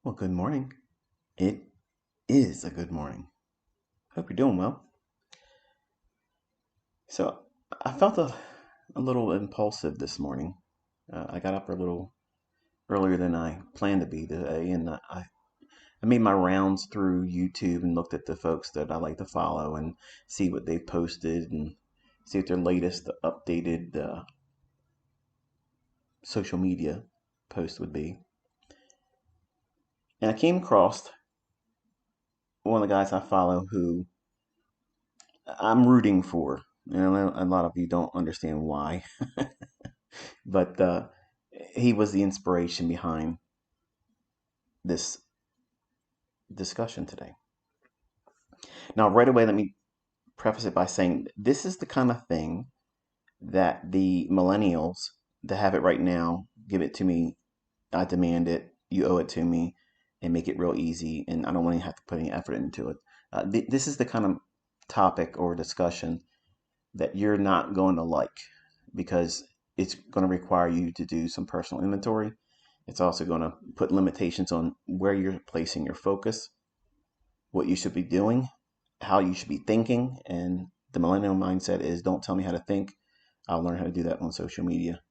Well, good morning. It is a good morning. Hope you're doing well. So, I felt a little impulsive this morning. I got up a little earlier than I planned to be today, and I made my rounds through YouTube and looked at the folks that I like to follow and see what they've posted and see what their latest updated social media post would be. And I came across one of the guys I follow who I'm rooting for. And I know a lot of you don't understand why, but he was the inspiration behind this discussion today. Now, right away, let me preface it by saying this is the kind of thing that the millennials that have it right now give it to me. I demand it. You owe it to me, and make it real easy. And I don't want to have to put any effort into it. This is the kind of topic or discussion that you're not going to like because it's going to require you to do some personal inventory. It's also going to put limitations on where you're placing your focus, what you should be doing, how you should be thinking. And the millennial mindset is don't tell me how to think. I'll learn how to do that on social media.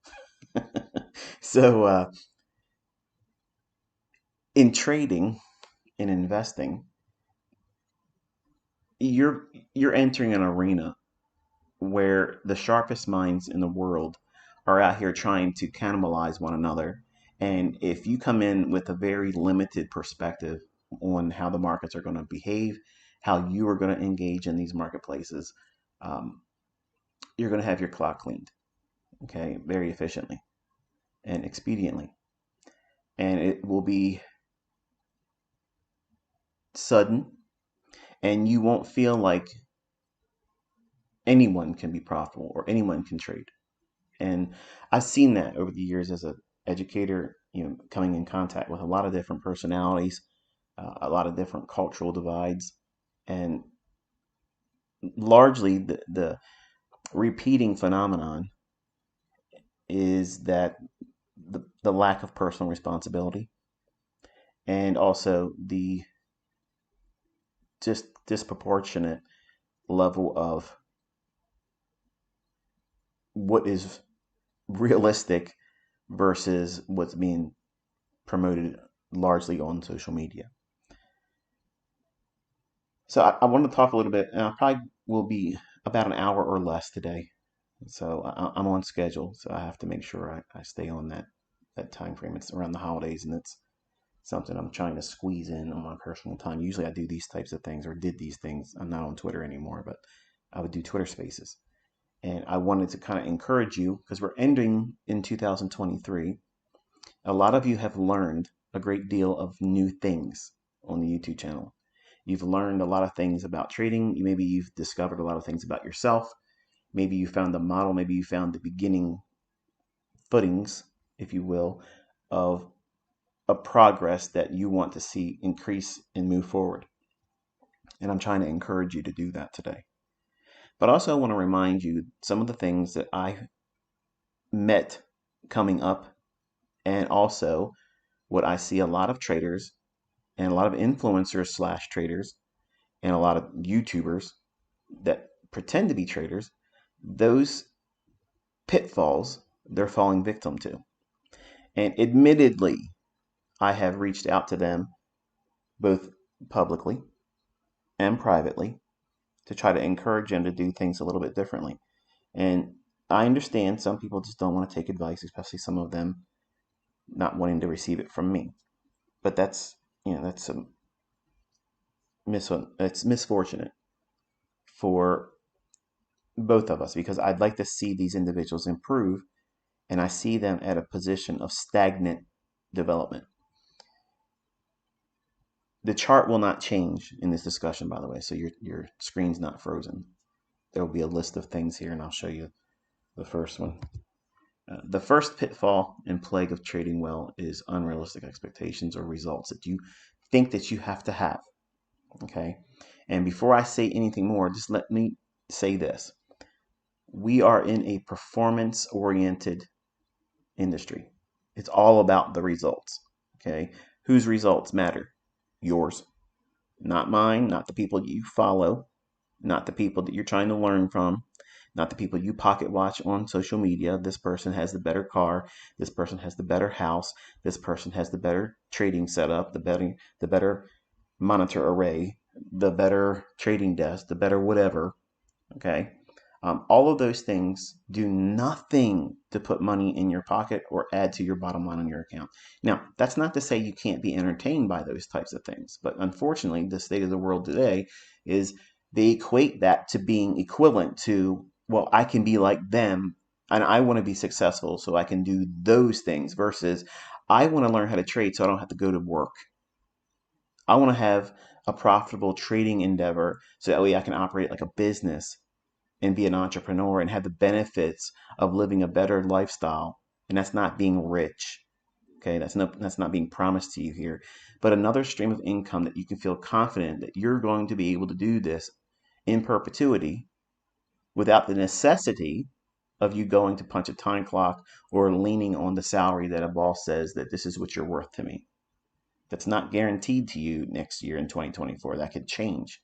So, in trading and investing, you're entering an arena where the sharpest minds in the world are out here trying to cannibalize one another. And if you come in with a very limited perspective on how the markets are going to behave, how you are going to engage in these marketplaces, um, you're going to have your clock cleaned, okay, very efficiently and expediently. And it will be sudden, and you won't feel like anyone can be profitable or anyone can trade. And I've seen that over the years as an educator, coming in contact with a lot of different personalities, a lot of different cultural divides, and largely the repeating phenomenon is that the lack of personal responsibility and also the just disproportionate level of what is realistic versus what's being promoted largely on social media. So I want to talk a little bit, and I probably will be about an hour or less today. So I'm on schedule, so I have to make sure I stay on that time frame. It's around the holidays, and it's something I'm trying to squeeze in on my personal time. Usually I do these types of things or did these things. I'm not on Twitter anymore, but I would do Twitter Spaces. And I wanted to kind of encourage you because we're ending in 2023. A lot of you have learned a great deal of new things on the YouTube channel. You've learned a lot of things about trading. Maybe you've discovered a lot of things about yourself. Maybe you found the model. Maybe you found the beginning footings, if you will, of a progress that you want to see increase and move forward. And I'm trying to encourage you to do that today. But also, I want to remind you some of the things that I met coming up, and also what I see a lot of traders and a lot of influencers slash traders and a lot of YouTubers that pretend to be traders, those pitfalls they're falling victim to. And admittedly, I have reached out to them both publicly and privately to try to encourage them to do things a little bit differently. And I understand some people just don't want to take advice, especially some of them not wanting to receive it from me. But that's it's misfortunate for both of us because I'd like to see these individuals improve, and I see them at a position of stagnant development. The chart will not change in this discussion, by the way, so your screen's not frozen. There will be a list of things here, and I'll show you the first one. The first pitfall and plague of trading well is unrealistic expectations or results that you think that you have to have. Okay. And before I say anything more, just let me say this. We are in a performance oriented industry. It's all about the results. Okay. Whose results matter? Yours. Not mine, not the people you follow, not the people that you're trying to learn from, not the people you pocket watch on social media. This person has the better car. This person has the better house. This person has the better trading setup, the better monitor array, the better trading desk, the better whatever. Okay. All of those things do nothing to put money in your pocket or add to your bottom line on your account. Now, that's not to say you can't be entertained by those types of things, but unfortunately, the state of the world today is they equate that to being equivalent to, well, I can be like them and I want to be successful, so I can do those things versus I want to learn how to trade so I don't have to go to work. I want to have a profitable trading endeavor so that way I can operate like a business and be an entrepreneur and have the benefits of living a better lifestyle. And that's not being rich. Okay, that's not being promised to you here. But another stream of income that you can feel confident that you're going to be able to do this in perpetuity without the necessity of you going to punch a time clock or leaning on the salary that a boss says that this is what you're worth to me. That's not guaranteed to you next year in 2024. That could change.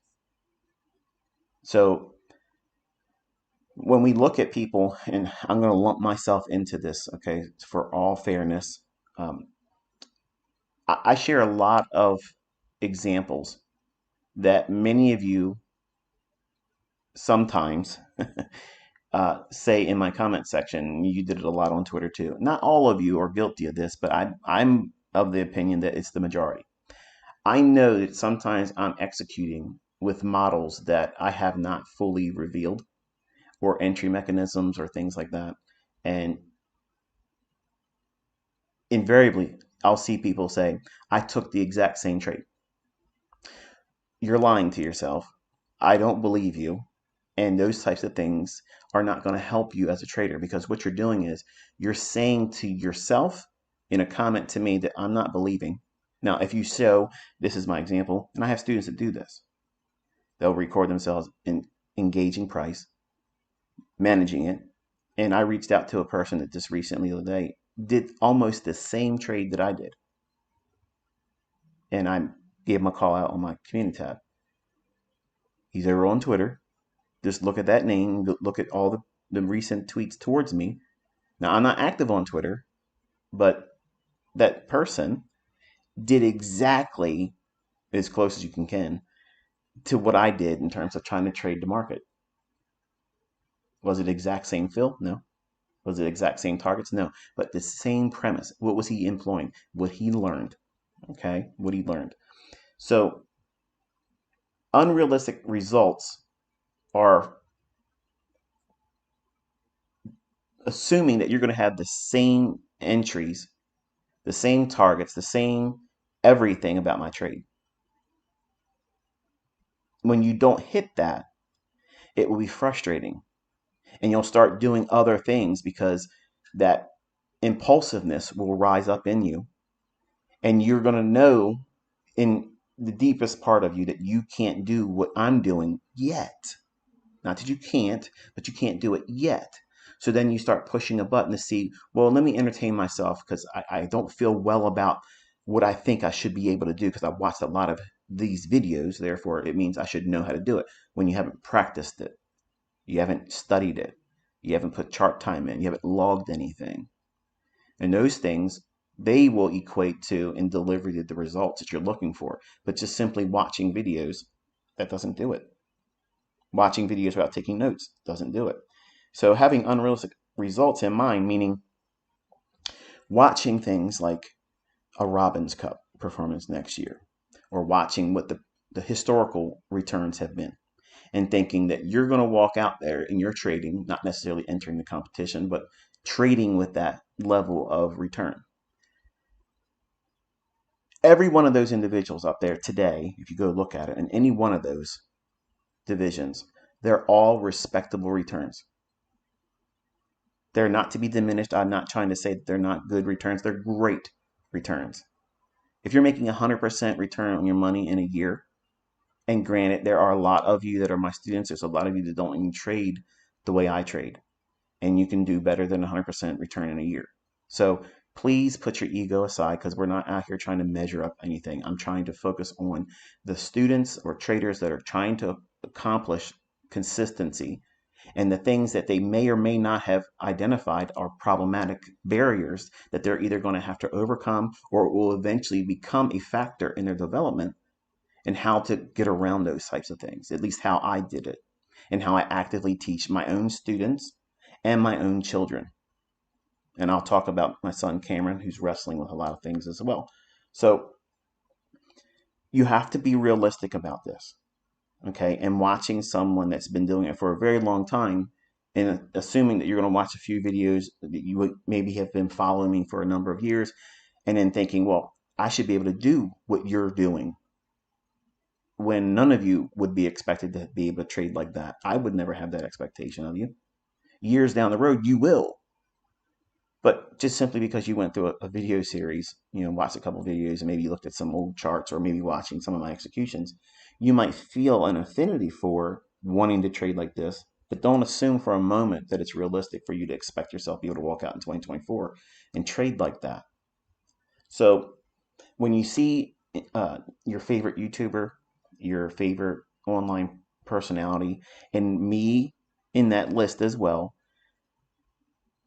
So when we look at people, and I'm going to lump myself into this, okay, for all fairness, I share a lot of examples that many of you sometimes say in my comment section. You did it a lot on Twitter too. Not all of you are guilty of this, but I'm of the opinion that it's the majority. I know that sometimes I'm executing with models that I have not fully revealed or entry mechanisms or things like that. And invariably, I'll see people say, I took the exact same trade. You're lying to yourself. I don't believe you. And those types of things are not going to help you as a trader, because what you're doing is you're saying to yourself in a comment to me that I'm not believing. Now, if you show, this is my example, and I have students that do this. They'll record themselves in engaging price, managing it. And I reached out to a person that just recently the other day did almost the same trade that I did. And I gave him a call out on my community tab. He's over on Twitter. Just look at that name, look at all the recent tweets towards me. Now, I'm not active on Twitter, but that person did exactly as close as you can to what I did in terms of trying to trade the market. Was it exact same fill? No. Was it exact same targets? No. But the same premise. What was he employing? What he learned. Okay? What he learned. So, unrealistic results are assuming that you're going to have the same entries, the same targets, the same everything about my trade. When you don't hit that, it will be frustrating. And you'll start doing other things because that impulsiveness will rise up in you. And you're going to know in the deepest part of you that you can't do what I'm doing yet. Not that you can't, but you can't do it yet. So then you start pushing a button to see, well, let me entertain myself because I don't feel well about what I think I should be able to do because I've watched a lot of these videos. Therefore, it means I should know how to do it when you haven't practiced it. You haven't studied it. You haven't put chart time in. You haven't logged anything. And those things, they will equate to and deliver you the results that you're looking for. But just simply watching videos, that doesn't do it. Watching videos without taking notes doesn't do it. So having unrealistic results in mind, meaning watching things like a Robbins Cup performance next year, or watching what the historical returns have been, and thinking that you're going to walk out there in your trading, not necessarily entering the competition, but trading with that level of return. Every one of those individuals up there today, if you go look at it, in any one of those divisions, they're all respectable returns. They're not to be diminished. I'm not trying to say that they're not good returns. They're great returns. If you're making 100% return on your money in a year, and granted, there are a lot of you that are my students. There's a lot of you that don't even trade the way I trade. And you can do better than 100% return in a year. So Please put your ego aside because we're not out here trying to measure up anything. I'm trying to focus on the students or traders that are trying to accomplish consistency, and the things that they may or may not have identified are problematic barriers that they're either going to have to overcome or will eventually become a factor in their development, and how to get around those types of things, at least how I did it, and how I actively teach my own students and my own children. And I'll talk about my son Cameron, who's wrestling with a lot of things as well. So you have to be realistic about this, okay? And watching someone that's been doing it for a very long time, and assuming that you're going to watch a few videos that you would maybe have been following me for a number of years, and then thinking, well, I should be able to do what you're doing, when none of you would be expected to be able to trade like that. I would never have that expectation of you. Years down the road, you will. But just simply because you went through a video series, watched a couple of videos and maybe you looked at some old charts or maybe watching some of my executions, you might feel an affinity for wanting to trade like this. But don't assume for a moment that it's realistic for you to expect yourself to be able to walk out in 2024 and trade like that. So when you see your favorite YouTuber, your favorite online personality, and me in that list as well,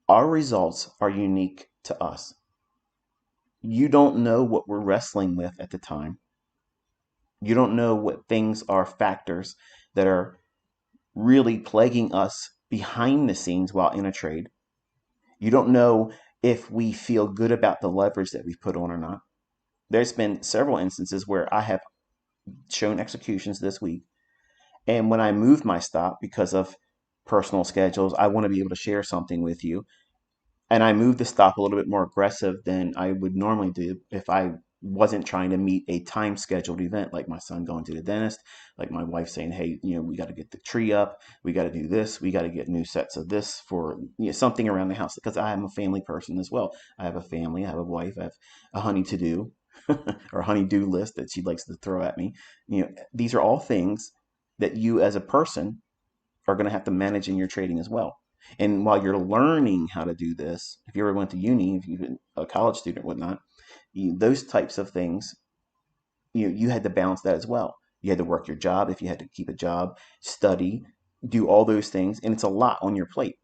our results are unique to us. You don't know what we're wrestling with at the time. You don't know what things are factors that are really plaguing us behind the scenes while in a trade. You don't know if we feel good about the leverage that we've put on or not. There's been several instances where I have shown executions this week, and when I moved my stop because of personal schedules, I want to be able to share something with you. And I moved the stop a little bit more aggressive than I would normally do if I wasn't trying to meet a time scheduled event, like my son going to the dentist, like my wife saying, hey, we got to get the tree up, we got to do this, we got to get new sets of this for something around the house, because I am a family person as well. I have a family, I have a wife, I have a honey to do or honey do list that she likes to throw at me. These are all things that you as a person are going to have to manage in your trading as well. And while you're learning how to do this, if you ever went to uni, if you've been a college student, whatnot, those types of things, you had to balance that as well. You had to work your job if you had to keep a job, study, do all those things, and it's a lot on your plate.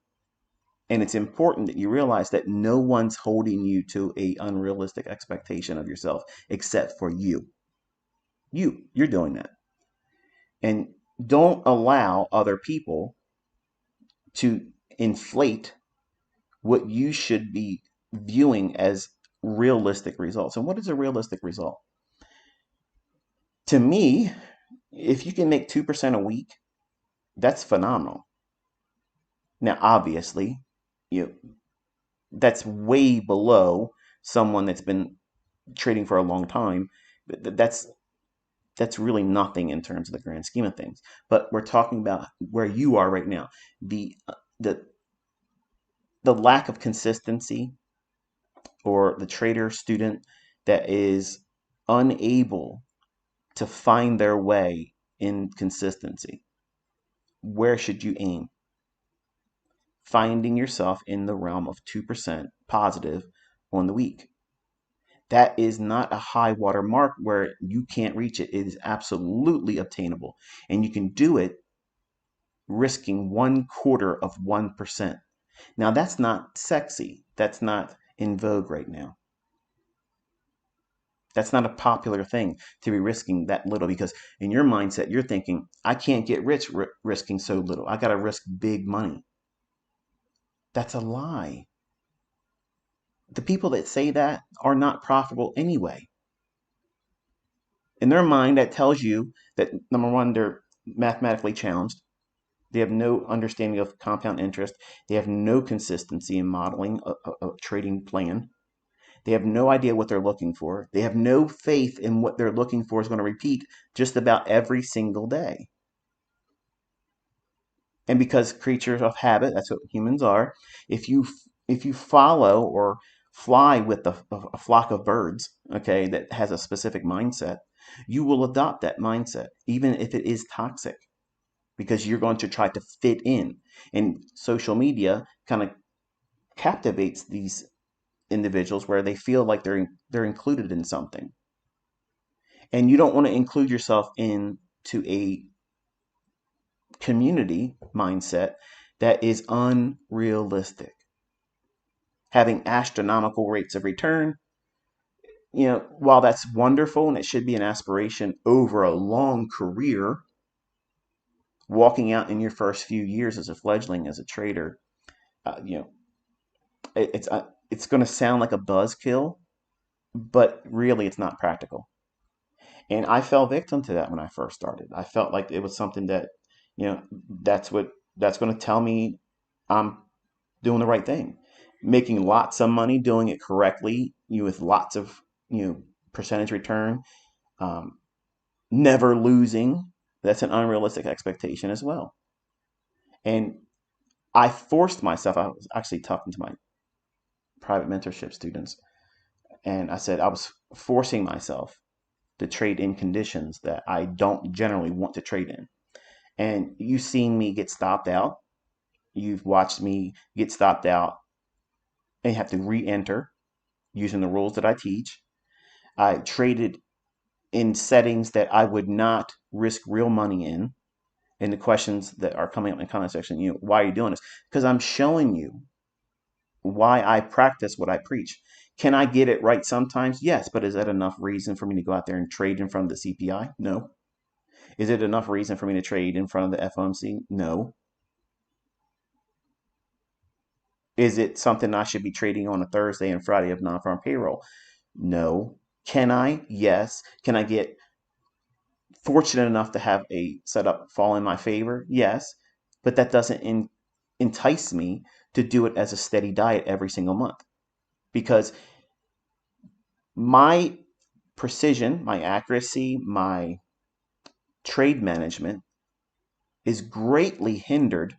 And it's important that you realize that no one's holding you to a unrealistic expectation of yourself except for you. You're doing that. And don't allow other people to inflate what you should be viewing as realistic results. And what is a realistic result? To me, if you can make 2% a week, that's phenomenal. Now, obviously, you that's way below someone that's been trading for a long time. That's really nothing in terms of the grand scheme of things. But we're talking about where you are right now. The the lack of consistency, or the trader student that is unable to find their way in consistency. Where should you aim? Finding yourself in the realm of 2% positive on the week. That is not a high water mark where you can't reach it. It is absolutely obtainable. And you can do it risking 1/4 of 1%. Now, that's not sexy. That's not in vogue right now. That's not a popular thing to be risking that little, because in your mindset, you're thinking, I can't get rich risking so little. I got to risk big money. That's a lie. The people that say that are not profitable anyway. In their mind, that tells you that, number one, they're mathematically challenged. They have no understanding of compound interest. They have no consistency in modeling a trading plan. They have no idea what they're looking for. They have no faith in what they're looking for is going to repeat just about every single day. And because creatures of habit, that's what humans are, if you follow or fly with a flock of birds, okay, that has a specific mindset, you will adopt that mindset, even if it is toxic, because you're going to try to fit in. And social media kind of captivates these individuals where they feel like they're included in something, and you don't want to include yourself into a community mindset that is unrealistic, having astronomical rates of return. While that's wonderful and it should be an aspiration over a long career, walking out in your first few years as a fledgling, as a trader, uh, you know, it's going to sound like a buzzkill, but really it's not practical. And I fell victim to that when I first started. I felt like it was something that, you know, that's what that's going to tell me I'm doing the right thing, making lots of money, doing it correctly, with lots of percentage return, um, never losing. That's an unrealistic expectation as well. And I forced myself. I was actually talking to my private mentorship students, and I said I was forcing myself to trade in conditions that I don't generally want to trade in. And you've seen me get stopped out. You've watched me get stopped out and have to re-enter using the rules that I teach. I traded in settings that I would not risk real money in. And the questions that are coming up in the comment section, why are you doing this? Because I'm showing you why I practice what I preach. Can I get it right sometimes? Yes, but is that enough reason for me to go out there and trade in front of the CPI? No. Is it enough reason for me to trade in front of the FOMC? No. Is it something I should be trading on a Thursday and Friday of non-farm payroll? No. Can I? Yes. Can I get fortunate enough to have a setup fall in my favor? Yes. But that doesn't entice me to do it as a steady diet every single month, because my precision, my accuracy, my trade management is greatly hindered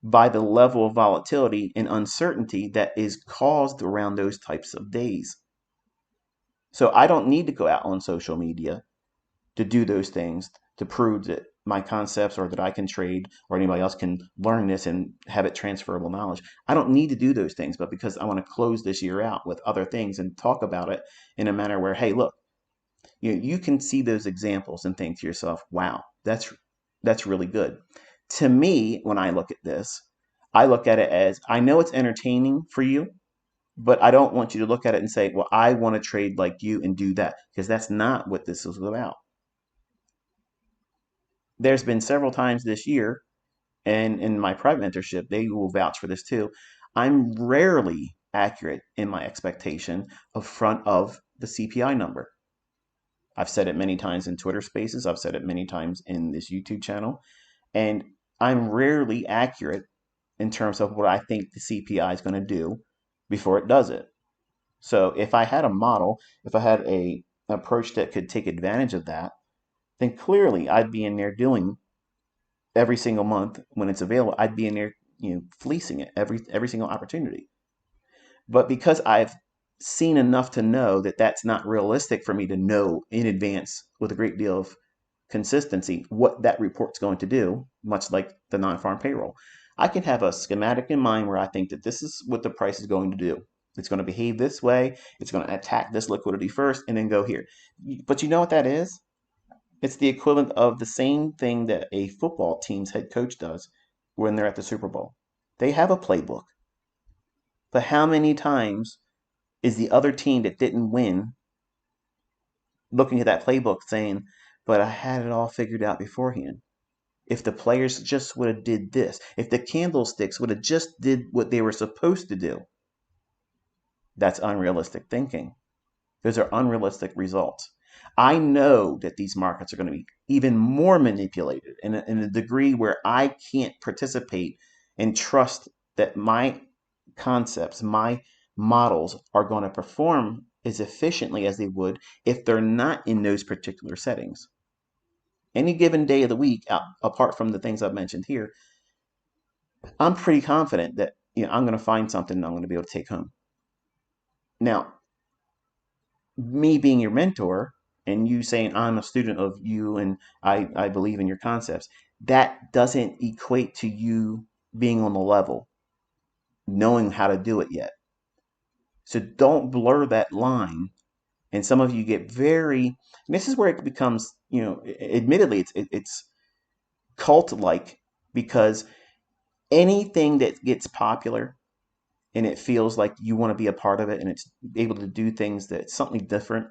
by the level of volatility and uncertainty that is caused around those types of days. So I don't need to go out on social media to do those things to prove that my concepts or that I can trade or anybody else can learn this and have it transferable knowledge. I don't need to do those things, but because I want to close this year out with other things and talk about it in a manner where, hey, look, you can see those examples and think to yourself, wow, that's really good. To me, when I look at this, I look at it as, I know it's entertaining for you, but I don't want you to look at it and say, well, I want to trade like you and do that, because that's not what this is about. There's been several times this year, and in my private mentorship, they will vouch for this too. I'm rarely accurate in my expectation of front of the CPI number. I've said it many times in Twitter spaces. I've said it many times in this YouTube channel. And I'm rarely accurate in terms of what I think the CPI is going to do before it does it. So if I had a model, if I had a approach that could take advantage of that, then clearly I'd be in there doing every single month when it's available. I'd be in there, fleecing it every single opportunity. But because I've seen enough to know that that's not realistic for me to know in advance with a great deal of consistency what that report's going to do, much like the non-farm payroll. I can have a schematic in mind where I think that this is what the price is going to do. It's going to behave this way. It's going to attack this liquidity first and then go here. But you know what that is? It's the equivalent of the same thing that a football team's head coach does when they're at the Super Bowl. They have a playbook. But how many times is the other team that didn't win looking at that playbook saying, but I had it all figured out beforehand? If the players just would have did this, if the candlesticks would have just did what they were supposed to do. That's unrealistic thinking. Those are unrealistic results. I know that these markets are going to be even more manipulated in a degree where I can't participate and trust that my concepts, my models are going to perform as efficiently as they would if they're not in those particular settings. Any given day of the week, apart from the things I've mentioned here, I'm pretty confident that I'm going to find something I'm going to be able to take home. Now, me being your mentor and you saying I'm a student of you and I believe in your concepts, that doesn't equate to you being on the level, knowing how to do it yet. So don't blur that line. And some of you get very, and this is where it becomes, admittedly, it's cult-like, because anything that gets popular and it feels like you want to be a part of it and it's able to do things that's something different,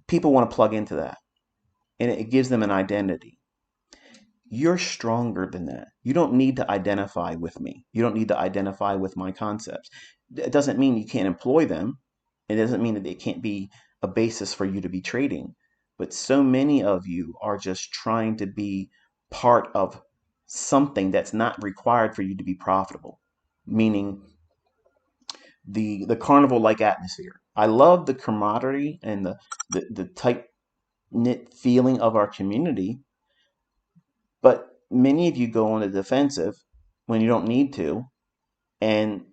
people want to plug into that, and it gives them an identity. You're stronger than that. You don't need to identify with me. You don't need to identify with my concepts. It doesn't mean you can't employ them. It doesn't mean that it can't be a basis for you to be trading. But so many of you are just trying to be part of something that's not required for you to be profitable, meaning the carnival like atmosphere. I love the camaraderie and the tight knit feeling of our community, but many of you go on the defensive when you don't need to, and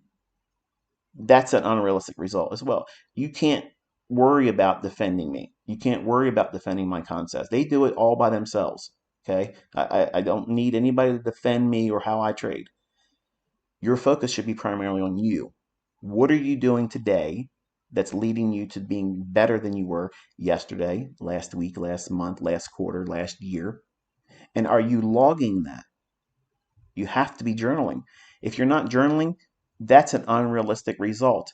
that's an unrealistic result as well. You can't worry about defending me. You can't worry about defending my concepts. They do it all by themselves. Okay. I don't need anybody to defend me or how I trade. Your focus should be primarily on you. What are you doing today that's leading you to being better than you were yesterday, last week, last month, last quarter, last year? And are you logging that? You have to be journaling. If you're not journaling, that's an unrealistic result.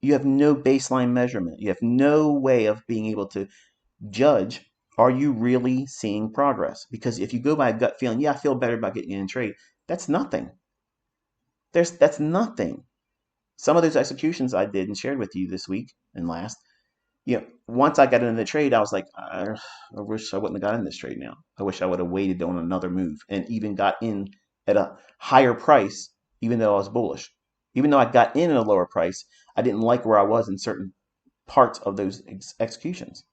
You have no baseline measurement. You have no way of being able to judge, are you really seeing progress? Because if you go by a gut feeling, yeah, I feel better about getting in trade, that's nothing. That's nothing. Some of those executions I did and shared with you this week and last, once I got into the trade, I was like, I wish I wouldn't have got in this trade now. I wish I would have waited on another move and even got in at a higher price, even though I was bullish. Even though I got in at a lower price, I didn't like where I was in certain parts of those executions.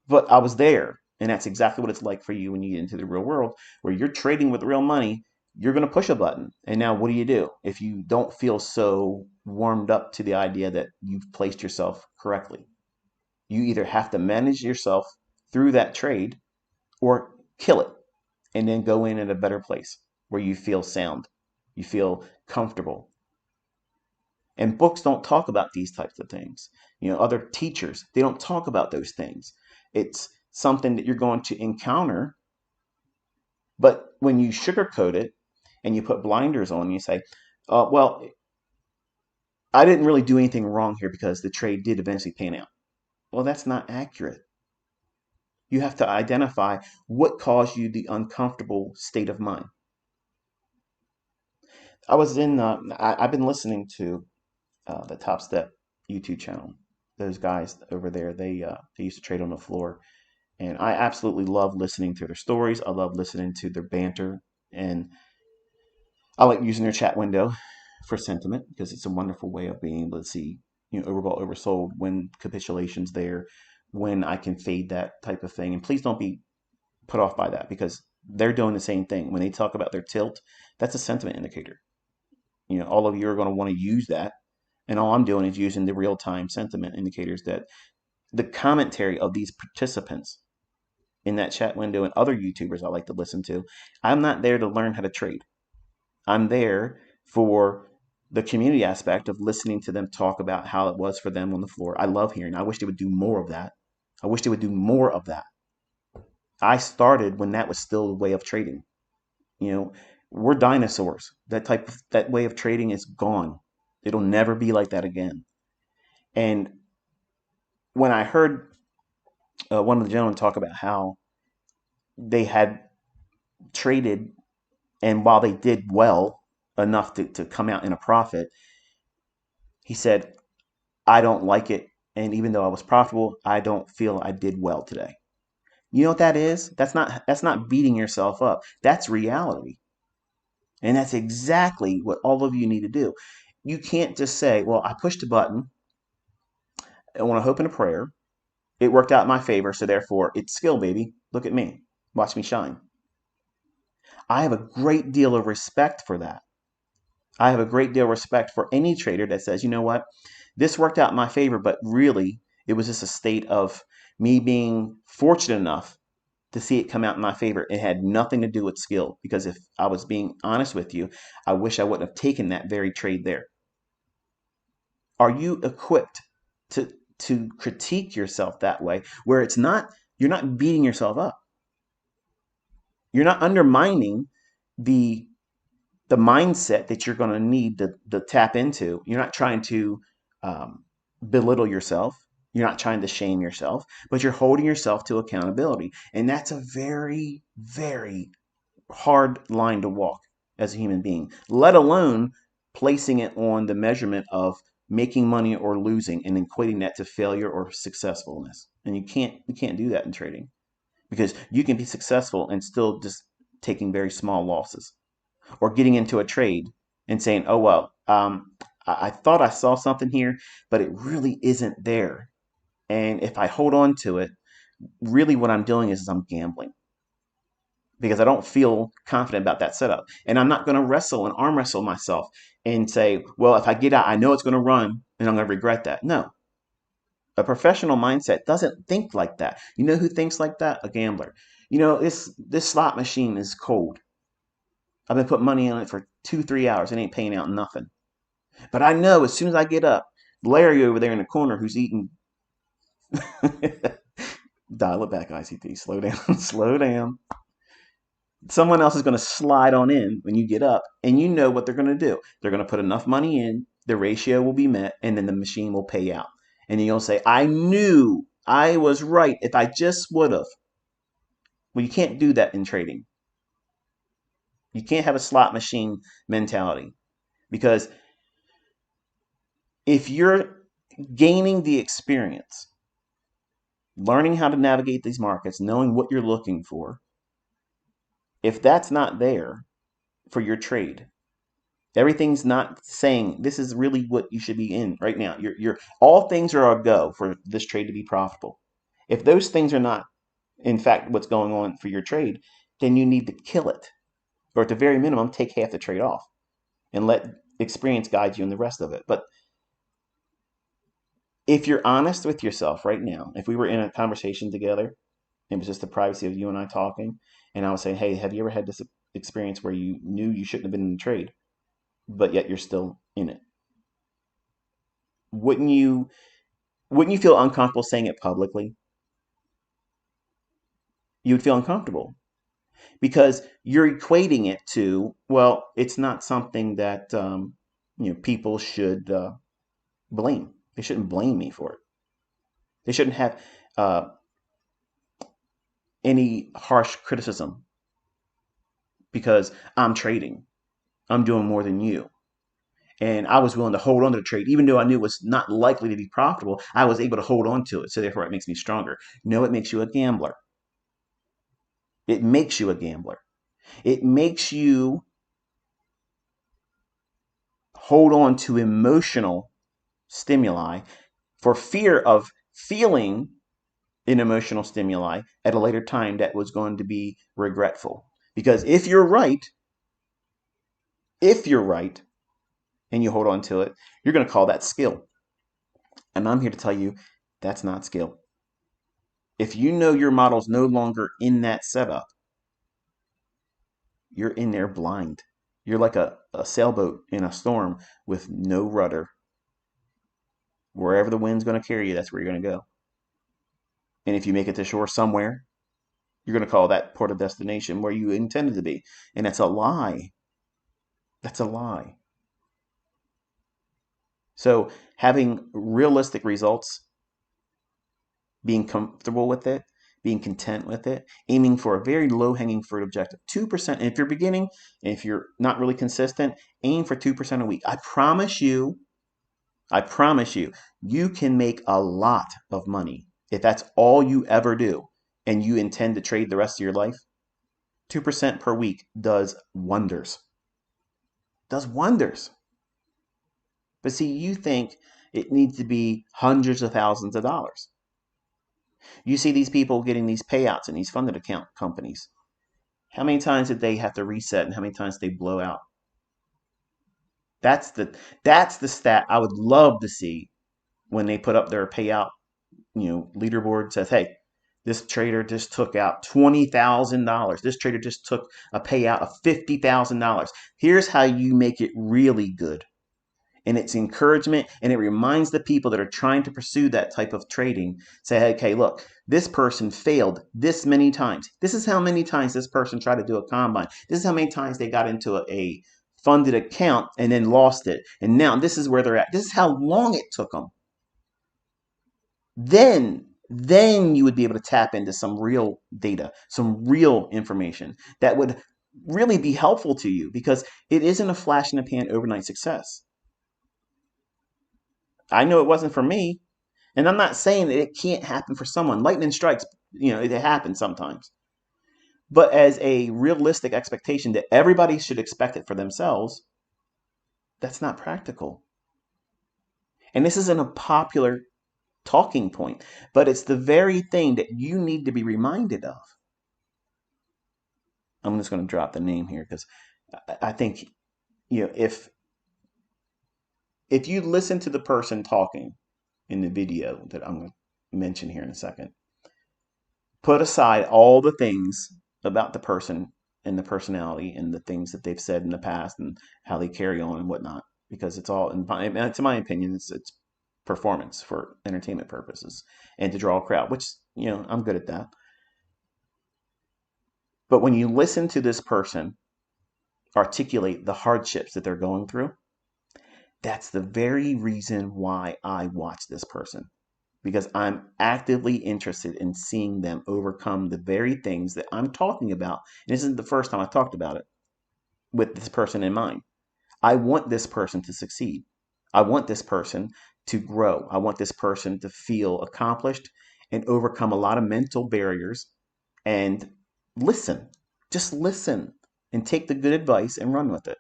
But I was there, and that's exactly what it's like for you when you get into the real world, where you're trading with real money. You're going to push a button. And now what do you do if you don't feel so warmed up to the idea that you've placed yourself correctly? You either have to manage yourself through that trade or kill it and then go in at a better place where you feel sound, you feel comfortable. And books don't talk about these types of things. Other teachers, they don't talk about those things. It's something that you're going to encounter, but when you sugarcoat it and you put blinders on, you say, well, I didn't really do anything wrong here because the trade did eventually pan out. Well, that's not accurate. You have to identify what caused you the uncomfortable state of mind. I've been listening to the Top Step YouTube channel. Those guys over there, they used to trade on the floor, and I absolutely love listening to their stories. I love listening to their banter, and I like using their chat window for sentiment because it's a wonderful way of being able to see, overbought, oversold, when capitulations there, when I can fade that type of thing. And please don't be put off by that, because they're doing the same thing. When they talk about their tilt, that's a sentiment indicator. All of you are going to want to use that. And all I'm doing is using the real-time sentiment indicators that the commentary of these participants in that chat window and other YouTubers I like to listen to. I'm not there to learn how to trade. I'm there for the community aspect of listening to them talk about how it was for them on the floor. I love hearing. I wish they would do more of that. I wish they would do more of that. I started when that was still a way of trading. We're dinosaurs. That way of trading is gone. It'll never be like that again. And when I heard one of the gentlemen talk about how they had traded, and while they did well enough to come out in a profit, he said, I don't like it. And even though I was profitable, I don't feel I did well today. You know what that is? That's not beating yourself up. That's reality. And that's exactly what all of you need to do. You can't just say, well, I pushed a button. I want to hope and a prayer. It worked out in my favor, so therefore it's skill, baby. Look at me. Watch me shine. I have a great deal of respect for that. I have a great deal of respect for any trader that says, you know what, this worked out in my favor, but really it was just a state of me being fortunate enough to see it come out in my favor. It had nothing to do with skill, because if I was being honest with you, I wish I wouldn't have taken that very trade there. Are you equipped to critique yourself that way, where it's not, you're not beating yourself up, you're not undermining the the mindset that you're going to need to tap into. You're not trying to belittle yourself. You're not trying to shame yourself, but you're holding yourself to accountability. And that's a very, very hard line to walk as a human being, let alone placing it on the measurement of making money or losing and equating that to failure or successfulness. And you can't do that in trading, because you can be successful and still just taking very small losses, or getting into a trade and saying, oh, well, I thought I saw something here, but it really isn't there. And if I hold on to it, really what I'm doing is I'm gambling, because I don't feel confident about that setup. And I'm not going to wrestle and arm wrestle myself and say, well, if I get out, I know it's going to run and I'm going to regret that. No, a professional mindset doesn't think like that. You know who thinks like that? A gambler. This slot machine is cold. I've been putting money on it for 2, 3 hours. It ain't paying out nothing. But I know as soon as I get up, Larry over there in the corner who's eating. Dial it back, ICT. Slow down. Slow down. Someone else is going to slide on in when you get up, and you know what they're going to do. They're going to put enough money in, the ratio will be met, and then the machine will pay out. And then you'll say, I knew I was right if I just would have. Well, you can't do that in trading. You can't have a slot machine mentality, because if you're gaining the experience, learning how to navigate these markets, knowing what you're looking for, if that's not there for your trade, everything's not saying this is really what you should be in right now. You're all things are a go for this trade to be profitable. If those things are not, in fact, what's going on for your trade, then you need to kill it, or at the very minimum, take half the trade off and let experience guide you in the rest of it. But if you're honest with yourself right now, if we were in a conversation together, it was just the privacy of you and I talking, and I was saying, hey, have you ever had this experience where you knew you shouldn't have been in the trade, but yet you're still in it? Wouldn't you feel uncomfortable saying it publicly? You would feel uncomfortable, because you're equating it to, well, it's not something that people should blame. They shouldn't blame me for it. They shouldn't have uh, any harsh criticism, because I'm trading. I'm doing more than you. And I was willing to hold on to the trade, even though I knew it was not likely to be profitable. I was able to hold on to it. So therefore, it makes me stronger. No, it makes you a gambler. It makes you a gambler. It makes you hold on to emotional stimuli for fear of feeling an emotional stimuli at a later time that was going to be regretful. Because if you're right, and you hold on to it, you're going to call that skill. And I'm here to tell you that's not skill. If you know your model's no longer in that setup, you're in there blind. You're like a sailboat in a storm with no rudder. Wherever the wind's going to carry you, that's where you're going to go. And if you make it to shore somewhere, you're going to call that port of destination where you intended to be. And that's a lie. That's a lie. So having realistic results, being comfortable with it, being content with it, aiming for a very low-hanging fruit objective. 2%. And if you're beginning, if you're not really consistent, aim for 2% a week. I promise you, you can make a lot of money if that's all you ever do and you intend to trade the rest of your life. 2% per week does wonders. Does wonders. But see, you think it needs to be hundreds of thousands of dollars. You see these people getting these payouts in these funded account companies. How many times did they have to reset, and how many times did they blow out? That's the stat I would love to see when they put up their payout, leaderboard says, hey, This trader just took out $20,000. This trader just took a payout of $50,000. Here's how you make it really good. And it's encouragement, and it reminds the people that are trying to pursue that type of trading, say, okay, look, this person failed this many times. This is how many times this person tried to do a combine. This is how many times they got into a funded account and then lost it. And now this is where they're at. This is how long it took them. Then you would be able to tap into some real data, some real information that would really be helpful to you, because it isn't a flash in the pan overnight success. I know it wasn't for me, and I'm not saying that it can't happen for someone. Lightning strikes, it happens sometimes. But as a realistic expectation that everybody should expect it for themselves, that's not practical. And this isn't a popular talking point, but it's the very thing that you need to be reminded of. I'm just going to drop the name here because I think, if you listen to the person talking in the video that I'm going to mention here in a second, put aside all the things about the person and the personality and the things that they've said in the past and how they carry on and whatnot, because it's all, in my opinion, it's performance for entertainment purposes and to draw a crowd, which, I'm good at that. But when you listen to this person articulate the hardships that they're going through, that's the very reason why I watch this person, because I'm actively interested in seeing them overcome the very things that I'm talking about. And this isn't the first time I've talked about it with this person in mind. I want this person to succeed. I want this person to grow. I want this person to feel accomplished and overcome a lot of mental barriers and listen. Just listen and take the good advice and run with it.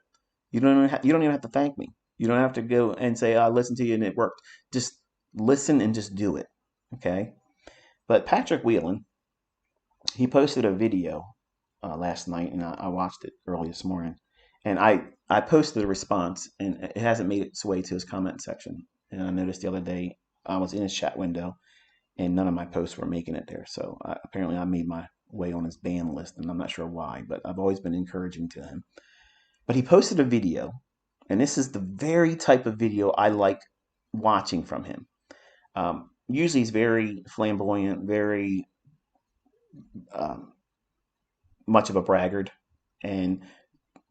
You don't even have to thank me. You don't have to go and say, I listened to you and it worked. Just listen and just do it. Okay? But Patrick Whelan, he posted a video last night, and I watched it early this morning. And I posted a response, and it hasn't made its way to his comment section. And I noticed the other day I was in his chat window, and none of my posts were making it there. So apparently I made my way on his ban list, and I'm not sure why, but I've always been encouraging to him. But he posted a video, and this is the very type of video I like watching from him. Usually he's very flamboyant, very much of a braggart, and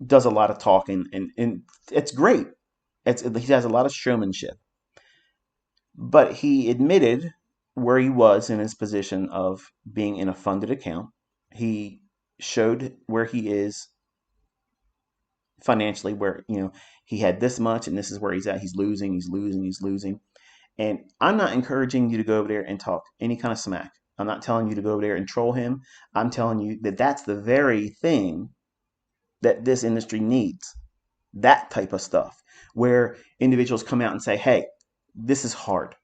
does a lot of talking, and it's great. He has a lot of showmanship. But he admitted where he was in his position of being in a funded account. He showed where he is financially, where, he had this much and this is where he's at. He's losing, he's losing, he's losing. And I'm not encouraging you to go over there and talk any kind of smack. I'm not telling you to go over there and troll him. I'm telling you that that's the very thing that this industry needs. That type of stuff where individuals come out and say, hey, this is hard.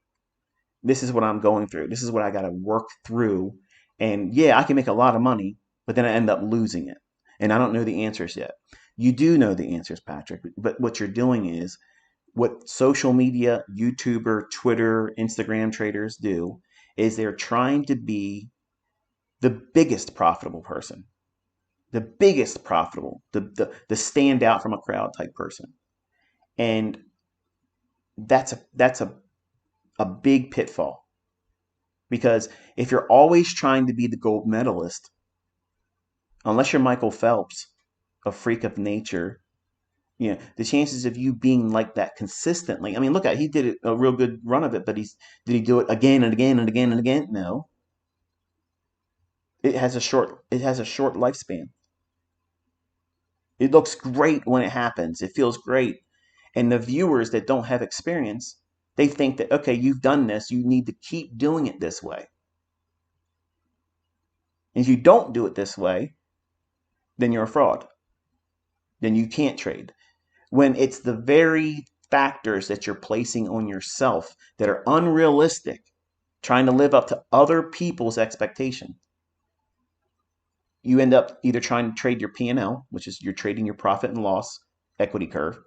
This is what I'm going through. This is what I got to work through. And yeah, I can make a lot of money, but then I end up losing it. And I don't know the answers yet. You do know the answers, Patrick. But what you're doing is what social media, YouTuber, Twitter, Instagram traders do is they're trying to be the biggest profitable person, the biggest profitable, the stand out from a crowd type person. And that's a big pitfall, because if you're always trying to be the gold medalist, unless you're Michael Phelps, a freak of nature, the chances of you being like that consistently. I mean, look at, he did a real good run of it, but did he do it again and again and again and again? No. It has a short lifespan. It looks great when it happens. It feels great. And the viewers that don't have experience, they think that, okay, you've done this, you need to keep doing it this way. If you don't do it this way, then you're a fraud. Then you can't trade. When it's the very factors that you're placing on yourself that are unrealistic, trying to live up to other people's expectation, you end up either trying to trade your P&L, which is you're trading your profit and loss equity curve,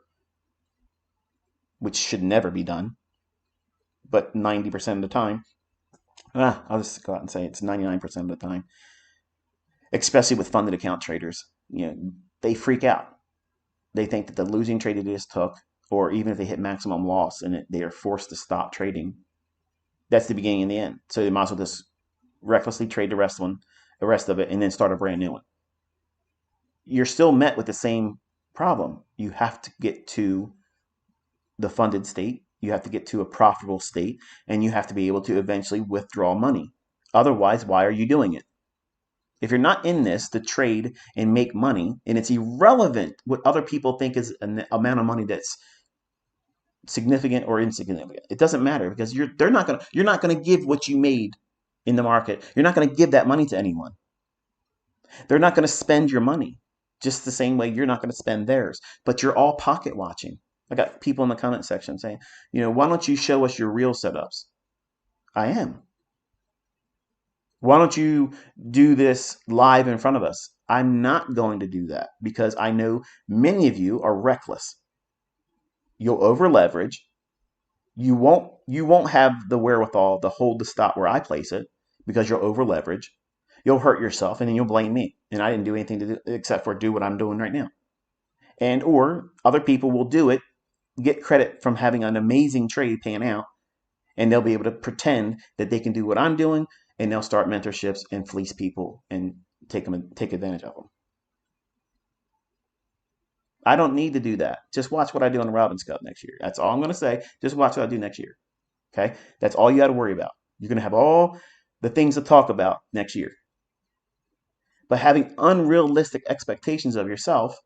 which should never be done, but 90% of the time, I'll just go out and say it's 99% of the time, especially with funded account traders. They freak out. They think that the losing trade they just took, or even if they hit maximum loss and they are forced to stop trading, that's the beginning and the end. So they might as well just recklessly trade the rest of it, and then start a brand new one. You're still met with the same problem. You have to get to the funded state, you have to get to a profitable state, and you have to be able to eventually withdraw money. Otherwise, why are you doing it? If you're not in this to trade and make money, and it's irrelevant what other people think is an amount of money that's significant or insignificant, it doesn't matter, because you're not gonna give what you made in the market. You're not gonna give that money to anyone. They're not gonna spend your money just the same way you're not gonna spend theirs. But you're all pocket watching. I got people in the comment section saying, why don't you show us your real setups? I am. Why don't you do this live in front of us? I'm not going to do that because I know many of you are reckless. You'll over leverage. You won't have the wherewithal to hold the stop where I place it because you'll over leverage. You'll hurt yourself and then you'll blame me. And I didn't do anything to do, except for do what I'm doing right now. And or other people will do it, get credit from having an amazing trade pan out, and they'll be able to pretend that they can do what I'm doing, and they'll start mentorships and fleece people and take advantage of them. I don't need to do that. Just watch what I do on the Robins Cup next year. That's all I'm going to say. Just watch what I do next year. Okay? That's all you got to worry about. You're going to have all the things to talk about next year. But having unrealistic expectations of yourself,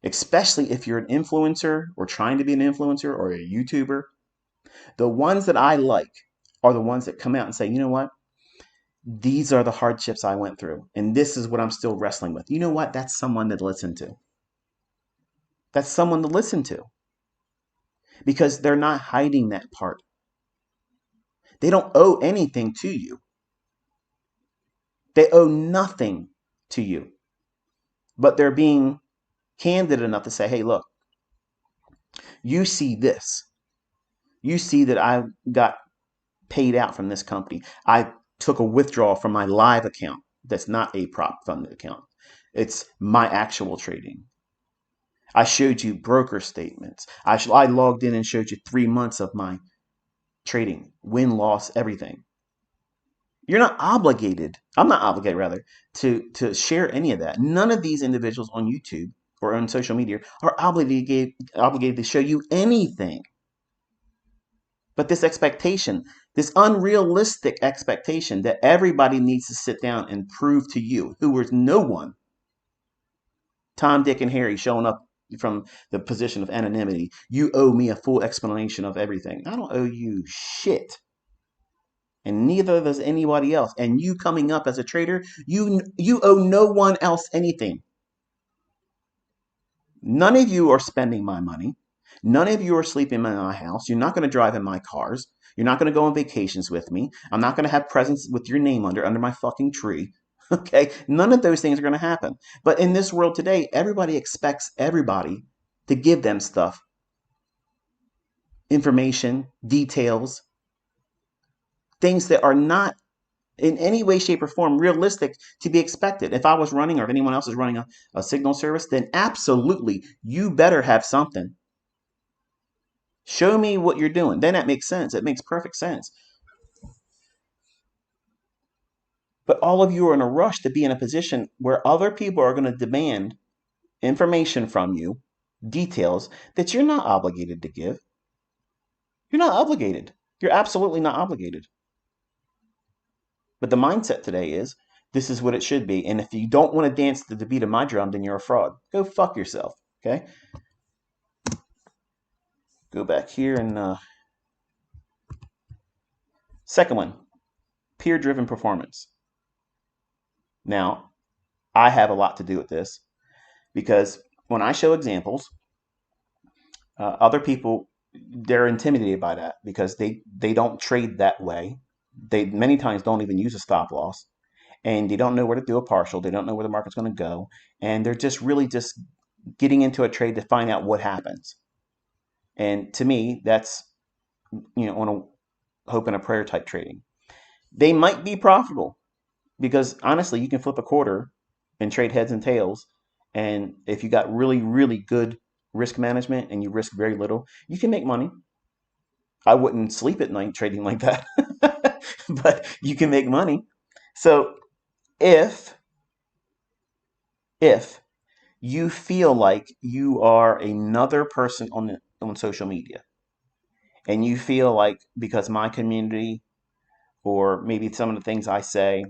especially if you're an influencer or trying to be an influencer or a YouTuber, the ones that I like are the ones that come out and say, you know what? These are the hardships I went through, and this is what I'm still wrestling with. You know what? That's someone to listen to. That's someone to listen to because they're not hiding that part. They don't owe anything to you. They owe nothing to you, but they're being candid enough to say, hey, look, you see this. You see that I got paid out from this company. I took a withdrawal from my live account that's not a prop funded account. It's my actual trading. I showed you broker statements. I logged in and showed you 3 months of my trading, win, loss, everything. You're not obligated. I'm not obligated, rather, to share any of that. None of these individuals on YouTube or on social media are obligated to show you anything. But this expectation, this unrealistic expectation that everybody needs to sit down and prove to you, who was no one, Tom, Dick, and Harry showing up from the position of anonymity, you owe me a full explanation of everything. I don't owe you shit. And neither does anybody else. And you coming up as a trader, you owe no one else anything. None of you are spending my money. None of you are sleeping in my house. You're not going to drive in my cars. You're not going to go on vacations with me. I'm not going to have presents with your name under my fucking tree. Okay? None of those things are going to happen. But in this world today, everybody expects everybody to give them stuff, information, details, things that are not in any way, shape, or form realistic to be expected. If I was running, or if anyone else is running a signal service, then absolutely you better have something. Show me what you're doing. Then that makes sense. It makes perfect sense. But all of you are in a rush to be in a position where other people are going to demand information from you, details that you're not obligated to give. You're not obligated. You're absolutely not obligated. But the mindset today is this is what it should be. And if you don't want to dance to the beat of my drum, then you're a fraud. Go fuck yourself. Okay? Go back here and second one, peer-driven performance. Now, I have a lot to do with this because when I show examples, other people, they're intimidated by that because they don't trade that way. They many times don't even use a stop loss, and they don't know where to do a partial. They don't know where the market's going to go, and they're just really just getting into a trade to find out what happens. And to me, that's on a hope and a prayer type trading. They might be profitable because honestly, you can flip a quarter and trade heads and tails. And if you got really, really good risk management and you risk very little, you can make money. I wouldn't sleep at night trading like that, but you can make money. So if if you feel like you are another person on social media, and you feel like because my community or maybe some of the things I say,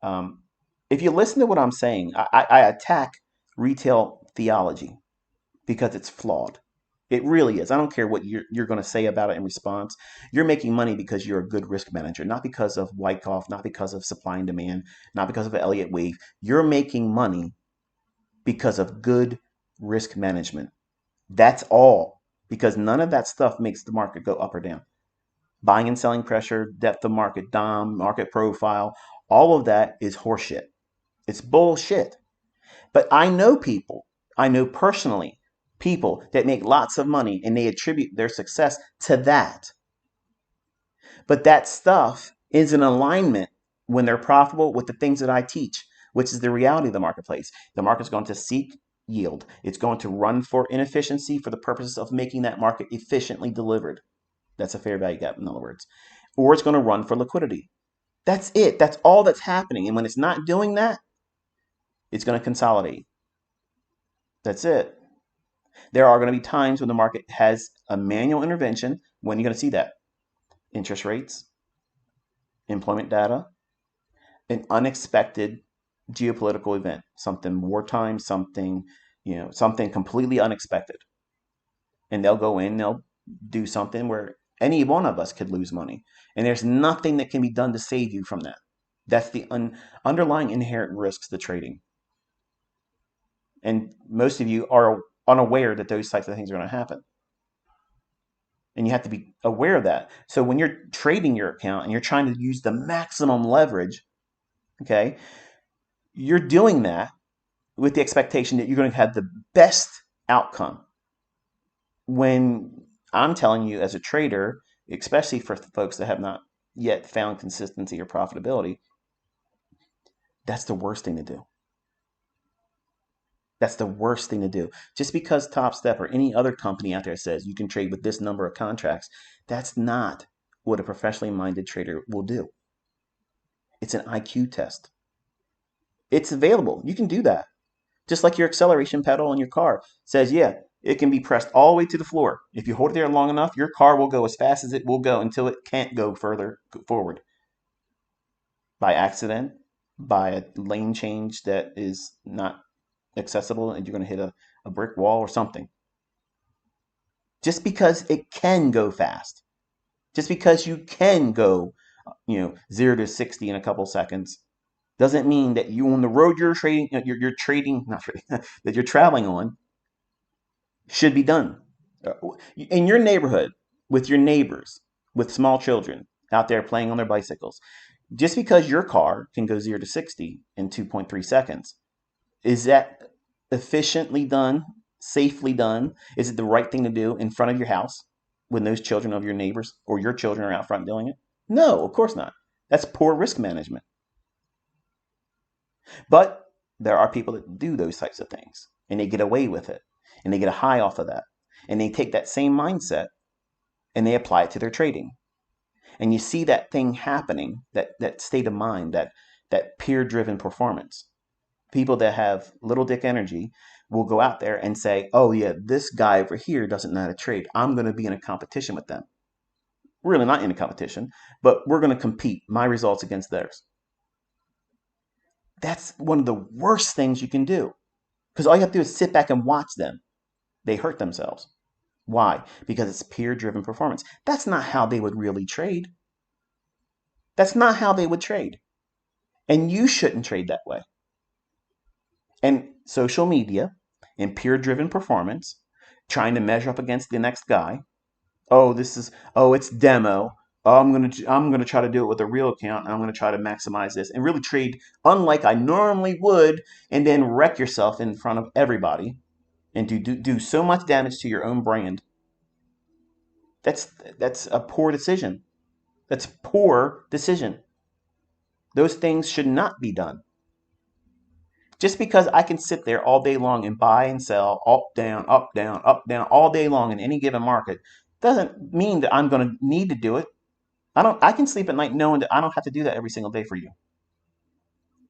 um, if you listen to what I'm saying, I attack retail theology because it's flawed. It really is. I don't care what you're going to say about it in response. You're making money because you're a good risk manager, not because of Wyckoff, not because of supply and demand, not because of Elliott Wave. You're making money because of good risk management. That's all. Because none of that stuff makes the market go up or down. Buying and selling pressure, depth of market, DOM, market profile, all of that is horseshit. It's bullshit. But I know personally people that make lots of money and they attribute their success to that. But that stuff is in alignment when they're profitable with the things that I teach, which is the reality of the marketplace. The market's going to seek yield. It's going to run for inefficiency for the purposes of making that market efficiently delivered. That's a fair value gap, in other words. Or it's going to run for liquidity. That's it. That's all that's happening. And when it's not doing that, it's going to consolidate. That's it. There are going to be times when the market has a manual intervention. When you're going to see that? Interest rates, employment data, an unexpected geopolitical event, something wartime, something, something completely unexpected. And they'll go in, they'll do something where any one of us could lose money. And there's nothing that can be done to save you from that. That's the underlying inherent risks to trading. And most of you are unaware that those types of things are going to happen. And you have to be aware of that. So when you're trading your account and you're trying to use the maximum leverage, okay, you're doing that with the expectation that you're going to have the best outcome. When I'm telling you as a trader, especially for folks that have not yet found consistency or profitability, that's the worst thing to do. That's the worst thing to do. Just because Top Step or any other company out there says you can trade with this number of contracts, that's not what a professionally minded trader will do. It's an IQ test. It's available. You can do that. Just like your acceleration pedal in your car says, yeah, it can be pressed all the way to the floor. If you hold it there long enough, your car will go as fast as it will go until it can't go further forward. By accident, by a lane change that is not accessible and you're going to hit a brick wall or something. Just because it can go fast, just because you can go, 0 to 60 in a couple seconds, doesn't mean that you on the road you're trading, you're trading, not trading, that you're traveling on should be done. In your neighborhood, with your neighbors, with small children out there playing on their bicycles, just because your car can go 0 to 60 in 2.3 seconds, is that efficiently done, safely done? Is it the right thing to do in front of your house when those children of your neighbors or your children are out front doing it? No, of course not. That's poor risk management. But there are people that do those types of things and they get away with it and they get a high off of that. And they take that same mindset and they apply it to their trading. And you see that thing happening, that state of mind, that peer driven performance. People that have little dick energy will go out there and say, oh yeah, this guy over here doesn't know how to trade. I'm going to be in a competition with them. We're really not in a competition, but we're going to compete my results against theirs. That's one of the worst things you can do because all you have to do is sit back and watch them. They hurt themselves. Why? Because it's peer driven performance. That's not how they would really trade. That's not how they would trade. And you shouldn't trade that way. And social media and peer driven performance, trying to measure up against the next guy. It's demo. Oh, I'm gonna try to do it with a real account and I'm gonna try to maximize this and really trade unlike I normally would and then wreck yourself in front of everybody and do so much damage to your own brand. That's a poor decision. That's poor decision. Those things should not be done. Just because I can sit there all day long and buy and sell up, down, all day long in any given market doesn't mean that I'm going to need to do it. I can sleep at night knowing that I don't have to do that every single day for you.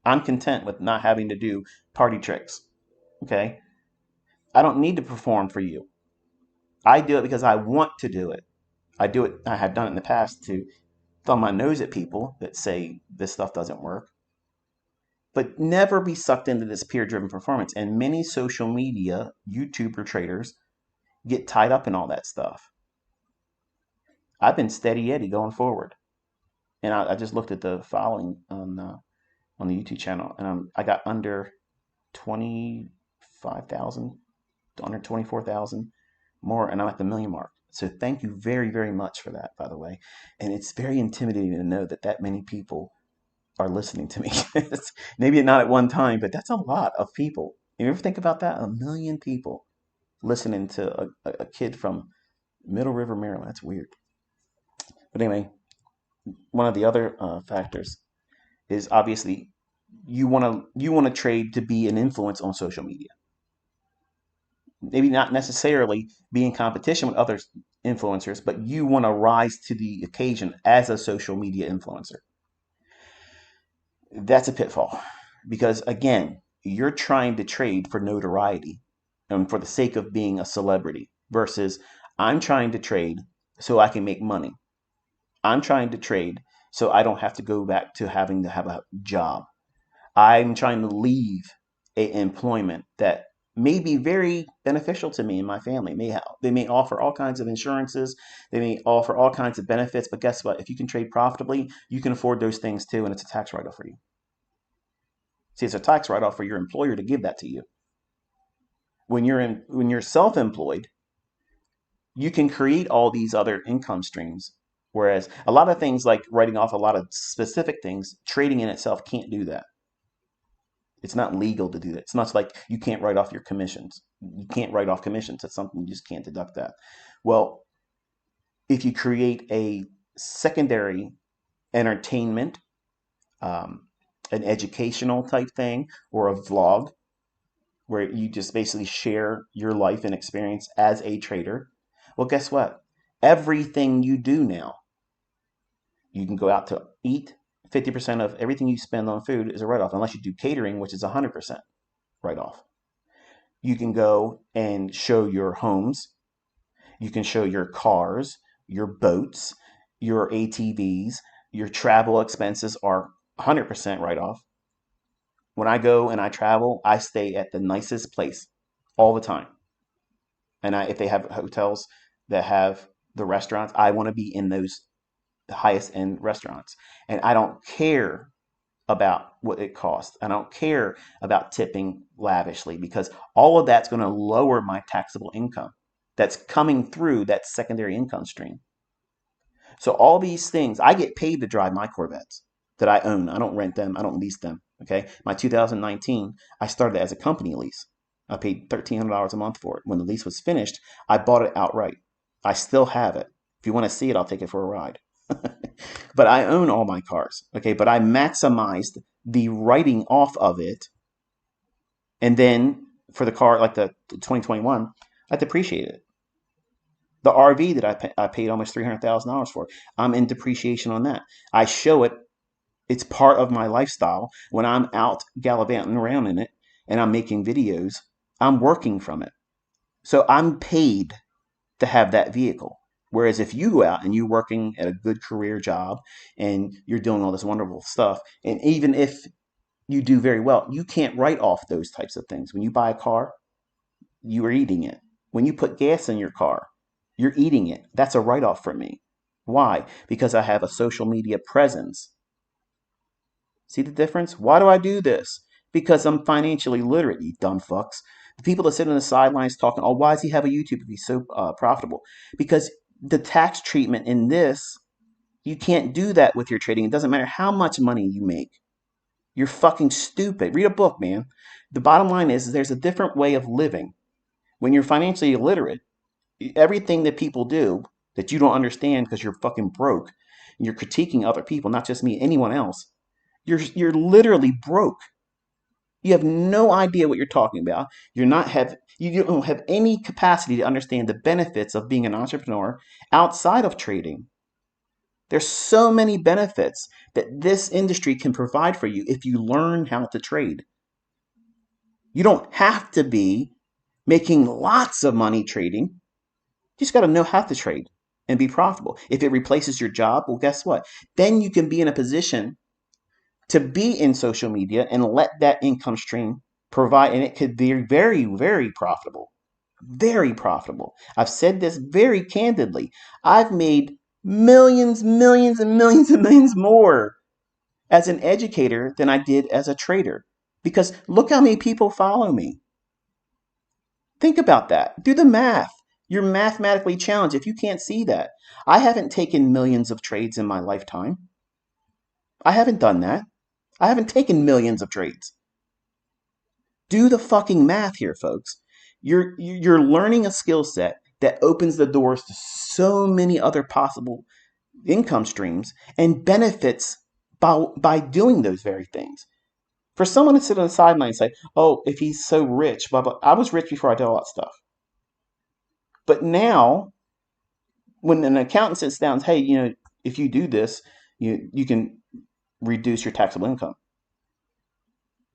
I'm content with not having to do party tricks. Okay? I don't need to perform for you. I do it because I want to do it. I do it. I have done it in the past to thumb my nose at people that say this stuff doesn't work, but never be sucked into this peer driven performance. And many social media YouTuber traders get tied up in all that stuff. I've been steady Eddie going forward. And I just looked at the following on the YouTube channel, and I got under 25,000, under 24,000 more, and I'm at the million mark. So thank you very, very much for that, by the way. And it's very intimidating to know that that many people are listening to me. Maybe not at one time, but that's a lot of people. You ever think about that? 1 million people listening to a kid from Middle River, Maryland. That's weird. But anyway, one of the other factors is obviously you want to trade to be an influence on social media. Maybe not necessarily be in competition with other influencers, but you want to rise to the occasion as a social media influencer. That's a pitfall because again, you're trying to trade for notoriety and for the sake of being a celebrity versus I'm trying to trade so I can make money. I'm trying to trade so I don't have to go back to having to have a job. I'm trying to leave a employment that may be very beneficial to me and my family. They may offer all kinds of insurances, they may offer all kinds of benefits, but guess what? If you can trade profitably, you can afford those things too, and it's a tax write-off for you. See, it's a tax write-off for your employer to give that to you. When you're self-employed, you can create all these other income streams. Whereas a lot of things like writing off a lot of specific things, trading in itself can't do that. It's not legal to do that. It's not like you can't write off your commissions. You can't write off commissions. It's something you just can't deduct that. Well, if you create a secondary entertainment, an educational type thing, or a vlog where you just basically share your life and experience as a trader, well, guess what? Everything you do now, you can go out to eat. 50% of everything you spend on food is a write-off, unless you do catering, which is 100% write-off. You can go and show your homes. You can show your cars, your boats, your ATVs, your travel expenses are 100% write-off. When I go and I travel, I stay at the nicest place all the time. And if they have hotels that have the restaurants, I want to be in those highest end restaurants. And I don't care about what it costs. I don't care about tipping lavishly because all of that's going to lower my taxable income that's coming through that secondary income stream. So all these things, I get paid to drive my Corvettes that I own. I don't rent them. I don't lease them. Okay. My 2019, I started as a company lease. I paid $1,300 a month for it. When the lease was finished, I bought it outright. I still have it. If you want to see it, I'll take it for a ride. But I own all my cars. Okay. But I maximized the writing off of it. And then for the car, like the 2021, I depreciated it. The RV that I paid almost $300,000 for, I'm in depreciation on that. I show it. It's part of my lifestyle. When I'm out gallivanting around in it and I'm making videos, I'm working from it. So I'm paid to have that vehicle. Whereas if you go out and you're working at a good career job and you're doing all this wonderful stuff, and even if you do very well, you can't write off those types of things. When you buy a car, you are eating it. When you put gas in your car, you're eating it. That's a write-off for me. Why? Because I have a social media presence. See the difference? Why do I do this? Because I'm financially literate, you dumb fucks. The people that sit on the sidelines talking, oh, why does he have a YouTube if he's so profitable? Because the tax treatment in this, you can't do that with your trading. It doesn't matter how much money you make. You're fucking stupid. Read a book, man. The bottom line is there's a different way of living. When you're financially illiterate, everything that people do that you don't understand because you're fucking broke, and you're critiquing other people, not just me, anyone else, You're literally broke. You have no idea what you're talking about. You don't have any capacity to understand the benefits of being an entrepreneur outside of trading. There's so many benefits that this industry can provide for you if you learn how to trade. You don't have to be making lots of money trading. You just got to know how to trade and be profitable. If it replaces your job, well, guess what? Then you can be in a position to be in social media and let that income stream provide, and it could be very, very profitable. Very profitable. I've said this very candidly. I've made millions, millions, and millions and millions more as an educator than I did as a trader. Because look how many people follow me. Think about that. Do the math. You're mathematically challenged if you can't see that. I haven't taken millions of trades in my lifetime. I haven't done that. I haven't taken millions of trades. Do the fucking math here, folks. You're learning a skill set that opens the doors to so many other possible income streams and benefits by doing those very things. For someone to sit on the sideline and say, "Oh, if he's so rich, blah blah," I was rich before I did all that stuff. But now, when an accountant sits down and says, "Hey, if you do this, you can reduce your taxable income."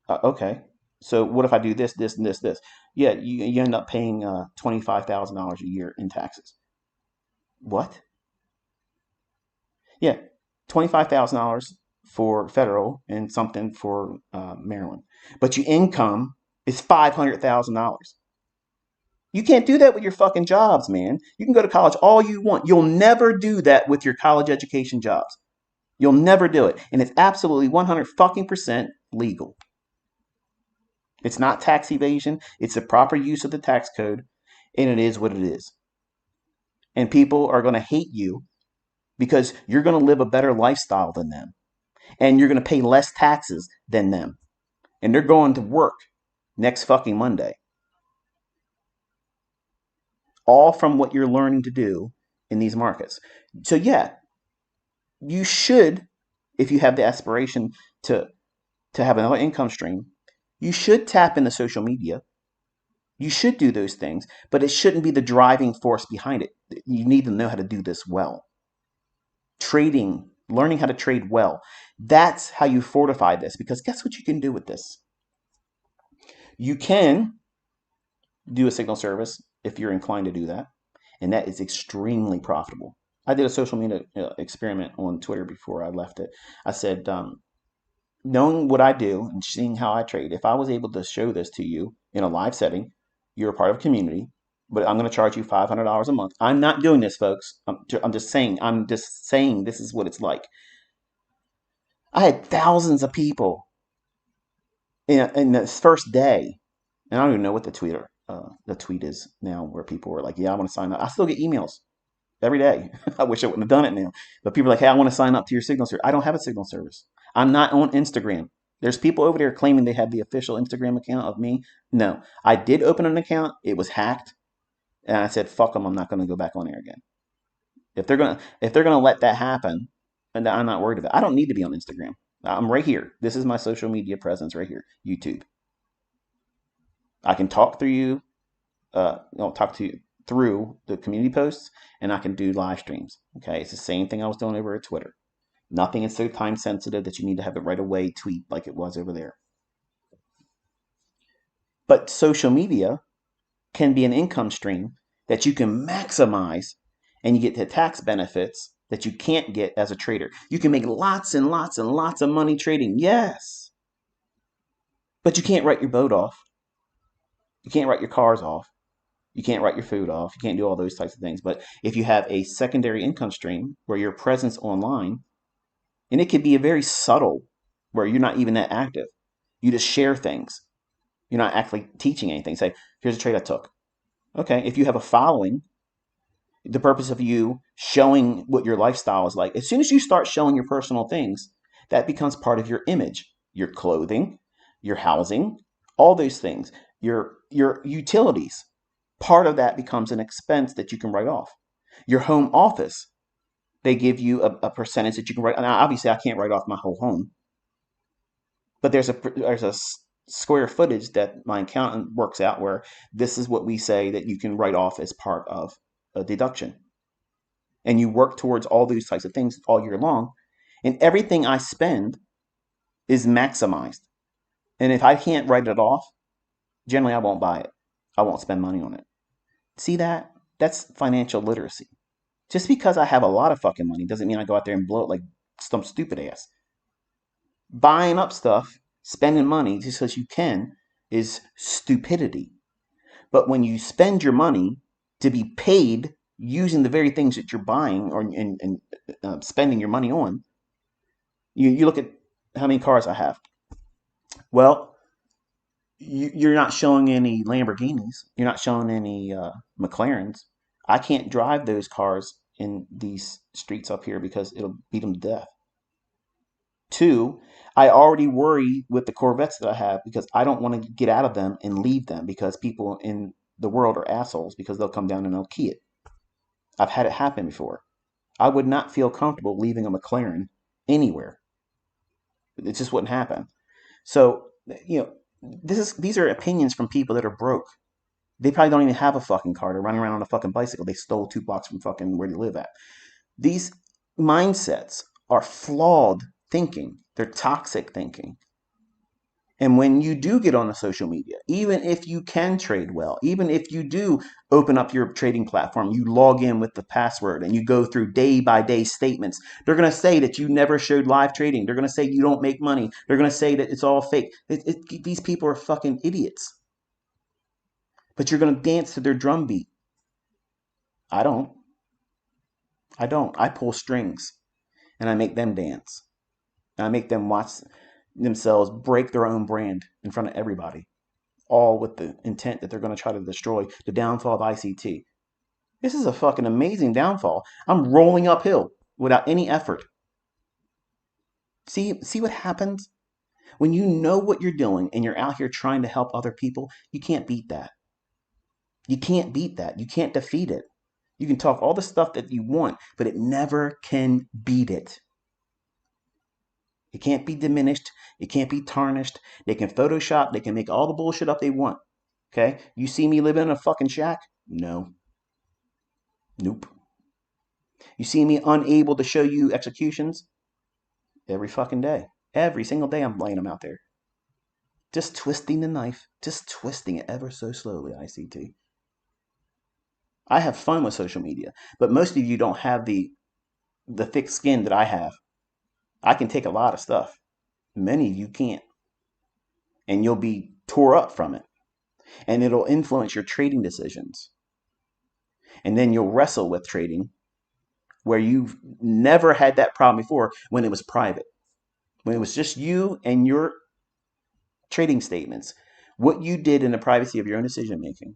Okay. So what if I do this, this, and this, this? Yeah, you end up paying $25,000 a year in taxes. What? Yeah, $25,000 for federal and something for Maryland, but your income is $500,000. You can't do that with your fucking jobs, man. You can go to college all you want. You'll never do that with your college education jobs. You'll never do it, and it's absolutely 100 fucking percent legal. It's not tax evasion. It's the proper use of the tax code, and it is what it is. And people are going to hate you because you're going to live a better lifestyle than them, and you're going to pay less taxes than them, and they're going to work next fucking Monday. All from what you're learning to do in these markets. So yeah, you should, if you have the aspiration to have another income stream, you should tap into social media. You should do those things, but it shouldn't be the driving force behind it. You need to know how to do this well. Trading, learning how to trade well. That's how you fortify this, because guess what you can do with this? You can do a signal service if you're inclined to do that, and that is extremely profitable. I did a social media experiment on Twitter before I left it. I said, knowing what I do and seeing how I trade, if I was able to show this to you in a live setting, you're a part of a community, but I'm going to charge you $500 a month. I'm not doing this, folks. I'm just saying. I'm just saying this is what it's like. I had thousands of people in this first day, and I don't even know what the tweet is now, where people were like, "Yeah, I want to sign up." I still get emails every day. I wish I wouldn't have done it now. But people are like, "Hey, I want to sign up to your signal service." I don't have a signal service. I'm not on Instagram. There's people over there claiming they have the official Instagram account of me. No, I did open an account. It was hacked, and I said, "Fuck them. I'm not going to go back on there again." If they're gonna let that happen, and I'm not worried about it. I don't need to be on Instagram. I'm right here. This is my social media presence right here. YouTube. I can talk through you. Talk to you through the community posts, and I can do live streams. Okay, it's the same thing I was doing over at Twitter. Nothing is so time sensitive that you need to have it right away tweet like it was over there. But social media can be an income stream that you can maximize, and you get the tax benefits that you can't get as a trader. You can make lots and lots and lots of money trading, yes, but you can't write your boat off. You can't write your cars off. You can't write your food off. You can't do all those types of things. But if you have a secondary income stream where your presence online, and it could be a very subtle, where you're not even that active, you just share things. You're not actually teaching anything. Say, here's a trade I took. Okay, if you have a following, the purpose of you showing what your lifestyle is like, as soon as you start showing your personal things, that becomes part of your image, your clothing, your housing, all those things, your utilities. Part of that becomes an expense that you can write off. Your home office, they give you a percentage that you can write. Now, obviously, I can't write off my whole home. But there's a square footage that my accountant works out where this is what we say that you can write off as part of a deduction. And you work towards all these types of things all year long. And everything I spend is maximized. And if I can't write it off, generally I won't buy it. I won't spend money on it. See that? That's financial literacy. Just because I have a lot of fucking money doesn't mean I go out there and blow it like some stupid ass. Buying up stuff, spending money just because you can, is stupidity. But when you spend your money to be paid using the very things that you're buying or and spending your money on, you look at how many cars I have. Well, you're not showing any Lamborghinis. You're not showing any McLarens. I can't drive those cars in these streets up here because it'll beat them to death. Two, I already worry with the Corvettes that I have because I don't want to get out of them and leave them because people in the world are assholes because they'll come down and they'll key it. I've had it happen before. I would not feel comfortable leaving a McLaren anywhere. It just wouldn't happen. So, these are opinions from people that are broke. They probably don't even have a fucking car. They're running around on a fucking bicycle. They stole 2 blocks from fucking where they live at. These mindsets are flawed thinking. They're toxic thinking. And when you do get on the social media, even if you can trade well, even if you do open up your trading platform, you log in with the password and you go through day by day statements, they're going to say that you never showed live trading. They're going to say you don't make money. They're going to say that it's all fake. These people are fucking idiots. But you're going to dance to their drum beat. I don't. I pull strings and I make them dance. And I make them watch themselves break their own brand in front of everybody, all with the intent that they're going to try to destroy the downfall of ICT. This is a fucking amazing downfall. I'm rolling uphill without any effort. See what happens? When you know what you're doing and you're out here trying to help other people, you can't beat that. You can't beat that. You can't defeat it. You can talk all the stuff that you want, but it never can beat it. It can't be diminished. It can't be tarnished. They can Photoshop. They can make all the bullshit up they want. Okay? You see me living in a fucking shack? No. Nope. You see me unable to show you executions? Every fucking day. Every single day I'm laying them out there. Just twisting the knife. Just twisting it ever so slowly, ICT. I have fun with social media, but most of you don't have the thick skin that I have. I can take a lot of stuff. Many of you can't. And you'll be tore up from it. And it'll influence your trading decisions. And then you'll wrestle with trading where you've never had that problem before when it was private. When it was just you and your trading statements. What you did in the privacy of your own decision making.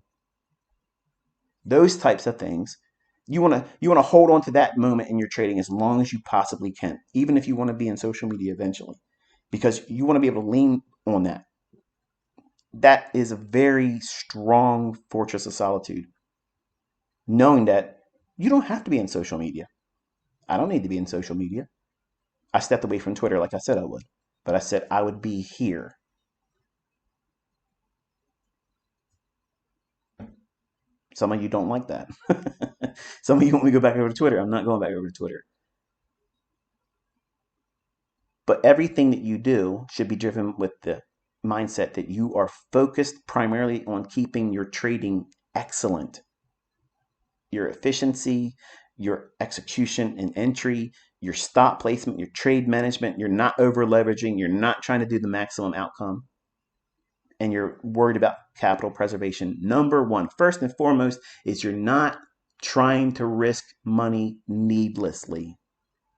Those types of things. You want to hold on to that moment in your trading as long as you possibly can, even if you want to be in social media eventually, because you want to be able to lean on that. That is a very strong fortress of solitude, knowing that you don't have to be in social media. I don't need to be in social media. I stepped away from Twitter like I said I would, but I said I would be here. Some of you don't like that. Some of you want me to go back over to Twitter. I'm not going back over to Twitter. But everything that you do should be driven with the mindset that you are focused primarily on keeping your trading excellent. Your efficiency, your execution and entry, your stop placement, your trade management. You're not over leveraging. You're not trying to do the maximum outcome. And you're worried about capital preservation. Number one, first and foremost, is you're not trying to risk money needlessly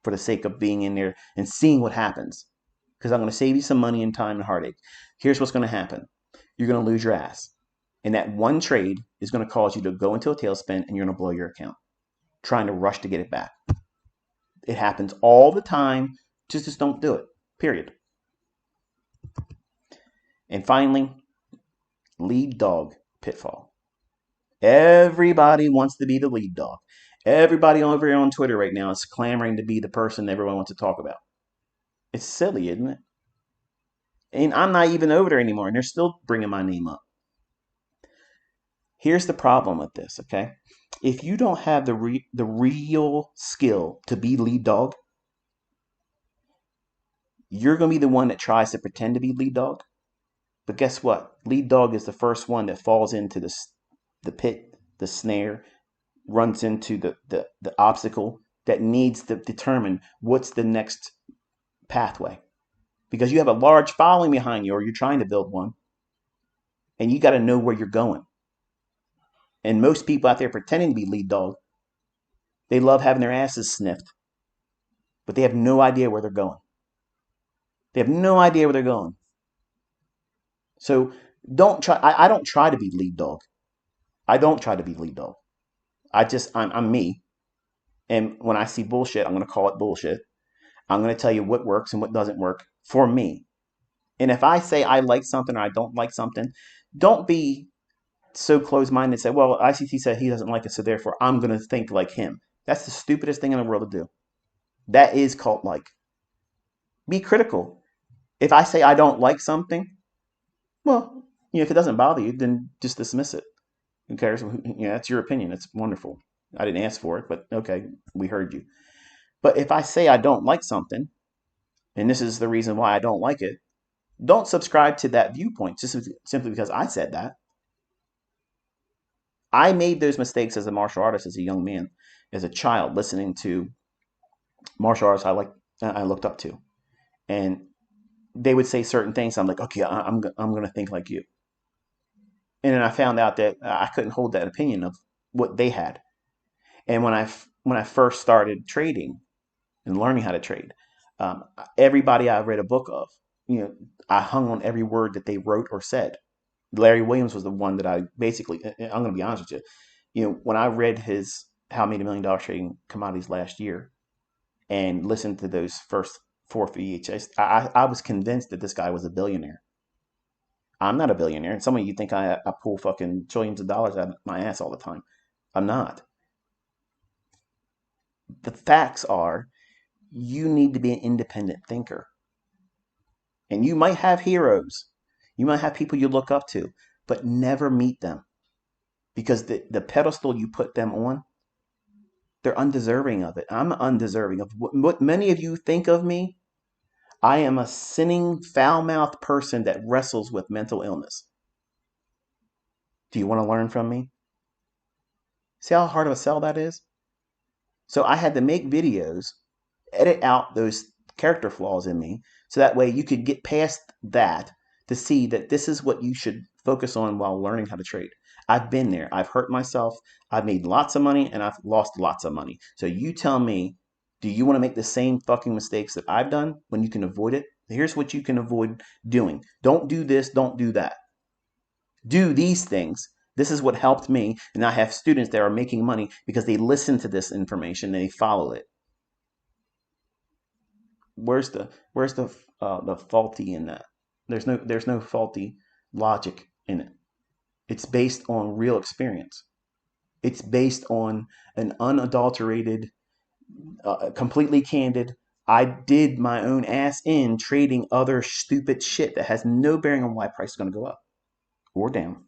for the sake of being in there and seeing what happens. Because I'm going to save you some money and time and heartache. Here's what's going to happen. You're going to lose your ass. And that one trade is going to cause you to go into a tailspin and you're going to blow your account, trying to rush to get it back. It happens all the time. Just don't do it. Period. And finally, lead dog pitfall. Everybody wants to be the lead dog. Everybody over here on Twitter right now is clamoring to be the person everyone wants to talk about. It's silly, isn't it? And I'm not even over there anymore, and they're still bringing my name up. Here's the problem with this, okay? If you don't have the real skill to be lead dog, you're going to be the one that tries to pretend to be lead dog. But guess what? Lead dog is the first one that falls into the pit, the snare, runs into the obstacle that needs to determine what's the next pathway. Because you have a large following behind you, or you're trying to build one, and you got to know where you're going. And most people out there pretending to be lead dog, they love having their asses sniffed, but they have no idea where they're going. They have no idea where they're going. So don't try. I don't try to be lead dog. I don't try to be lead dog. I'm me. And when I see bullshit, I'm going to call it bullshit. I'm going to tell you what works and what doesn't work for me. And if I say I like something or I don't like something, don't be so close-minded and say, well, ICT said he doesn't like it, so therefore I'm going to think like him. That's the stupidest thing in the world to do. That is cult-like. Be critical. If I say I don't like something, well, if it doesn't bother you, then just dismiss it. Who cares? That's your opinion. It's wonderful. I didn't ask for it, but okay, we heard you. But if I say I don't like something, and this is the reason why I don't like it, don't subscribe to that viewpoint just simply because I said that. I made those mistakes as a martial artist, as a young man, as a child, listening to martial artists I looked up to, and they would say certain things. I'm like, okay, I'm going to think like you. And then I found out that I couldn't hold that opinion of what they had. And when I first started trading and learning how to trade, everybody I read a book of, I hung on every word that they wrote or said. Larry Williams was the one that I basically, I'm going to be honest with you, when I read his How I Made $1 Million Trading Commodities last year and listened to those first 4 VHS, I was convinced that this guy was a billionaire. I'm not a billionaire. And some of you think I pull fucking trillions of dollars out of my ass all the time. I'm not. The facts are you need to be an independent thinker. And you might have heroes. You might have people you look up to, but never meet them. Because the pedestal you put them on, they're undeserving of it. I'm undeserving of what many of you think of me. I am a sinning, foul-mouthed person that wrestles with mental illness. Do you want to learn from me? See how hard of a sell that is? So I had to make videos, edit out those character flaws in me, so that way you could get past that to see that this is what you should focus on while learning how to trade. I've been there. I've hurt myself. I've made lots of money and I've lost lots of money. So you tell me, do you want to make the same fucking mistakes that I've done when you can avoid it? Here's what you can avoid doing. Don't do this. Don't do that. Do these things. This is what helped me. And I have students that are making money because they listen to this information and they follow it. Where's the faulty in that? There's no faulty logic in it. It's based on real experience. It's based on an unadulterated, completely candid. I did my own ass in trading other stupid shit that has no bearing on why price is going to go up or down.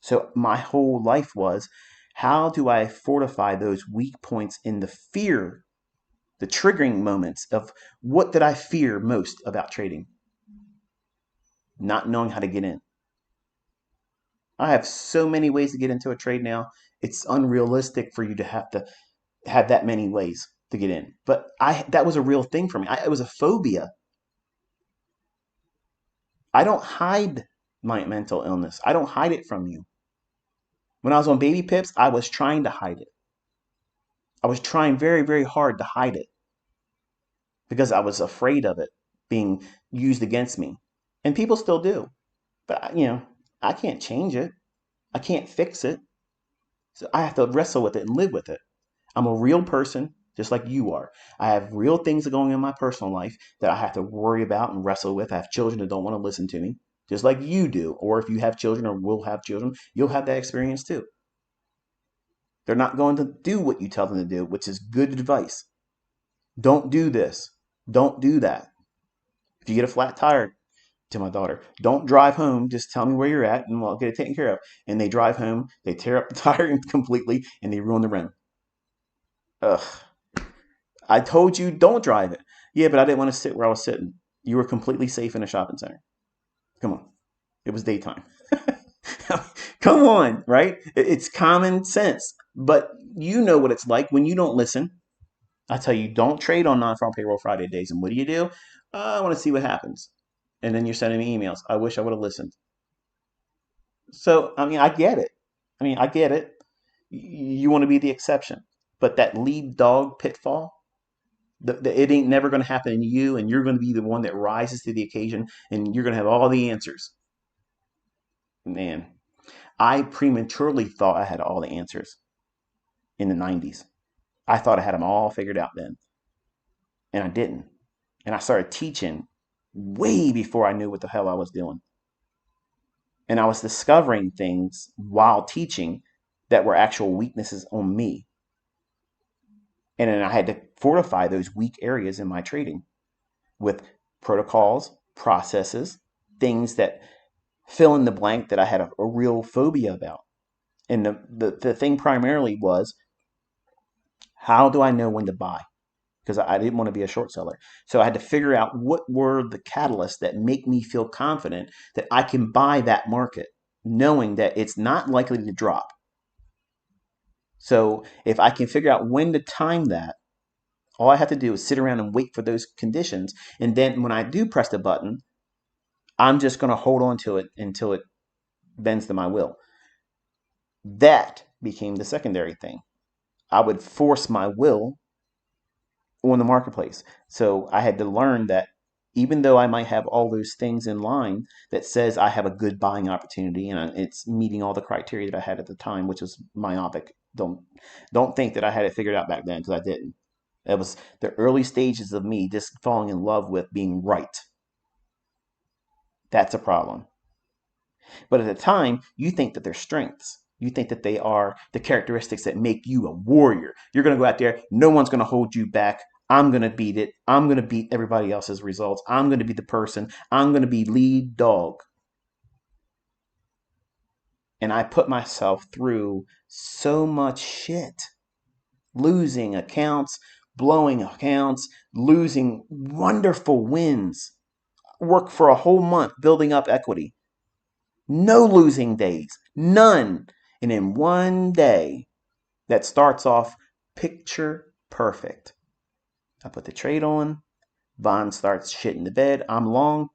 So my whole life was, how do I fortify those weak points in the fear, the triggering moments of what did I fear most about trading? Not knowing how to get in. I have so many ways to get into a trade now. It's unrealistic for you to have that many ways to get in. But that was a real thing for me. It was a phobia. I don't hide my mental illness. I don't hide it from you. When I was on baby pips, I was trying to hide it. I was trying very, very hard to hide it because I was afraid of it being used against me. And people still do. But, I can't change it. I can't fix it. So I have to wrestle with it and live with it. I'm a real person, just like you are. I have real things going on in my personal life that I have to worry about and wrestle with. I have children that don't want to listen to me, just like you do. Or if you have children or will have children, you'll have that experience too. They're not going to do what you tell them to do, which is good advice. Don't do this. Don't do that. If you get a flat tire, to my daughter, don't drive home. Just tell me where you're at and we'll get it taken care of. And they drive home, they tear up the tire completely, and they ruin the rim. Ugh. I told you don't drive it. Yeah, but I didn't want to sit where I was sitting. You were completely safe in a shopping center. Come on. It was daytime. Come on, right? It's common sense. But you know what it's like when you don't listen. I tell you, don't trade on non-farm payroll Friday days. And what do? I want to see what happens. And then you're sending me emails. I wish I would have listened. So, I mean, I get it. I get it. You want to be the exception. But that lead dog pitfall, it ain't never going to happen in you, and you're going to be the one that rises to the occasion, and you're going to have all the answers. Man, I prematurely thought I had all the answers in the 90s. I thought I had them all figured out then, and I didn't. And I started teaching way before I knew what the hell I was doing. And I was discovering things while teaching that were actual weaknesses on me. And then I had to fortify those weak areas in my trading with protocols, processes, things that fill in the blank that I had a real phobia about. And the thing primarily was, how do I know when to buy? Because I didn't want to be a short seller. So I had to figure out what were the catalysts that make me feel confident that I can buy that market, knowing that it's not likely to drop. So if I can figure out when to time that, all I have to do is sit around and wait for those conditions. And then when I do press the button, I'm just going to hold on to it until it bends to my will. That became the secondary thing. I would force my will on the marketplace. So I had to learn that even though I might have all those things in line that says I have a good buying opportunity and it's meeting all the criteria that I had at the time, which was myopic. Don't think that I had it figured out back then, because I didn't. It was the early stages of me just falling in love with being right. That's a problem. But at the time, you think that they're strengths. You think that they are the characteristics that make you a warrior. You're going to go out there. No one's going to hold you back. I'm going to beat it. I'm going to beat everybody else's results. I'm going to be the person. I'm going to be lead dog. And I put myself through so much shit. Losing accounts, blowing accounts, losing wonderful wins. Work for a whole month building up equity. No losing days. None. And in one day, that starts off picture perfect. I put the trade on. Bond starts shitting the bed. I'm long.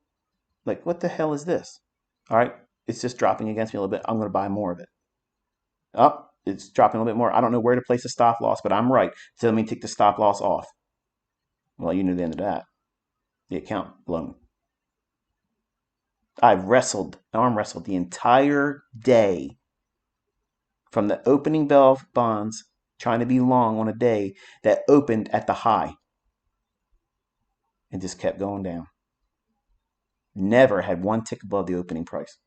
Like, what the hell is this? All right. It's just dropping against me a little bit. I'm going to buy more of it. Up. It's dropping a little bit more. I don't know where to place a stop loss, but I'm right. So let me take the stop loss off. Well, you knew the end of that. The account blown. I arm wrestled the entire day from the opening bell of bonds, trying to be long on a day that opened at the high and just kept going down. Never had one tick above the opening price.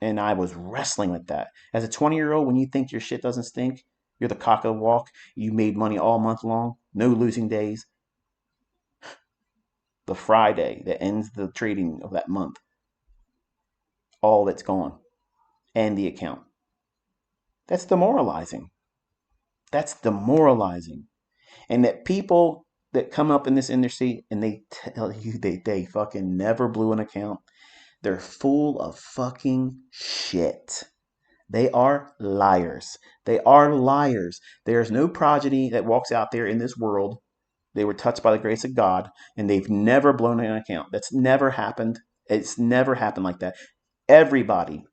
And I was wrestling with that. As a 20-year-old, when you think your shit doesn't stink, you're the cock of the walk, you made money all month long, no losing days. The Friday that ends the trading of that month, all that's gone. And the account. That's demoralizing. That's demoralizing. And that people that come up in this industry and they tell you they fucking never blew an account, they're full of fucking shit. They are liars. They are liars. There's no progeny that walks out there in this world. They were touched by the grace of God and they've never blown an account. That's never happened. It's never happened like that. Everybody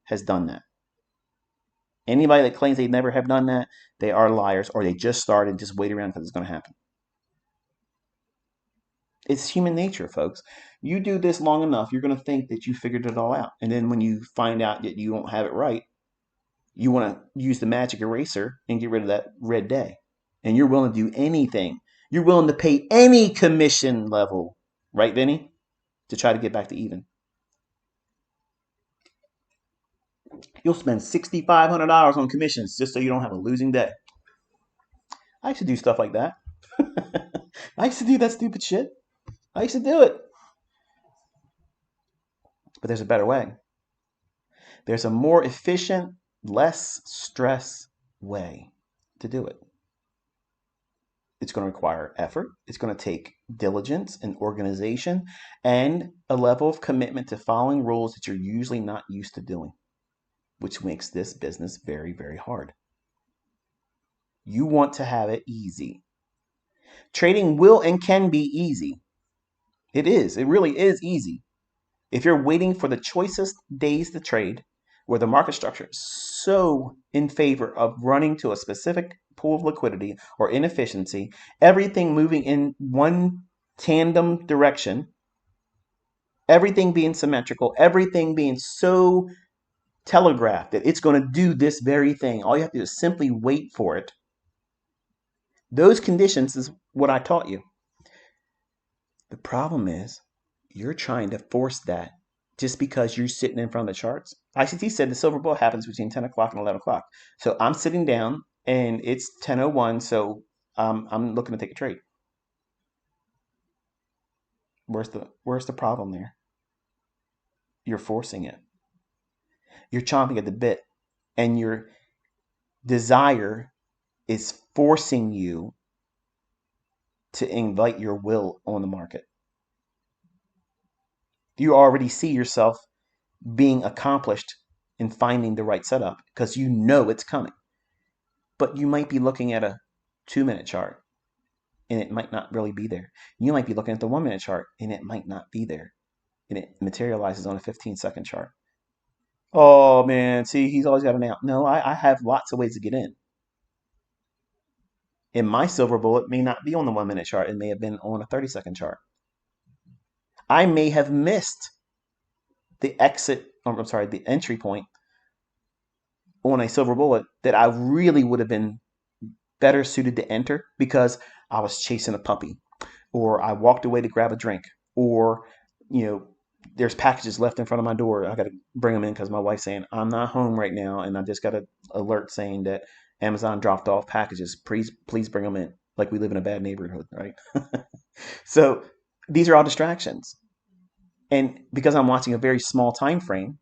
has done that. Anybody that claims they never have done that, they are liars, or they just started, just wait around because it's going to happen. It's human nature, folks. You do this long enough, you're going to think that you figured it all out. And then when you find out that you don't have it right, you want to use the magic eraser and get rid of that red day. And you're willing to do anything. You're willing to pay any commission level, right, Vinny? To try to get back to even. You'll spend $6,500 on commissions just so you don't have a losing day. I used to do stuff like that. I used to do that stupid shit. I used to do it, but there's a better way. There's a more efficient, less stress way to do it. It's going to require effort. It's going to take diligence and organization and a level of commitment to following rules that you're usually not used to doing, which makes this business very, very hard. You want to have it easy. Trading will and can be easy. It is. It really is easy. If you're waiting for the choicest days to trade, where the market structure is so in favor of running to a specific pool of liquidity or inefficiency, everything moving in one tandem direction, everything being symmetrical, everything being so telegraphed that it's going to do this very thing. All you have to do is simply wait for it. Those conditions is what I taught you. The problem is you're trying to force that just because you're sitting in front of the charts. ICT said the silver bullet happens between 10 o'clock and 11 o'clock. So I'm sitting down and it's 10:01, so I'm looking to take a trade. Where's the problem there? You're forcing it. You're chomping at the bit, and your desire is forcing you to invite your will on the market. You already see yourself being accomplished in finding the right setup because you know it's coming. But you might be looking at a 2-minute chart and it might not really be there. You might be looking at the 1-minute chart and it might not be there. And it materializes on a 15-second chart. Oh man, see, he's always got an out. No, I have lots of ways to get in. And my silver bullet may not be on the 1-minute chart. It may have been on a 30-second chart. I may have missed the the entry point on a silver bullet that I really would have been better suited to enter because I was chasing a puppy, or I walked away to grab a drink, or there's packages left in front of my door. I got to bring them in because my wife's saying I'm not home right now, and I just got an alert saying that Amazon dropped off packages. Please bring them in. Like we live in a bad neighborhood, right? So these are all distractions, and because I'm watching a very small time frame,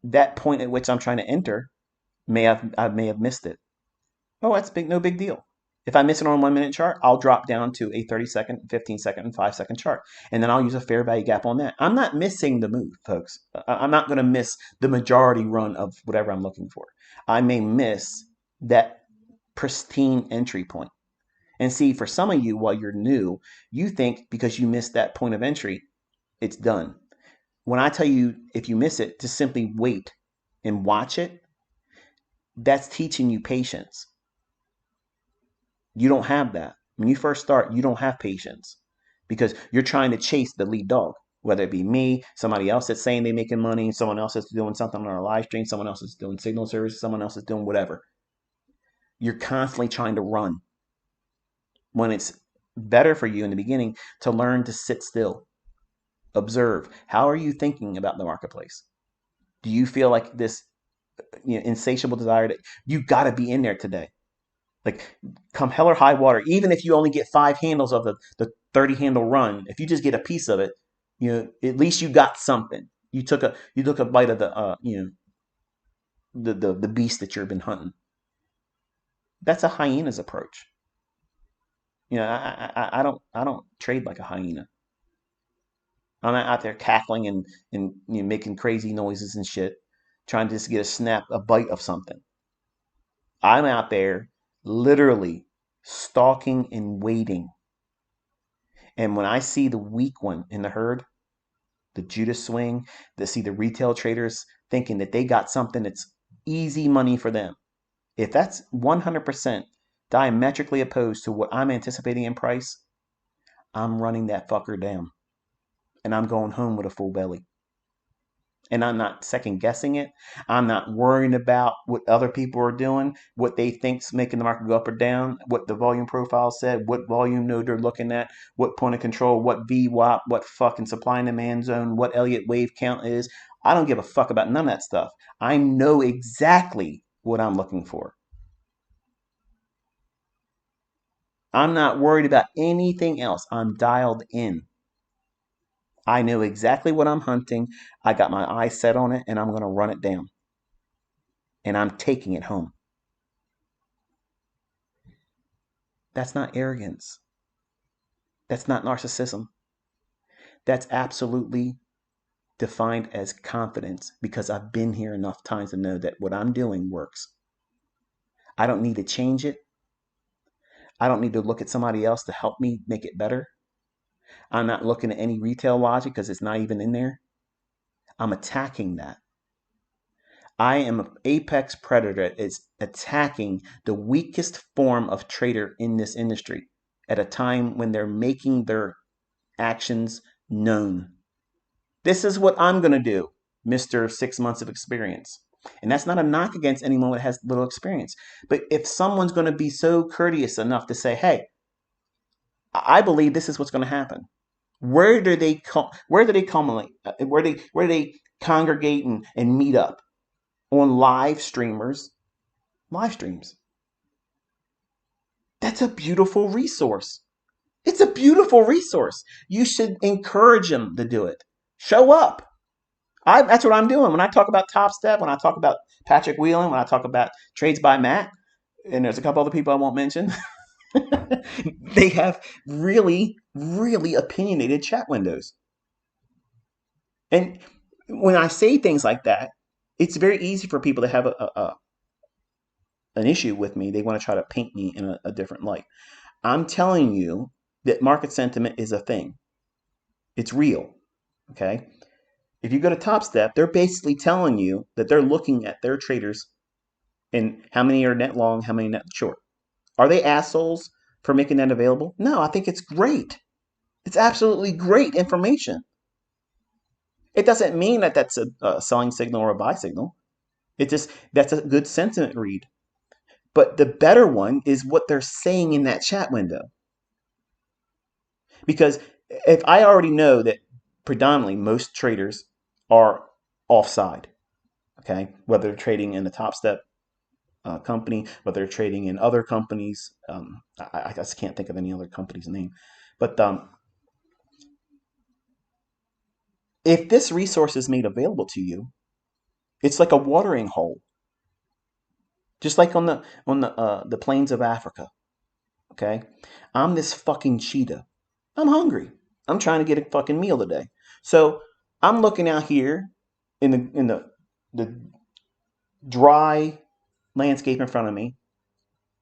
that point at which I'm trying to enter I may have missed it. Oh, that's no big deal. If I miss it on a 1-minute chart, I'll drop down to a 30-second, 15-second, and 5-second chart. And then I'll use a fair value gap on that. I'm not missing the move, folks. I'm not going to miss the majority run of whatever I'm looking for. I may miss that pristine entry point. And see, for some of you, while you're new, you think because you missed that point of entry, it's done. When I tell you, if you miss it, just simply wait and watch it, that's teaching you patience. You don't have that. When you first start, you don't have patience because you're trying to chase the lead dog, whether it be me, somebody else that's saying they're making money, someone else that's doing something on our live stream, someone else is doing signal service, someone else is doing whatever. You're constantly trying to run when it's better for you in the beginning to learn to sit still, observe. How are you thinking about the marketplace? Do you feel like this insatiable desire that you got to be in there today? Like, come hell or high water, even if you only get 5 handles of the 30 handle run, if you just get a piece of it, at least you got something. You took a bite of the beast that you've been hunting. That's a hyena's approach. I don't trade like a hyena. I'm not out there cackling and making crazy noises and shit, trying to just get a bite of something. I'm out there literally stalking and waiting. And when I see the weak one in the herd, the Judas swing, to see the retail traders thinking that they got something that's easy money for them. If that's 100% diametrically opposed to what I'm anticipating in price, I'm running that fucker down. And I'm going home with a full belly. And I'm not second guessing it. I'm not worrying about what other people are doing, what they think's making the market go up or down, what the volume profile said, what volume node they're looking at, what point of control, what VWAP, what fucking supply and demand zone, what Elliott wave count is. I don't give a fuck about none of that stuff. I know exactly what I'm looking for. I'm not worried about anything else. I'm dialed in. I know exactly what I'm hunting. I got my eyes set on it and I'm going to run it down. And I'm taking it home. That's not arrogance. That's not narcissism. That's absolutely defined as confidence because I've been here enough times to know that what I'm doing works. I don't need to change it. I don't need to look at somebody else to help me make it better. I'm not looking at any retail logic because it's not even in there. I'm attacking that. I am an apex predator that is attacking the weakest form of trader in this industry at a time when they're making their actions known. This is what I'm going to do, Mr. 6 months of experience. And that's not a knock against anyone that has little experience. But if someone's going to be so courteous enough to say, hey, I believe this is what's going to happen. Where do they come? Where do they culminate? Where do they congregate and meet up? On live streamers, live streams. That's a beautiful resource. It's a beautiful resource. You should encourage them to do it. Show up. That's what I'm doing. When I talk about Top Step, when I talk about Patrick Wheelan, when I talk about Trades by Matt, and there's a couple other people I won't mention, they have really, really opinionated chat windows. And when I say things like that, it's very easy for people to have an issue with me. They want to try to paint me in a different light. I'm telling you that market sentiment is a thing. It's real. Okay. If you go to Top Step, they're basically telling you that they're looking at their traders and how many are net long, how many net short. Are they assholes for making that available? No, I think it's great. It's absolutely great information. It doesn't mean that that's a selling signal or a buy signal. It just that's a good sentiment read. But the better one is what they're saying in that chat window. Because if I already know that predominantly most traders are offside, okay, whether they're trading in the Top Step company, whether they're trading in other companies, I just can't think of any other company's name. But if this resource is made available to you, it's like a watering hole, just like on the plains of Africa. Okay, I'm this fucking cheetah. I'm hungry. I'm trying to get a fucking meal today. So I'm looking out here in the dry landscape in front of me.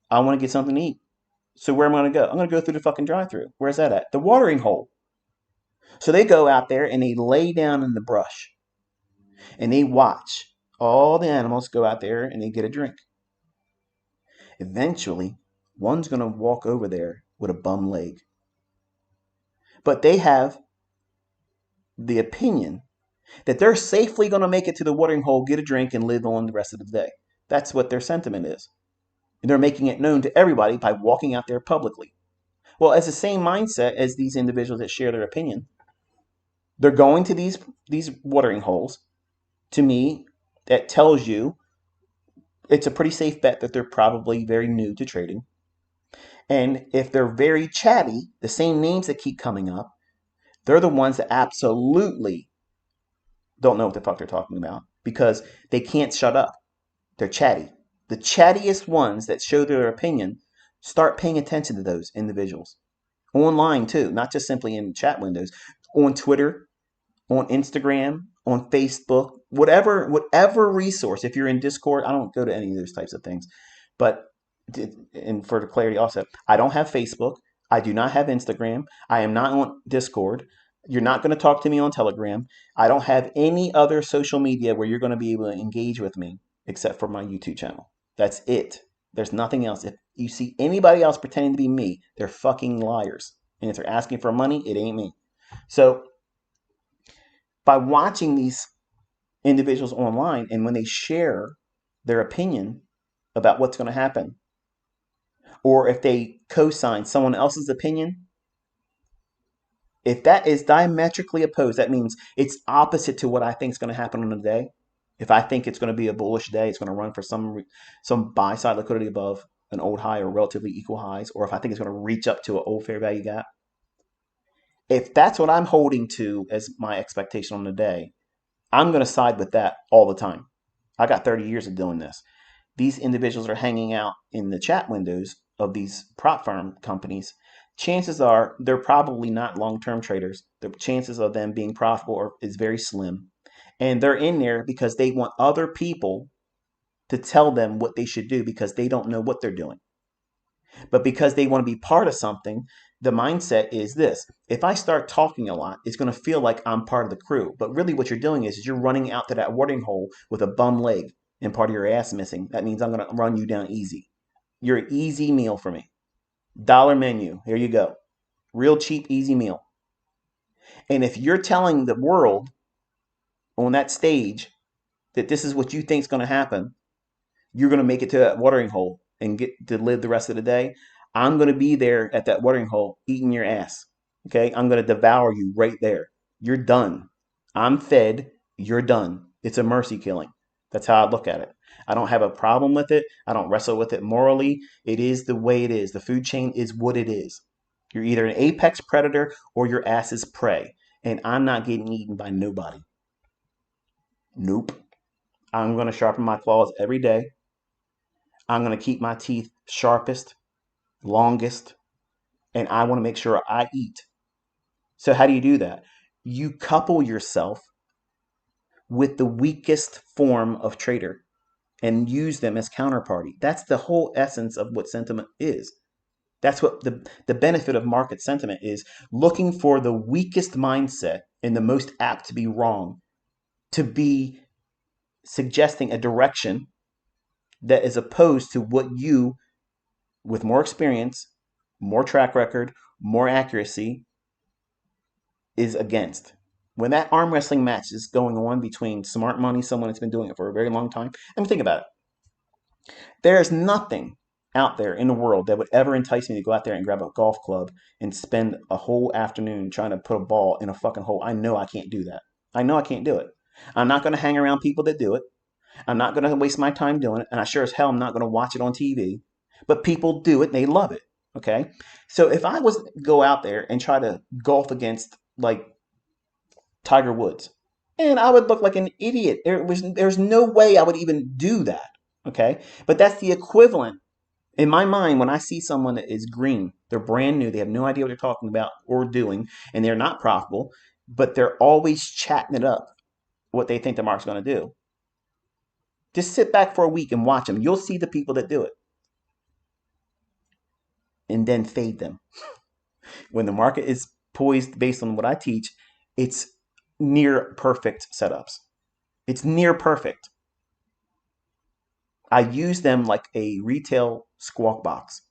I want to get something to eat. So where am I going to go? I'm going to go through the fucking drive-through. Where's that at? The watering hole. So they go out there and they lay down in the brush and they watch all the animals go out there and they get a drink. Eventually, one's going to walk over there with a bum leg. But they have the opinion that they're safely going to make it to the watering hole, get a drink, and live on the rest of the day. That's what their sentiment is. And they're making it known to everybody by walking out there publicly. Well, it's the same mindset as these individuals that share their opinion. They're going to these watering holes. To me, that tells you it's a pretty safe bet that they're probably very new to trading. And if they're very chatty, the same names that keep coming up, they're the ones that absolutely don't know what the fuck they're talking about because they can't shut up. They're chatty. The chattiest ones that show their opinion, start paying attention to those individuals. Online too, not just simply in chat windows. On Twitter, on Instagram, on Facebook, whatever resource. If you're in Discord, I don't go to any of those types of things. But and for clarity also, I don't have Facebook. I do not have Instagram. I am not on Discord. You're not going to talk to me on Telegram. I don't have any other social media where you're going to be able to engage with me except for my YouTube channel. That's it. There's nothing else. If you see anybody else pretending to be me, they're fucking liars. And if they're asking for money, it ain't me. So by watching these individuals online and when they share their opinion about what's going to happen, or if they co-sign someone else's opinion, if that is diametrically opposed, that means it's opposite to what I think is going to happen on the day. If I think it's going to be a bullish day, it's going to run for some buy side liquidity above an old high or relatively equal highs, or if I think it's going to reach up to an old fair value gap. If that's what I'm holding to as my expectation on the day, I'm going to side with that all the time. I got 30 years of doing this. These individuals are hanging out in the chat windows of these prop firm companies. Chances are they're probably not long-term traders. The chances of them being profitable is very slim. And they're in there because they want other people to tell them what they should do because they don't know what they're doing. But because they want to be part of something, the mindset is this. If I start talking a lot, it's going to feel like I'm part of the crew. But really what you're doing is you're running out to that watering hole with a bum leg and part of your ass missing. That means I'm going to run you down easy. You're an easy meal for me. Dollar menu. Here you go. Real cheap, easy meal. And if you're telling the world on that stage that this is what you think is going to happen, you're going to make it to that watering hole and get to live the rest of the day. I'm going to be there at that watering hole eating your ass. Okay? I'm going to devour you right there. You're done. I'm fed. You're done. It's a mercy killing. That's how I look at it. I don't have a problem with it. I don't wrestle with it morally. It is the way it is. The food chain is what it is. You're either an apex predator or your ass is prey. And I'm not getting eaten by nobody. Nope. I'm going to sharpen my claws every day. I'm going to keep my teeth sharpest, longest, and I want to make sure I eat. So how do you do that? You couple yourself with the weakest form of trader and use them as counterparty. That's the whole essence of what sentiment is. That's what the benefit of market sentiment is, looking for the weakest mindset and the most apt to be wrong, to be suggesting a direction that is opposed to what you, with more experience, more track record, more accuracy, is against. When that arm wrestling match is going on between smart money, someone that's been doing it for a very long time, I mean, think about it. There's nothing out there in the world that would ever entice me to go out there and grab a golf club and spend a whole afternoon trying to put a ball in a fucking hole. I know I can't do that. I know I can't do it. I'm not going to hang around people that do it. I'm not going to waste my time doing it. And I sure as hell am not going to watch it on TV. But people do it and they love it. Okay. So if I was to go out there and try to golf against like Tiger Woods, and I would look like an idiot. There's no way I would even do that. Okay. But that's the equivalent in my mind when I see someone that is green. They're brand new. They have no idea what they're talking about or doing, and they're not profitable, but they're always chatting it up what they think the market's going to do. Just sit back for a week and watch them. You'll see the people that do it. And then fade them. When the market is poised based on what I teach, it's near perfect setups. It's near perfect. I use them like a retail squawk box.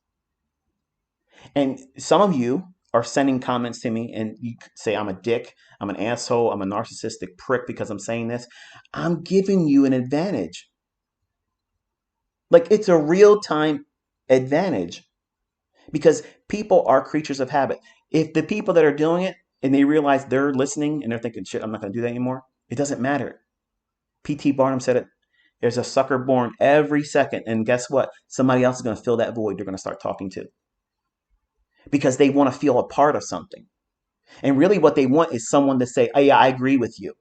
And some of you are sending comments to me and you say, I'm a dick, I'm an asshole, I'm a narcissistic prick because I'm saying this. I'm giving you an advantage. Like it's a real time advantage because people are creatures of habit. If the people that are doing it and they realize they're listening and they're thinking, shit, I'm not going to do that anymore, it doesn't matter. P.T. Barnum said it. There's a sucker born every second. And guess what? Somebody else is going to fill that void they're going to start talking to because they want to feel a part of something. And really what they want is someone to say, oh, yeah, I agree with you.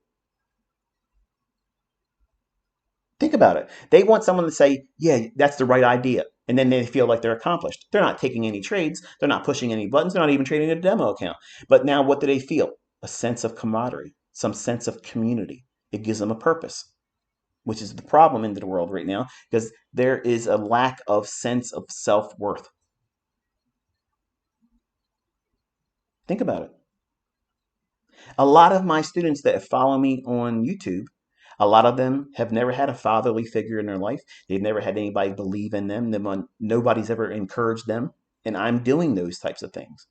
Think about it. They want someone to say, yeah, that's the right idea. And then they feel like they're accomplished. They're not taking any trades. They're not pushing any buttons. They're not even trading a demo account. But now what do they feel? A sense of camaraderie, some sense of community. It gives them a purpose, which is the problem in the world right now because there is a lack of sense of self-worth. Think about it. A lot of my students that follow me on YouTube, a lot of them have never had a fatherly figure in their life. They've never had anybody believe in them. Nobody's ever encouraged them. And I'm doing those types of things.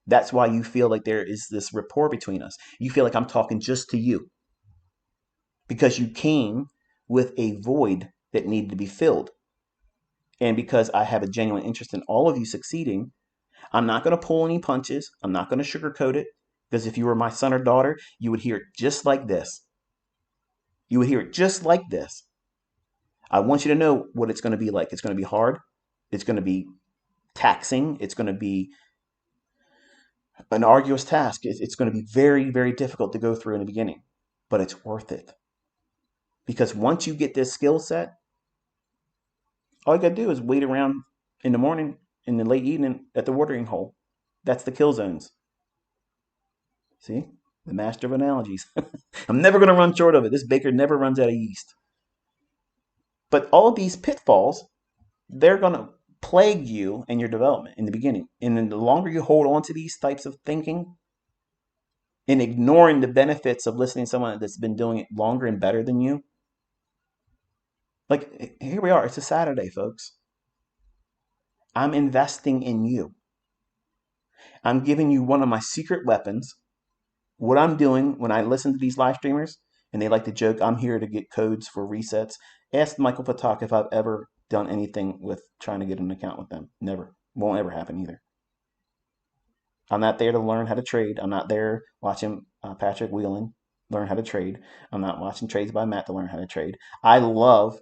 That's why you feel like there is this rapport between us. You feel like I'm talking just to you because you came with a void that needed to be filled. And because I have a genuine interest in all of you succeeding, I'm not going to pull any punches. I'm not going to sugarcoat it. Because if you were my son or daughter, you would hear it just like this. You would hear it just like this. I want you to know what it's going to be like. It's going to be hard. It's going to be taxing. It's going to be an arduous task. It's going to be very, very difficult to go through in the beginning, but it's worth it. Because once you get this skill set, all you got to do is wait around in the morning, in the late evening at the watering hole. That's the kill zones. See? The master of analogies. I'm never going to run short of it. This baker never runs out of yeast. But all of these pitfalls, they're going to plague you in your development in the beginning. And then the longer you hold on to these types of thinking and ignoring the benefits of listening to someone that's been doing it longer and better than you, like here we are, it's a Saturday, folks. I'm investing in you. I'm giving you one of my secret weapons. What I'm doing when I listen to these live streamers and they like to joke, I'm here to get codes for resets. Ask Michael Patak if I've ever done anything with trying to get an account with them. Never. Won't ever happen either. I'm not there to learn how to trade. I'm not there watching Patrick Whelan learn how to trade. I'm not watching Trades by Matt to learn how to trade. I love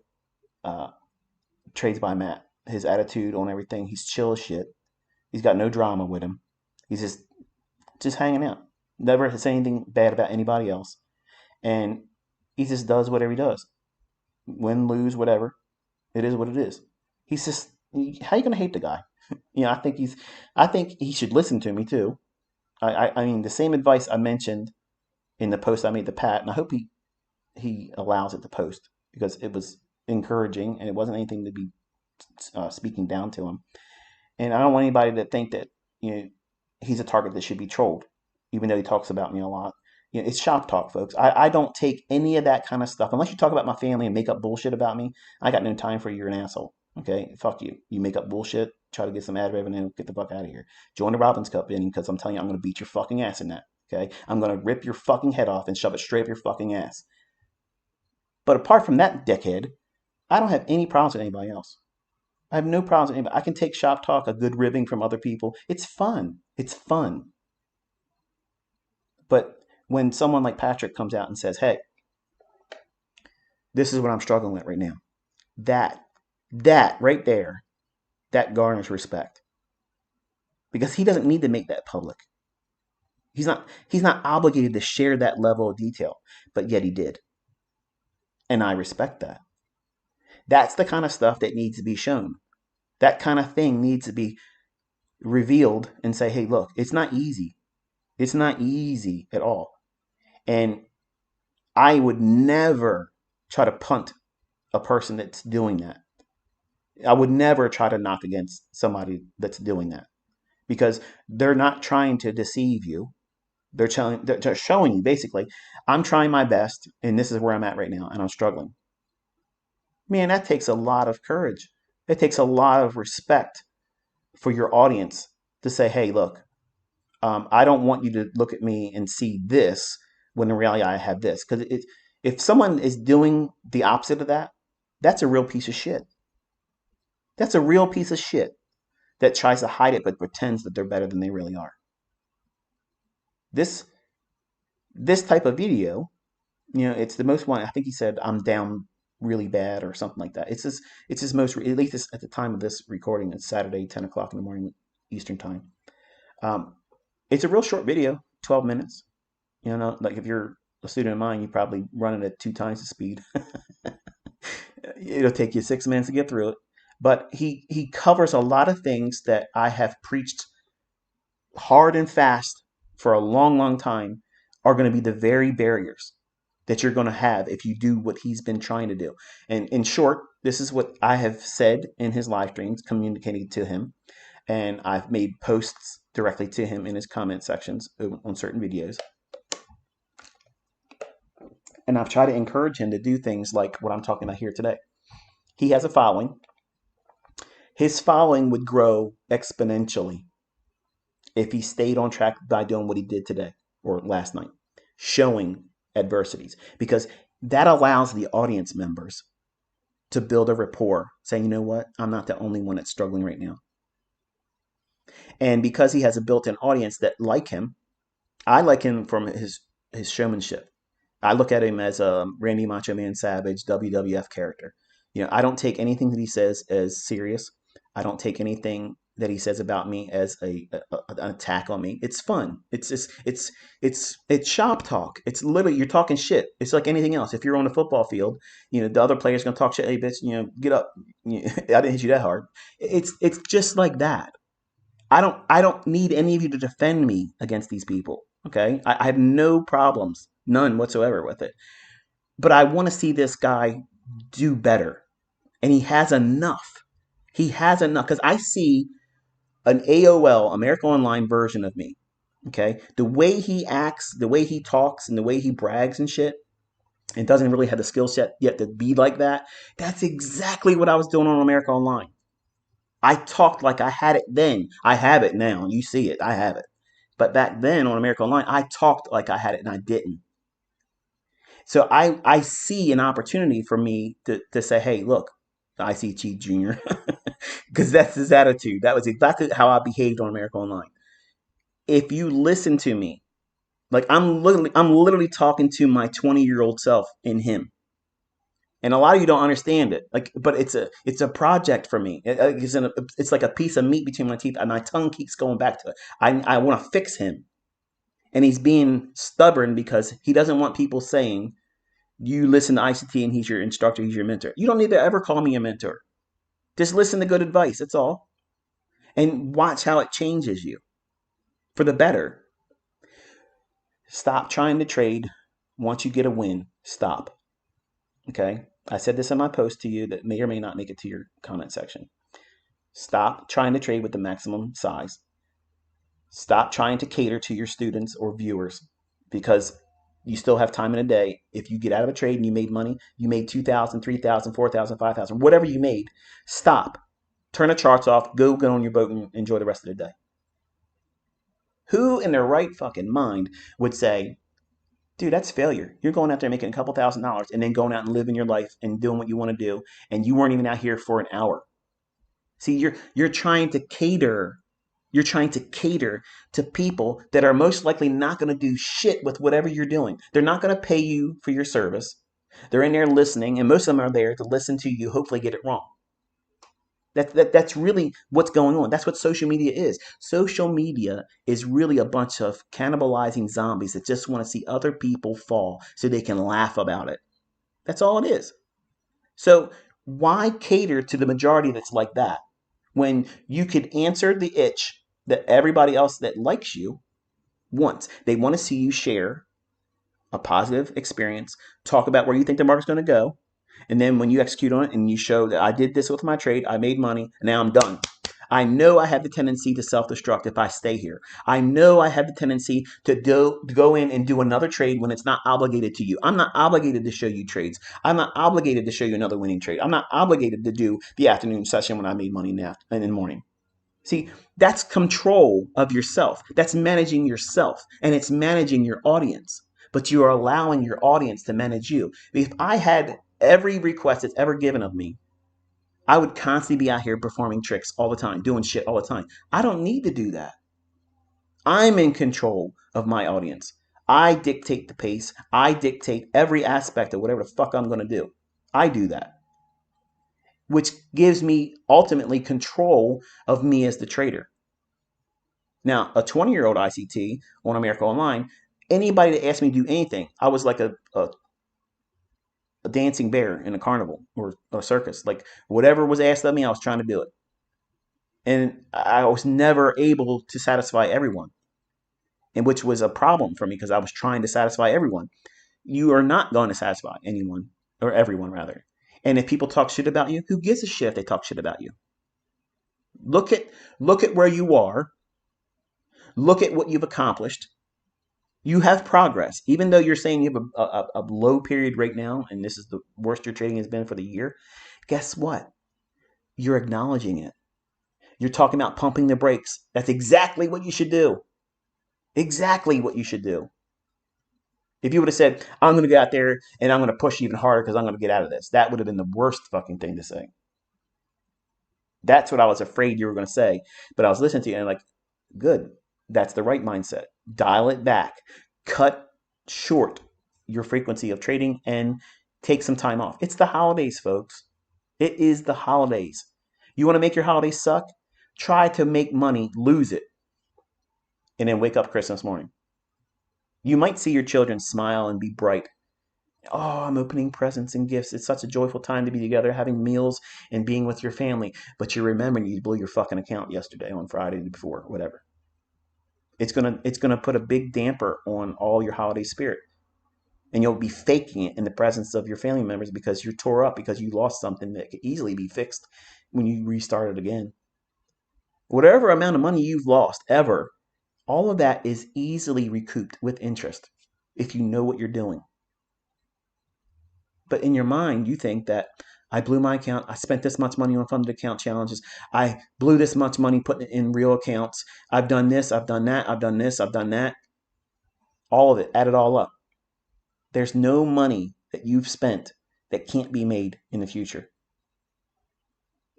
Trades by Matt. His attitude on everything. He's chill as shit. He's got no drama with him. He's just hanging out. Never say anything bad about anybody else. And he just does whatever he does. Win, lose, whatever. It is what it is. He's just, how you gonna hate the guy? I think he should listen to me too. I mean, the same advice I mentioned in the post I made to Pat, and I hope he allows it to post because it was encouraging and it wasn't anything to be speaking down to him. And I don't want anybody to think that he's a target that should be trolled, even though he talks about me a lot. It's shop talk, folks. I don't take any of that kind of stuff unless you talk about my family and make up bullshit about me. I got no time for you. You're an asshole. Okay, fuck you. You make up bullshit, try to get some ad revenue, get the fuck out of here. Join the Robbins Cup inning because I'm telling you, I'm going to beat your fucking ass in that. Okay, I'm going to rip your fucking head off and shove it straight up your fucking ass. But apart from that dickhead, I don't have any problems with anybody else. I have no problems with anybody. I can take shop talk, a good ribbing from other people. It's fun. It's fun. But when someone like Patrick comes out and says, hey, this is what I'm struggling with right now, that right there, that garners respect. Because he doesn't need to make that public. He's not obligated to share that level of detail, but yet he did. And I respect that. That's the kind of stuff that needs to be shown. That kind of thing needs to be revealed and say, hey, look, it's not easy. It's not easy at all. And I would never try to punt a person that's doing that. I would never try to knock against somebody that's doing that because they're not trying to deceive you. They're showing you basically, I'm trying my best and this is where I'm at right now and I'm struggling. Man, that takes a lot of courage. It takes a lot of respect for your audience to say, hey, look, I don't want you to look at me and see this when in reality I have this. Because if someone is doing the opposite of that, that's a real piece of shit. That's a real piece of shit that tries to hide it but pretends that they're better than they really are. This type of video, it's the most one. I think he said I'm down really bad or something like that. It's his most, at least at the time of this recording. It's Saturday, 10 o'clock in the morning Eastern time. It's a real short video, 12 minutes. Like if you're a student of mine, you probably run it at 2 times the speed. It'll take you 6 minutes to get through it. But he covers a lot of things that I have preached hard and fast for a long, long time are going to be the very barriers that you're going to have if you do what he's been trying to do. And in short, this is what I have said in his live streams, communicating to him. And I've made posts directly to him in his comment sections on certain videos. And I've tried to encourage him to do things like what I'm talking about here today. He has a following. His following would grow exponentially if he stayed on track by doing what he did today or last night, showing adversities, because that allows the audience members to build a rapport, saying, you know what, I'm not the only one that's struggling right now. And because he has a built-in audience that like him, I like him from his showmanship. I look at him as a Randy Macho Man Savage WWF character. I don't take anything that he says as serious. I don't take anything that he says about me as an attack on me. It's fun. It's just it's shop talk. It's literally you're talking shit. It's like anything else. If you're on the football field, the other player's gonna talk shit. Hey, bitch, get up. I didn't hit you that hard. It's just like that. I don't need any of you to defend me against these people. Okay, I have no problems, none whatsoever with it. But I want to see this guy do better, and he has enough. He has enough because I see an AOL, America Online version of me. Okay, the way he acts, the way he talks, and the way he brags and shit, and doesn't really have the skill set yet to be like that. That's exactly what I was doing on America Online. I talked like I had it then. I have it now. You see it. I have it. But back then on America Online, I talked like I had it and I didn't. So I see an opportunity for me to say, hey, look, ICT Junior, because that's his attitude. That was exactly how I behaved on America Online. If you listen to me, like I'm literally talking to my 20-year-old self in him. And a lot of you don't understand it, like, but it's a project for me. It's like a piece of meat between my teeth, and my tongue keeps going back to it. I want to fix him, and he's being stubborn because he doesn't want people saying you listen to ICT and he's your instructor, he's your mentor. You don't need to ever call me a mentor. Just listen to good advice. That's all, and watch how it changes you for the better. Stop trying to trade. Once you get a win, stop. Okay. I said this in my post to you that may or may not make it to your comment section. Stop trying to trade with the maximum size. Stop trying to cater to your students or viewers because you still have time in a day. If you get out of a trade and you made money, you made 2,000, 3,000, 4,000, 5,000, whatever you made, stop. Turn the charts off, go get on your boat and enjoy the rest of the day. Who in their right fucking mind would say, dude, that's failure. You're going out there making a couple $1,000s and then going out and living your life and doing what you want to do, and you weren't even out here for an hour. See, you're trying to cater. You're trying to cater to people that are most likely not going to do shit with whatever you're doing. They're not going to pay you for your service. They're in there listening, and most of them are there to listen to you, hopefully get it wrong. That's really what's going on. That's what social media is. Social media is really a bunch of cannibalizing zombies that just want to see other people fall so they can laugh about it. That's all it is. So why cater to the majority that's like that when you could answer the itch that everybody else that likes you wants? They want to see you share a positive experience, talk about where you think the market's going to go, and then when you execute on it and you show that I did this with my trade, I made money, and now I'm done. I know I have the tendency to self-destruct if I stay here. I know I have the tendency to go in and do another trade when it's not obligated to you. I'm not obligated to show you trades. I'm not obligated to show you another winning trade. I'm not obligated to do the afternoon session when I made money now in the morning. See, that's control of yourself. That's managing yourself, and it's managing your audience. But you are allowing your audience to manage you. If I had every request that's ever given of me, I would constantly be out here performing tricks all the time, doing shit all the time. I don't need to do that. I'm in control of my audience. I dictate the pace. I dictate every aspect of whatever the fuck I'm going to do. I do that, which gives me ultimately control of me as the trader. Now, a 20-year-old ICT on America Online, anybody that asked me to do anything, I was like a dancing bear in a carnival or a circus. Like whatever was asked of me, I was trying to do it. And I was never able to satisfy everyone, and which was a problem for me because I was trying to satisfy everyone. You are not going to satisfy anyone or everyone rather. And if people talk shit about you, who gives a shit if they talk shit about you? Look at where you are. Look at what you've accomplished. You have progress, even though you're saying you have a low period right now, and this is the worst your trading has been for the year. Guess what? You're acknowledging it. You're talking about pumping the brakes. That's exactly what you should do. Exactly what you should do. If you would have said, I'm going to go out there and I'm going to push even harder because I'm going to get out of this, that would have been the worst fucking thing to say. That's what I was afraid you were going to say. But I was listening to you and I'm like, good. That's the right mindset. Dial it back. Cut short your frequency of trading and take some time off. It's the holidays, folks. It is the holidays. You want to make your holidays suck? Try to make money, lose it, and then wake up Christmas morning. You might see your children smile and be bright. Oh, I'm opening presents and gifts. It's such a joyful time to be together, having meals and being with your family. But you're remembering you blew your fucking account yesterday, on Friday before, whatever. It's gonna put a big damper on all your holiday spirit. And you'll be faking it in the presence of your family members because you're tore up because you lost something that could easily be fixed when you restart it again. Whatever amount of money you've lost ever, all of that is easily recouped with interest if you know what you're doing. But in your mind, you think that I blew my account. I spent this much money on funded account challenges. I blew this much money putting it in real accounts. I've done this. I've done that. I've done this. I've done that. All of it. Add it all up. There's no money that you've spent that can't be made in the future.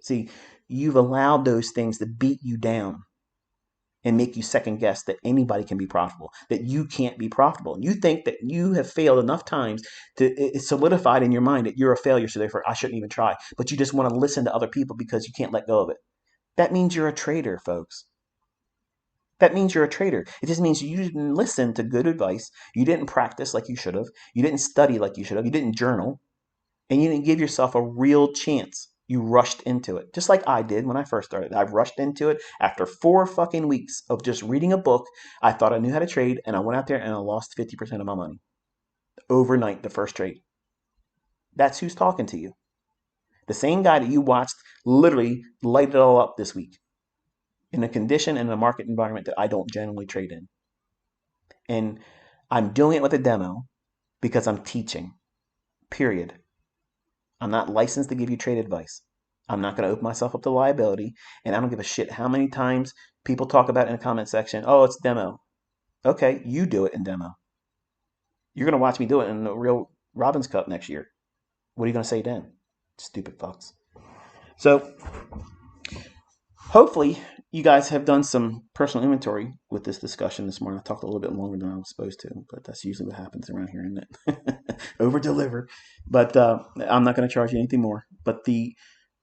See, you've allowed those things to beat you down and make you second guess that anybody can be profitable, that you can't be profitable. You think that you have failed enough times to it's solidified in your mind that you're a failure, so therefore I shouldn't even try. But you just want to listen to other people because you can't let go of it. That means you're a traitor, folks. That means you're a traitor. It just means you didn't listen to good advice. You didn't practice like you should have. You didn't study like you should have. You didn't journal. And you didn't give yourself a real chance. You rushed into it, just like I did when I first started. I rushed into it after 4 fucking weeks of just reading a book. I thought I knew how to trade, and I went out there and I lost 50% of my money overnight, the first trade. That's who's talking to you. The same guy that you watched literally light it all up this week in a condition and a market environment that I don't generally trade in. And I'm doing it with a demo because I'm teaching, period. I'm not licensed to give you trade advice. I'm not going to open myself up to liability, and I don't give a shit how many times people talk about it in the comment section. Oh, it's demo. Okay, you do it in demo. You're going to watch me do it in the real Robbins Cup next year. What are you going to say then? Stupid fucks. So, hopefully, you guys have done some personal inventory with this discussion this morning. I talked a little bit longer than I was supposed to, but that's usually what happens around here, isn't it? Over deliver. But I'm not going to charge you anything more. But the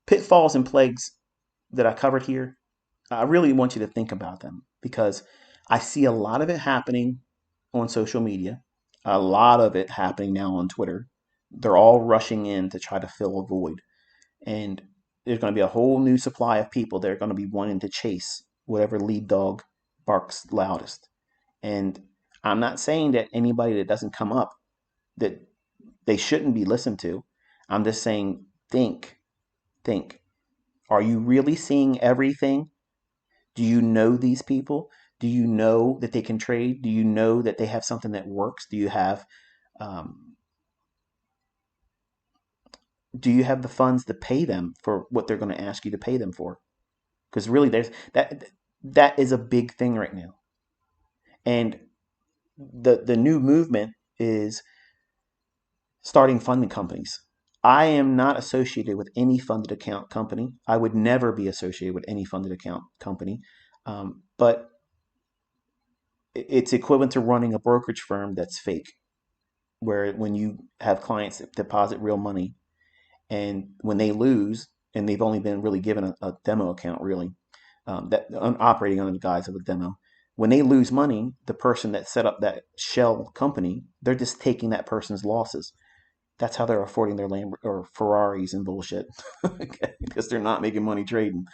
pitfalls and plagues that I covered here, I really want you to think about them because I see a lot of it happening on social media, a lot of it happening now on Twitter. They're all rushing in to try to fill a void. And there's going to be a whole new supply of people that are going to be wanting to chase whatever lead dog barks loudest. And I'm not saying that anybody that doesn't come up, that they shouldn't be listened to. I'm just saying, think. Are you really seeing everything? Do you know these people? Do you know that they can trade? Do you know that they have something that works? Do you have the funds to pay them for what they're going to ask you to pay them for? Because really, there's that is a big thing right now. And the new movement is starting funding companies. I am not associated with any funded account company. I would never be associated with any funded account company. But it's equivalent to running a brokerage firm that's fake, where when you have clients that deposit real money and when they lose, and they've only been really given a demo account, really, that operating under the guise of a demo. When they lose money, the person that set up that shell company, they're just taking that person's losses. That's how they're affording their or Ferraris and bullshit, because they're not making money trading.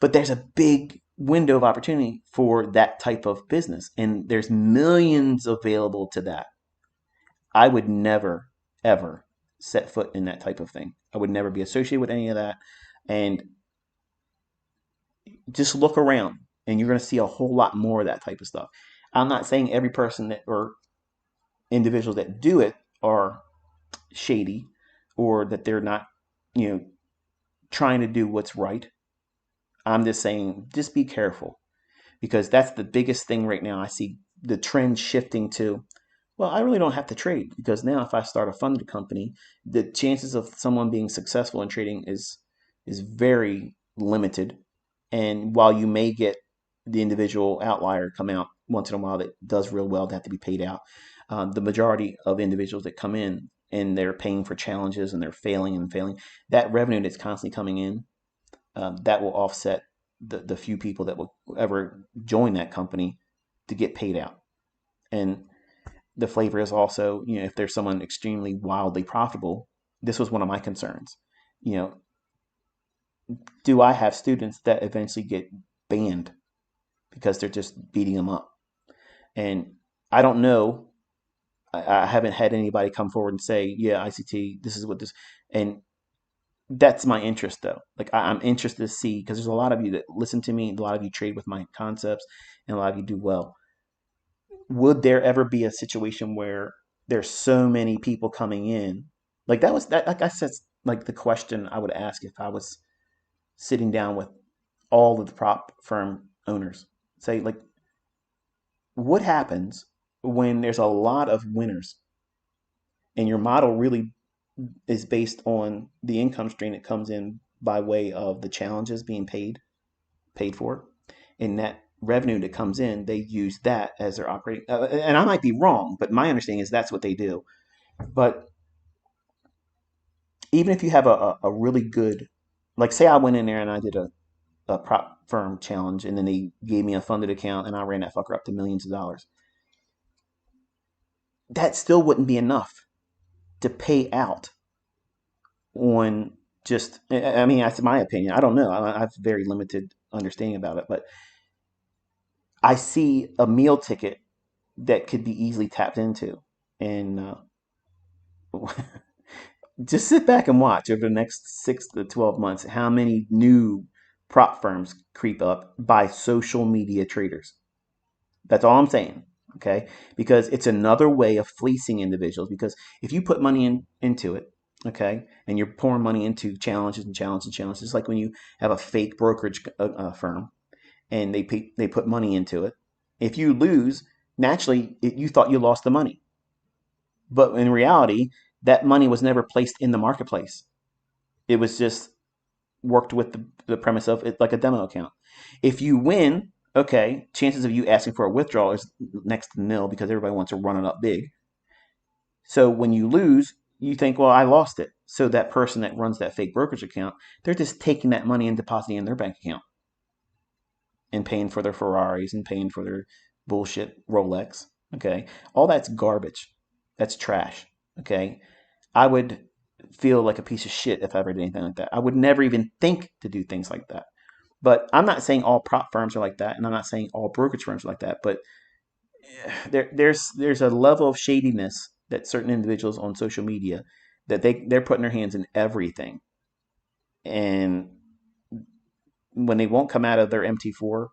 But there's a big window of opportunity for that type of business, and there's millions available to that. I would never, ever set foot in that type of thing. I would never be associated with any of that. And just look around, and you're going to see a whole lot more of that type of stuff. I'm not saying every person that or individuals that do it are shady or that they're not, trying to do what's right. I'm just saying, just be careful, because that's the biggest thing right now. I see the trend shifting to, well, I really don't have to trade, because now if I start a funded company, the chances of someone being successful in trading is very limited. And while you may get the individual outlier come out once in a while that does real well, to have to be paid out, the majority of individuals that come in and they're paying for challenges and they're failing, that revenue that's constantly coming in, that will offset the few people that will ever join that company to get paid out. And the flavor is also, if there's someone extremely wildly profitable, this was one of my concerns. You know, do I have students that eventually get banned because they're just beating them up? And I don't know. I haven't had anybody come forward and say, yeah, ICT, this is what this, and that's my interest though. Like I'm interested to see, because there's a lot of you that listen to me, a lot of you trade with my concepts, and a lot of you do well. Would there ever be a situation where there's so many people coming in? Like that was that. Like I said, like the question I would ask if I was sitting down with all of the prop firm owners. Say like, what happens when there's a lot of winners and your model really is based on the income stream that comes in by way of the challenges being paid for, and that revenue that comes in, they use that as their operating. And I might be wrong, but my understanding is that's what they do. But even if you have a really good, like say I went in there and I did a prop firm challenge, and then they gave me a funded account and I ran that fucker up to millions of dollars, that still wouldn't be enough to pay out on just, I mean, that's my opinion. I don't know. I have very limited understanding about it, but I see a meal ticket that could be easily tapped into. And just sit back and watch over the next 6 to 12 months how many new prop firms creep up by social media traders. That's all I'm saying. Okay. Because it's another way of fleecing individuals. Because if you put money into it, okay, and you're pouring money into challenges and challenges and challenges, it's like when you have a fake brokerage firm and they put money into it. If you lose, naturally, you thought you lost the money. But in reality, that money was never placed in the marketplace. It was just worked with the premise of it like a demo account. If you win, okay, chances of you asking for a withdrawal is next to nil because everybody wants to run it up big. So when you lose, you think, well, I lost it. So that person that runs that fake brokerage account, they're just taking that money and depositing it in their bank account and paying for their Ferraris and paying for their bullshit Rolex. Okay. All that's garbage. That's trash. Okay. I would feel like a piece of shit if I ever did anything like that. I would never even think to do things like that. But I'm not saying all prop firms are like that, and I'm not saying all brokerage firms are like that. But there's a level of shadiness that certain individuals on social media that they're putting their hands in everything, and when they won't come out of their MT4,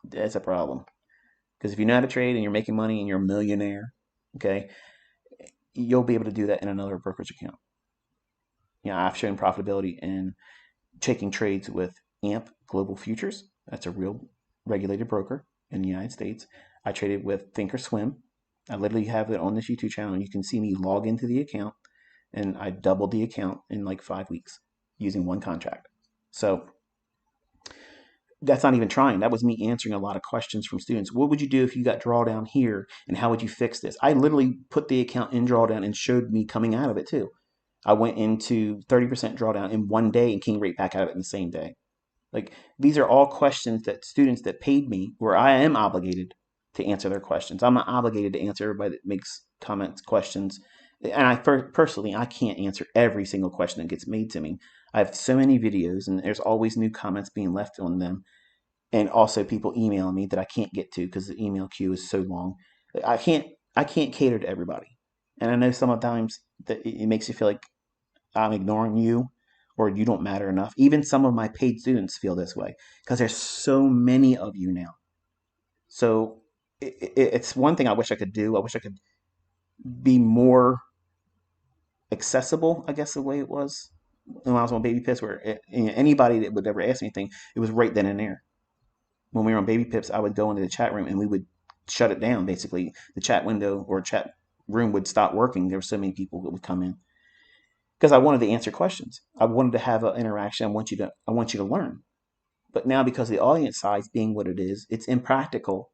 that's a problem. Because if you know how to trade and you're making money and you're a millionaire, okay, you'll be able to do that in another brokerage account. I've shown profitability in taking trades with AMP Global Futures. That's a real regulated broker in the United States. I traded with Thinkorswim. I literally have it on this YouTube channel, and you can see me log into the account, and I doubled the account in like 5 weeks using one contract. So that's not even trying. That was me answering a lot of questions from students. What would you do if you got drawdown here, and how would you fix this? I literally put the account in drawdown and showed me coming out of it too. I went into 30% drawdown in one day and came right back out of it in the same day. Like, these are all questions that students that paid me, where I am obligated to answer their questions. I'm not obligated to answer everybody that makes comments, questions. And personally, I can't answer every single question that gets made to me. I have so many videos, and there's always new comments being left on them. And also people emailing me that I can't get to because the email queue is so long. I can't I can't cater to everybody. And I know sometimes that it makes you feel like I'm ignoring you or you don't matter enough. Even some of my paid students feel this way because there's so many of you now. So it's one thing I wish I could do. I wish I could be more accessible, I guess, the way it was when I was on Baby Pips, where anybody that would ever ask me anything, it was right then and there. When we were on Baby Pips, I would go into the chat room and we would shut it down. Basically, the chat window or chat room would stop working. There were so many people that would come in because I wanted to answer questions. I wanted to have an interaction. I want you to learn. But now, because the audience size being what it is, it's impractical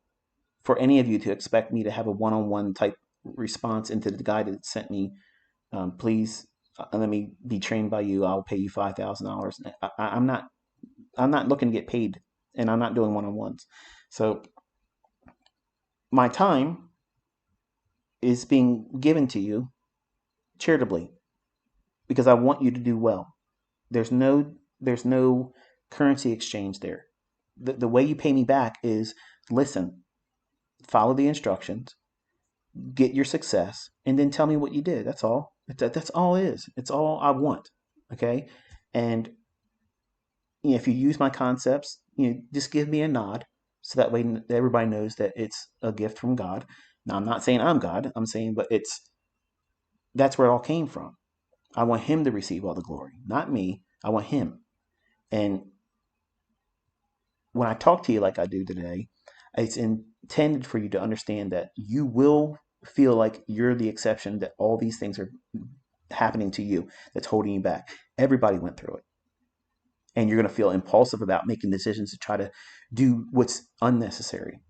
for any of you to expect me to have a one-on-one type response into the guy that sent me. Please let me be trained by you. I'll pay you $5,000. I'm not. I'm not looking to get paid, and I'm not doing one-on-ones. So my time is being given to you charitably because I want you to do well. There's no currency exchange there. The way you pay me back is listen, follow the instructions, get your success, and then tell me what you did. That's all. That's all it is. It's all I want. Okay, and if you use my concepts, just give me a nod, so that way everybody knows that it's a gift from God. Now, I'm not saying I'm God. I'm saying, but that's where it all came from. I want Him to receive all the glory, not me. I want Him. And when I talk to you like I do today, it's intended for you to understand that you will feel like you're the exception, that all these things are happening to you that's holding you back. Everybody went through it. And you're going to feel impulsive about making decisions to try to do what's unnecessary.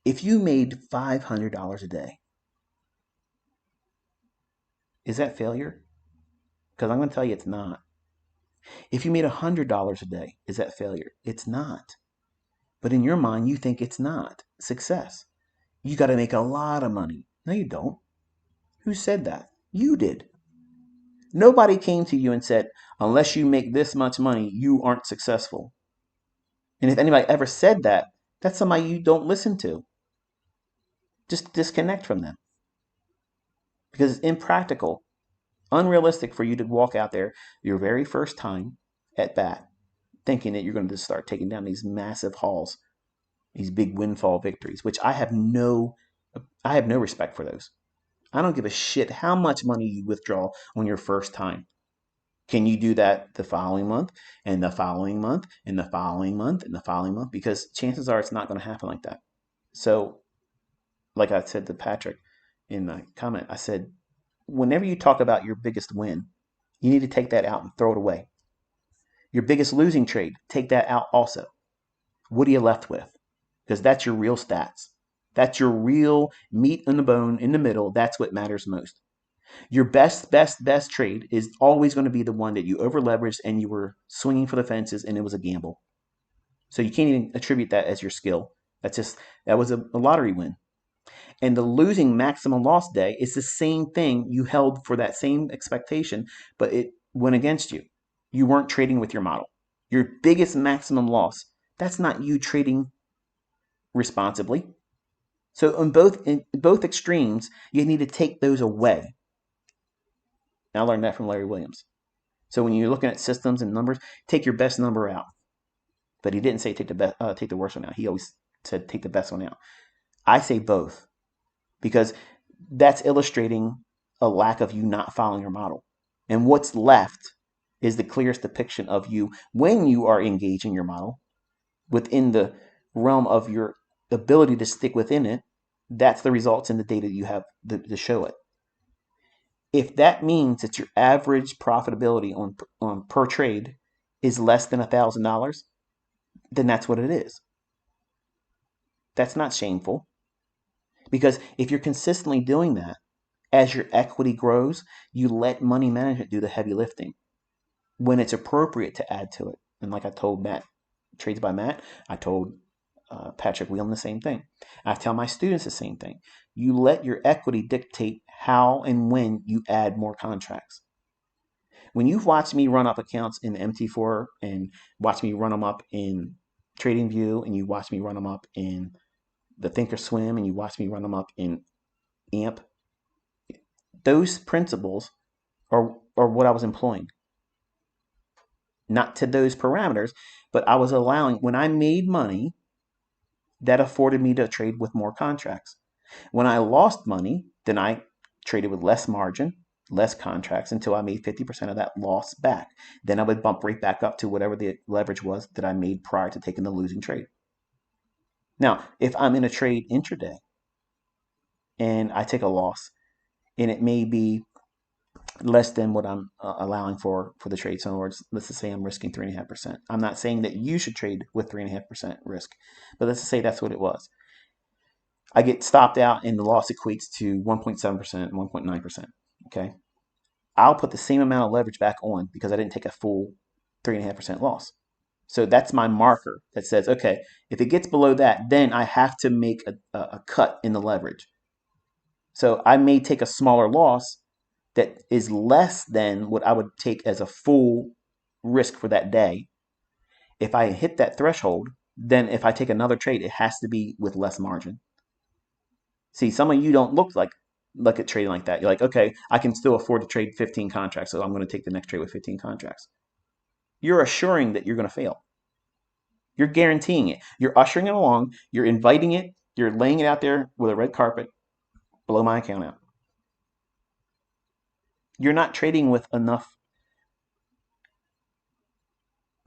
If you made $500 a day, is that failure? Because I'm going to tell you it's not. If you made $100 a day, is that failure? It's not. But in your mind, you think it's not success. You got to make a lot of money. No, you don't. Who said that? You did. Nobody came to you and said, unless you make this much money, you aren't successful. And if anybody ever said that, that's somebody you don't listen to. Just disconnect from them. Because it's impractical, unrealistic for you to walk out there your very first time at bat thinking that you're going to just start taking down these massive hauls, these big windfall victories, which I have no respect for those. I don't give a shit how much money you withdraw on your first time. Can you do that the following month and the following month and the following month and the following month? Because chances are it's not going to happen like that. So, like I said to Patrick in the comment, I said, whenever you talk about your biggest win, you need to take that out and throw it away. Your biggest losing trade, take that out also. What are you left with? Because that's your real stats. That's your real meat in the bone in the middle. That's what matters most. Your best trade is always going to be the one that you over leveraged and you were swinging for the fences and it was a gamble. So you can't even attribute that as your skill. That was a lottery win. And the losing maximum loss day is the same thing you held for that same expectation, but it went against you. You weren't trading with your model. Your biggest maximum loss, that's not you trading responsibly. So in both extremes, you need to take those away. I learned that from Larry Williams. So when you're looking at systems and numbers, take your best number out. But he didn't say take the worst one out. He always said take the best one out. I say both because that's illustrating a lack of you not following your model. And what's left is the clearest depiction of you when you are engaging your model within the realm of your ability to stick within it. That's the results in the data you have to show it. If that means that your average profitability on per trade is less than $1,000, then that's what it is. That's not shameful. Because if you're consistently doing that, as your equity grows, you let money management do the heavy lifting when it's appropriate to add to it. And like I told Matt, Trades by Matt, I told Patrick Whelan the same thing. I tell my students the same thing. You let your equity dictate how and when you add more contracts. When you've watched me run up accounts in MT4 and watch me run them up in TradingView and you watch me run them up in the Thinkorswim and you watch me run them up in AMP, those principles are what I was employing. Not to those parameters, but I was allowing, when I made money, that afforded me to trade with more contracts. When I lost money, then I traded with less margin, less contracts until I made 50% of that loss back. Then I would bump right back up to whatever the leverage was that I made prior to taking the losing trade. Now, if I'm in a trade intraday and I take a loss, and it may be less than what I'm allowing for the trade. So in other words, let's just say I'm risking 3.5%. I'm not saying that you should trade with 3.5% risk, but let's just say that's what it was. I get stopped out and the loss equates to 1.7%, 1.9%. Okay. I'll put the same amount of leverage back on because I didn't take a full 3.5% loss. So that's my marker that says, okay, if it gets below that, then I have to make a cut in the leverage. So I may take a smaller loss that is less than what I would take as a full risk for that day. If I hit that threshold, then if I take another trade, it has to be with less margin. See, some of you don't look at trading like that. You're like, okay, I can still afford to trade 15 contracts, so I'm going to take the next trade with 15 contracts. You're assuring that you're going to fail. You're guaranteeing it. You're ushering it along. You're inviting it. You're laying it out there with a red carpet. Blow my account out. You're not trading with enough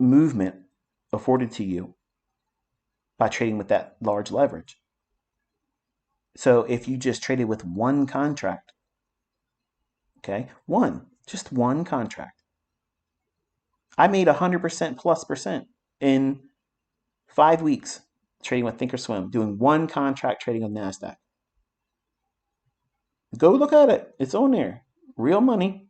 movement afforded to you by trading with that large leverage. So if you just traded with one contract, okay, just one contract, I made 100% plus percent in 5 weeks trading with Thinkorswim, doing one contract trading on NASDAQ. Go look at it. It's on there. Real money.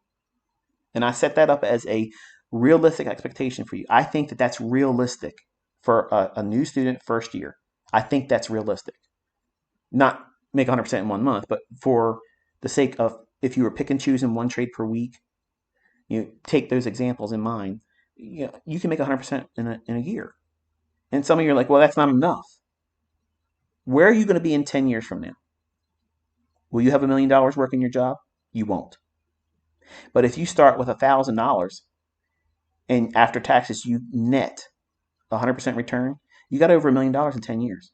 And I set that up as a realistic expectation for you. I think that that's realistic for a new student first year. I think that's realistic. Not make 100% in 1 month, but for the sake of if you were pick and choosing one trade per week, you take those examples in mind, you can make 100% in a year. And some of you are like, well, that's not enough. Where are you going to be in 10 years from now? Will you have $1 million working your job? You won't. But if you start with $1,000 and after taxes you net 100% return, you got over $1 million in 10 years.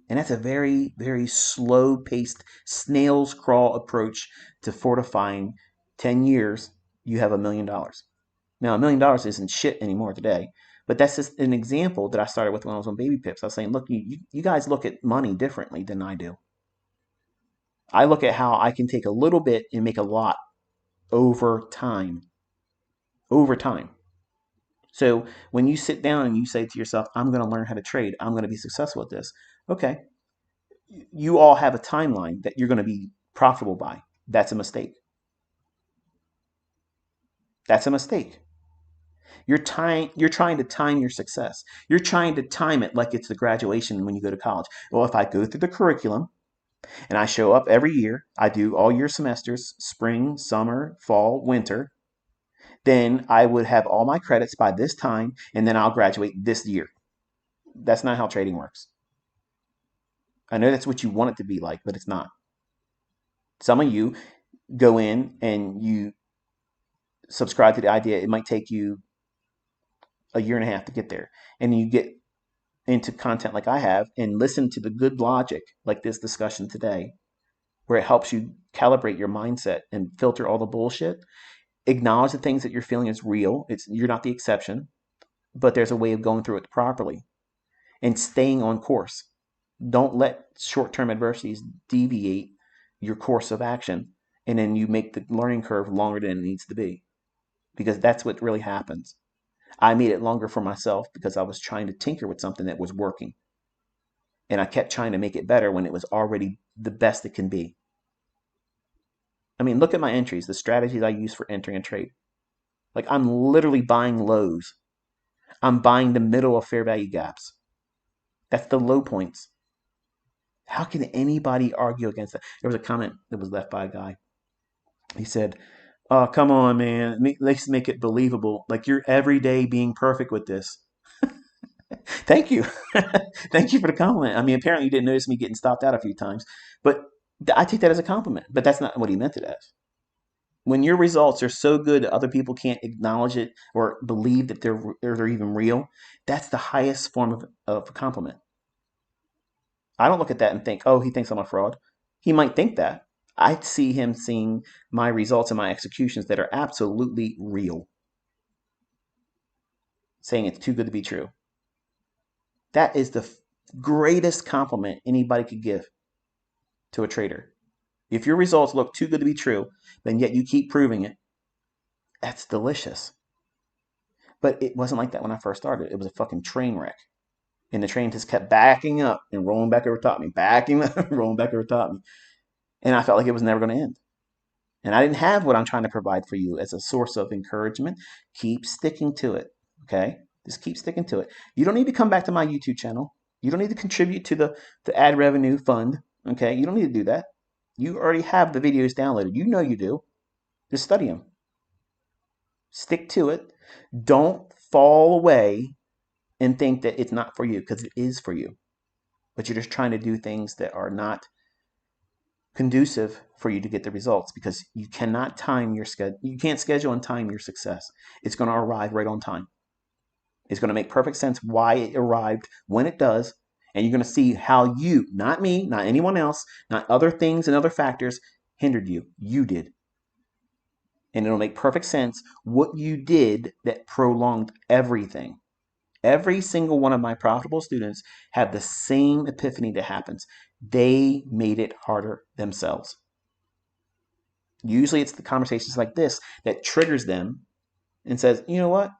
And that's a very, very slow paced snail's crawl approach to fortifying 10 years. You have $1 million. Now, $1 million isn't shit anymore today, but that's just an example that I started with when I was on Baby Pips. I was saying, look, you guys look at money differently than I do. I look at how I can take a little bit and make a lot over time. Over time. So when you sit down and you say to yourself, I'm going to learn how to trade, I'm going to be successful at this. Okay. You all have a timeline that you're going to be profitable by. That's a mistake. That's a mistake. You're trying to time your success. You're trying to time it like it's the graduation when you go to college. Well, if I go through the curriculum and I show up every year, I do all year semesters, spring, summer, fall, winter, then I would have all my credits by this time and then I'll graduate this year. That's not how trading works. I know that's what you want it to be like, but it's not. Some of you go in and you subscribe to the idea it might take you a year and a half to get there. And you get into content like I have and listen to the good logic like this discussion today, where it helps you calibrate your mindset and filter all the bullshit. Acknowledge the things that you're feeling is real. You're not the exception, but there's a way of going through it properly and staying on course. Don't let short-term adversities deviate your course of action, and then you make the learning curve longer than it needs to be, because that's what really happens. I made it longer for myself because I was trying to tinker with something that was working, and I kept trying to make it better when it was already the best it can be. I mean, look at my entries, the strategies I use for entering a trade. Like, I'm literally buying lows. I'm buying the middle of fair value gaps. That's the low points. How can anybody argue against that? There was a comment that was left by a guy. He said, "Oh, come on, man. Let's make it believable. Like, you're every day being perfect with this." Thank you. Thank you for the compliment. I mean, apparently you didn't notice me getting stopped out a few times, but I take that as a compliment. But that's not what he meant it as. When your results are so good that other people can't acknowledge it or believe that they're even real, that's the highest form of a compliment. I don't look at that and think, oh, he thinks I'm a fraud. He might think that. I see him seeing my results and my executions that are absolutely real, saying it's too good to be true. That is the greatest compliment anybody could give to a trader. If your results look too good to be true, then yet you keep proving it, that's delicious. But it wasn't like that when I first started. It was a fucking train wreck. And the train just kept backing up and rolling back over top me, backing up and rolling back over top me. And I felt like it was never going to end. And I didn't have what I'm trying to provide for you as a source of encouragement. Keep sticking to it. Okay? Just keep sticking to it. You don't need to come back to my YouTube channel. You don't need to contribute to the ad revenue fund. Okay? You don't need to do that. You already have the videos downloaded. You know you do. Just study them. Stick to it. Don't fall away and think that it's not for you, because it is for you. But you're just trying to do things that are not conducive for you to get the results, because you cannot time your schedule. You can't schedule and time your success. It's going to arrive right on time. It's going to make perfect sense why it arrived when it does. And you're going to see how you, not me, not anyone else, not other things and other factors, hindered you. You did. And it'll make perfect sense what you did that prolonged everything. Every single one of my profitable students have the same epiphany that happens. They made it harder themselves. Usually it's the conversations like this that triggers them and says, you know what?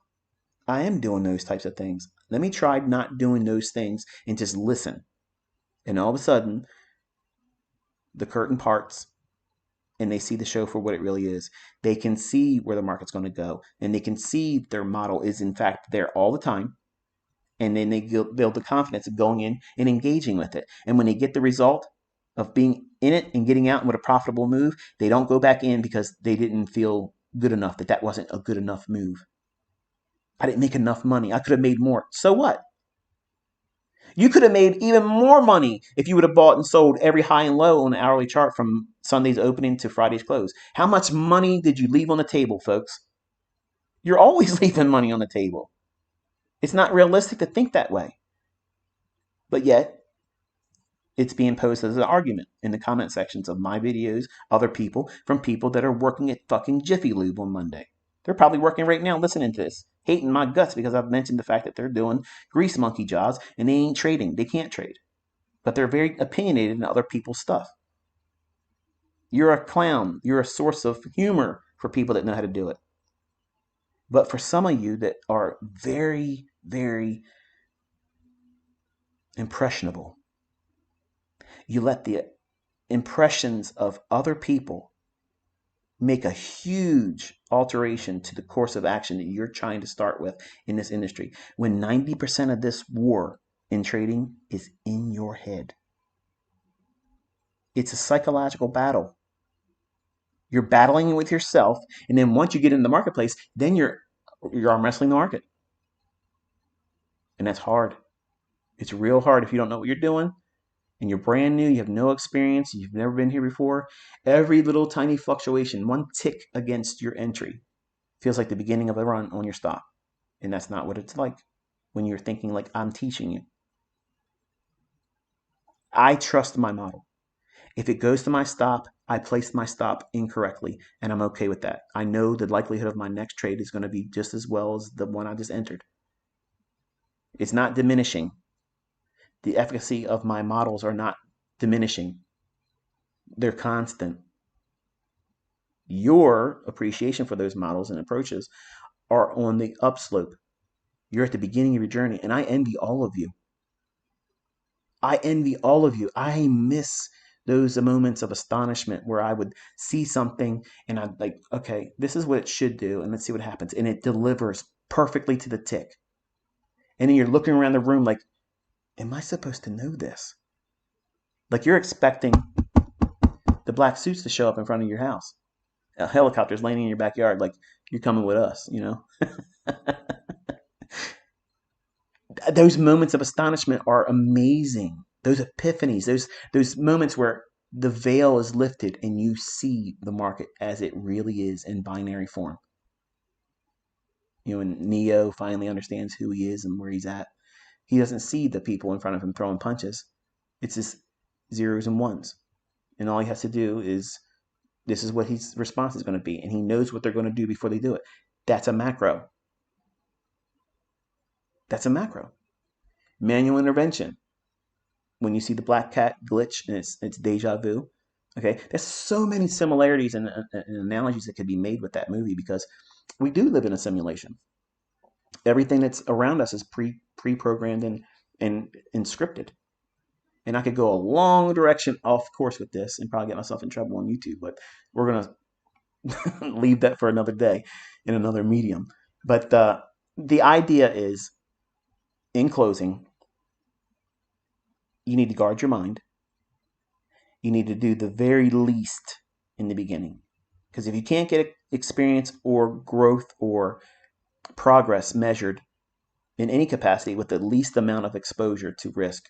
I am doing those types of things. Let me try not doing those things and just listen. And all of a sudden, the curtain parts and they see the show for what it really is. They can see where the market's going to go, and they can see their model is in fact there all the time. And then they build the confidence of going in and engaging with it. And when they get the result of being in it and getting out with a profitable move, they don't go back in because they didn't feel good enough, that wasn't a good enough move. I didn't make enough money. I could have made more. So what? You could have made even more money if you would have bought and sold every high and low on the hourly chart from Sunday's opening to Friday's close. How much money did you leave on the table, folks? You're always leaving money on the table. It's not realistic to think that way. But yet, it's being posed as an argument in the comment sections of my videos, other people, from people that are working at fucking Jiffy Lube on Monday. They're probably working right now listening to this, hating my guts because I've mentioned the fact that they're doing grease monkey jobs and they ain't trading. They can't trade. But they're very opinionated in other people's stuff. You're a clown. You're a source of humor for people that know how to do it. But for some of you that are very, very impressionable, you let the impressions of other people make a huge alteration to the course of action that you're trying to start with in this industry, when 90% of this war in trading is in your head. It's a psychological battle. You're battling with yourself, and then once you get in the marketplace, then you're arm wrestling the market. And that's hard. It's real hard if you don't know what you're doing and you're brand new, you have no experience, you've never been here before. Every little tiny fluctuation, one tick against your entry, feels like the beginning of a run on your stop. And that's not what it's like when you're thinking like I'm teaching you. I trust my model. If it goes to my stop, I placed my stop incorrectly, and I'm okay with that. I know the likelihood of my next trade is going to be just as well as the one I just entered. It's not diminishing. The efficacy of my models are not diminishing. They're constant. Your appreciation for those models and approaches are on the upslope. You're at the beginning of your journey, and I envy all of you. I envy all of you. I miss those moments of astonishment where I would see something and I'd like, okay, this is what it should do, and let's see what happens. And it delivers perfectly to the tick. And then you're looking around the room like, am I supposed to know this? Like you're expecting the black suits to show up in front of your house. A helicopter's landing in your backyard, like you're coming with us, you know? Those moments of astonishment are amazing. Those epiphanies, those moments where the veil is lifted and you see the market as it really is in binary form. You know, when Neo finally understands who he is and where he's at, he doesn't see the people in front of him throwing punches. It's just zeros and ones. And all he has to do is, this is what his response is going to be. And he knows what they're going to do before they do it. That's a macro. That's a macro. Manual intervention. When you see the black cat glitch and it's deja vu. Okay, there's so many similarities and analogies that could be made with that movie, because we do live in a simulation. Everything that's around us is pre-programmed and scripted. And I could go a long direction off course with this and probably get myself in trouble on YouTube, but we're gonna leave that for another day in another medium. But The idea is, in closing, you need to guard your mind. You need to do the very least in the beginning. Because if you can't get experience or growth or progress measured in any capacity with the least amount of exposure to risk,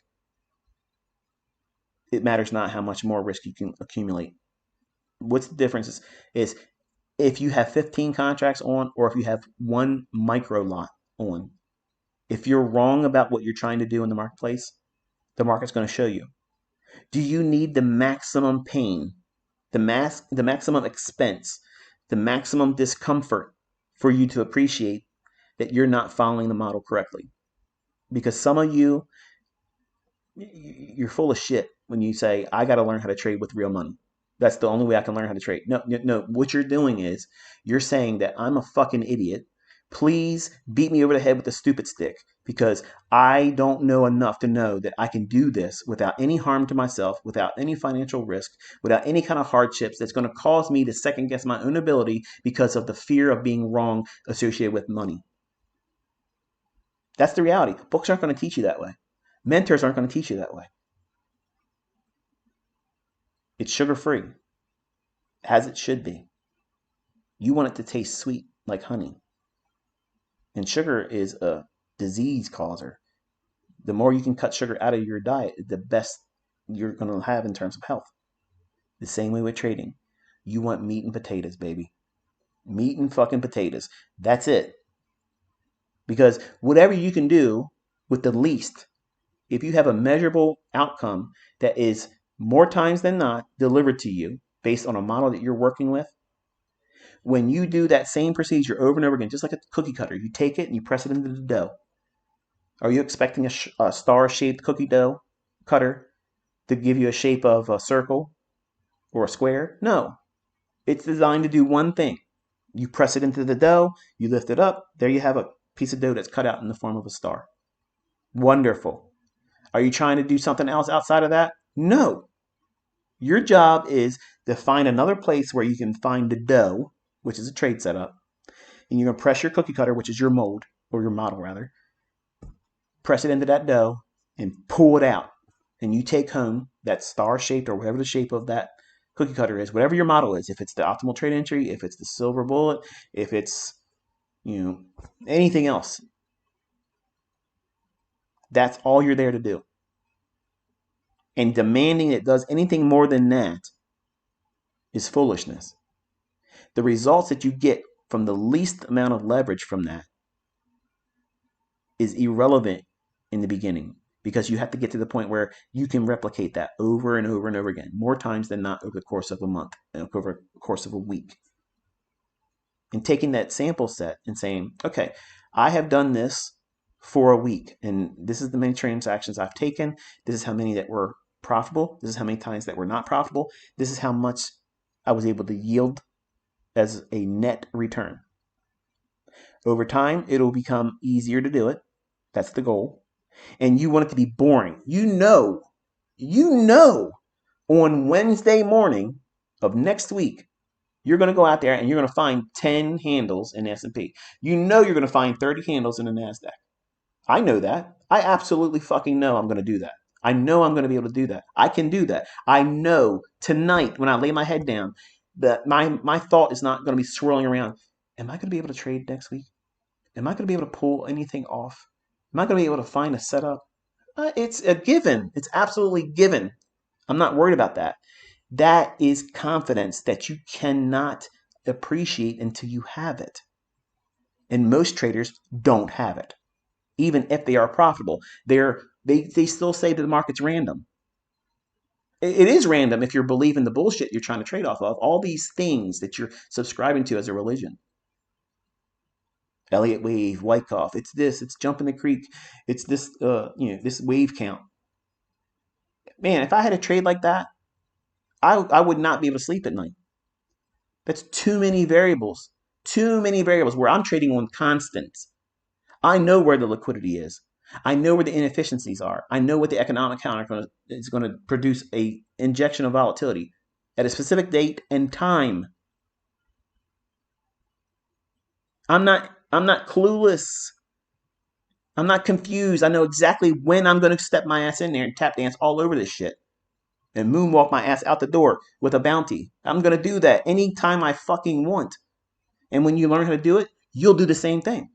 it matters not how much more risk you can accumulate. What's the difference is if you have 15 contracts on or if you have one micro lot on. If you're wrong about what you're trying to do in the marketplace, the market's going to show you. Do you need the maximum pain, the maximum expense, the maximum discomfort for you to appreciate that you're not following the model correctly? Because some of you, you're full of shit when you say, I got to learn how to trade with real money. That's the only way I can learn how to trade. No. What you're doing is you're saying that I'm a fucking idiot. Please beat me over the head with a stupid stick because I don't know enough to know that I can do this without any harm to myself, without any financial risk, without any kind of hardships that's going to cause me to second guess my own ability because of the fear of being wrong associated with money. That's the reality. Books aren't going to teach you that way. Mentors aren't going to teach you that way. It's sugar free, as it should be. You want it to taste sweet like honey. And sugar is a disease causer. The more you can cut sugar out of your diet, the best you're going to have in terms of health. The same way with trading. You want meat and potatoes, baby. Meat and fucking potatoes. That's it. Because whatever you can do with the least, if you have a measurable outcome that is more times than not delivered to you based on a model that you're working with, when you do that same procedure over and over again, just like a cookie cutter, you take it and you press it into the dough. Are you expecting a star-shaped cookie dough cutter to give you a shape of a circle or a square? No. It's designed to do one thing. You press it into the dough, you lift it up, there you have a piece of dough that's cut out in the form of a star. Wonderful. Are you trying to do something else outside of that? No. Your job is to find another place where you can find the dough, which is a trade setup, and you're going to press your cookie cutter, which is your mold, or your model rather, press it into that dough and pull it out. And you take home that star shaped or whatever the shape of that cookie cutter is, whatever your model is, if it's the optimal trade entry, if it's the silver bullet, if it's, anything else. That's all you're there to do. And demanding it does anything more than that is foolishness. The results that you get from the least amount of leverage from that is irrelevant in the beginning because you have to get to the point where you can replicate that over and over and over again, more times than not over the course of a month, over the course of a week. And taking that sample set and saying, okay, I have done this for a week, and this is the many transactions I've taken. This is how many that were profitable. This is how many times that were not profitable. This is how much I was able to yield as a net return. Over time, it'll become easier to do it. That's the goal. And you want it to be boring. You know, on Wednesday morning of next week, you're going to go out there and you're going to find 10 handles in the S&P. You know you're going to find 30 handles in the NASDAQ. I know that. I absolutely fucking know I'm going to do that. I know I'm going to be able to do that. I can do that. I know tonight when I lay my head down that my thought is not going to be swirling around. Am I going to be able to trade next week? Am I going to be able to pull anything off? Am I going to be able to find a setup? It's a given. It's absolutely given. I'm not worried about that. That is confidence that you cannot appreciate until you have it. And most traders don't have it. Even if they are profitable, they still say that the market's random. It is random if you're believing the bullshit you're trying to trade off of. All these things that you're subscribing to as a religion. Elliott wave, Wyckoff. It's this. It's jumping the creek. It's this. This wave count. Man, if I had a trade like that, I would not be able to sleep at night. That's too many variables. Too many variables where I'm trading on constants. I know where the liquidity is. I know where the inefficiencies are. I know what the economic counter is going to produce a injection of volatility at a specific date and time. I'm not clueless. I'm not confused. I know exactly when I'm going to step my ass in there and tap dance all over this shit and moonwalk my ass out the door with a bounty. I'm going to do that anytime I fucking want. And when you learn how to do it, you'll do the same thing.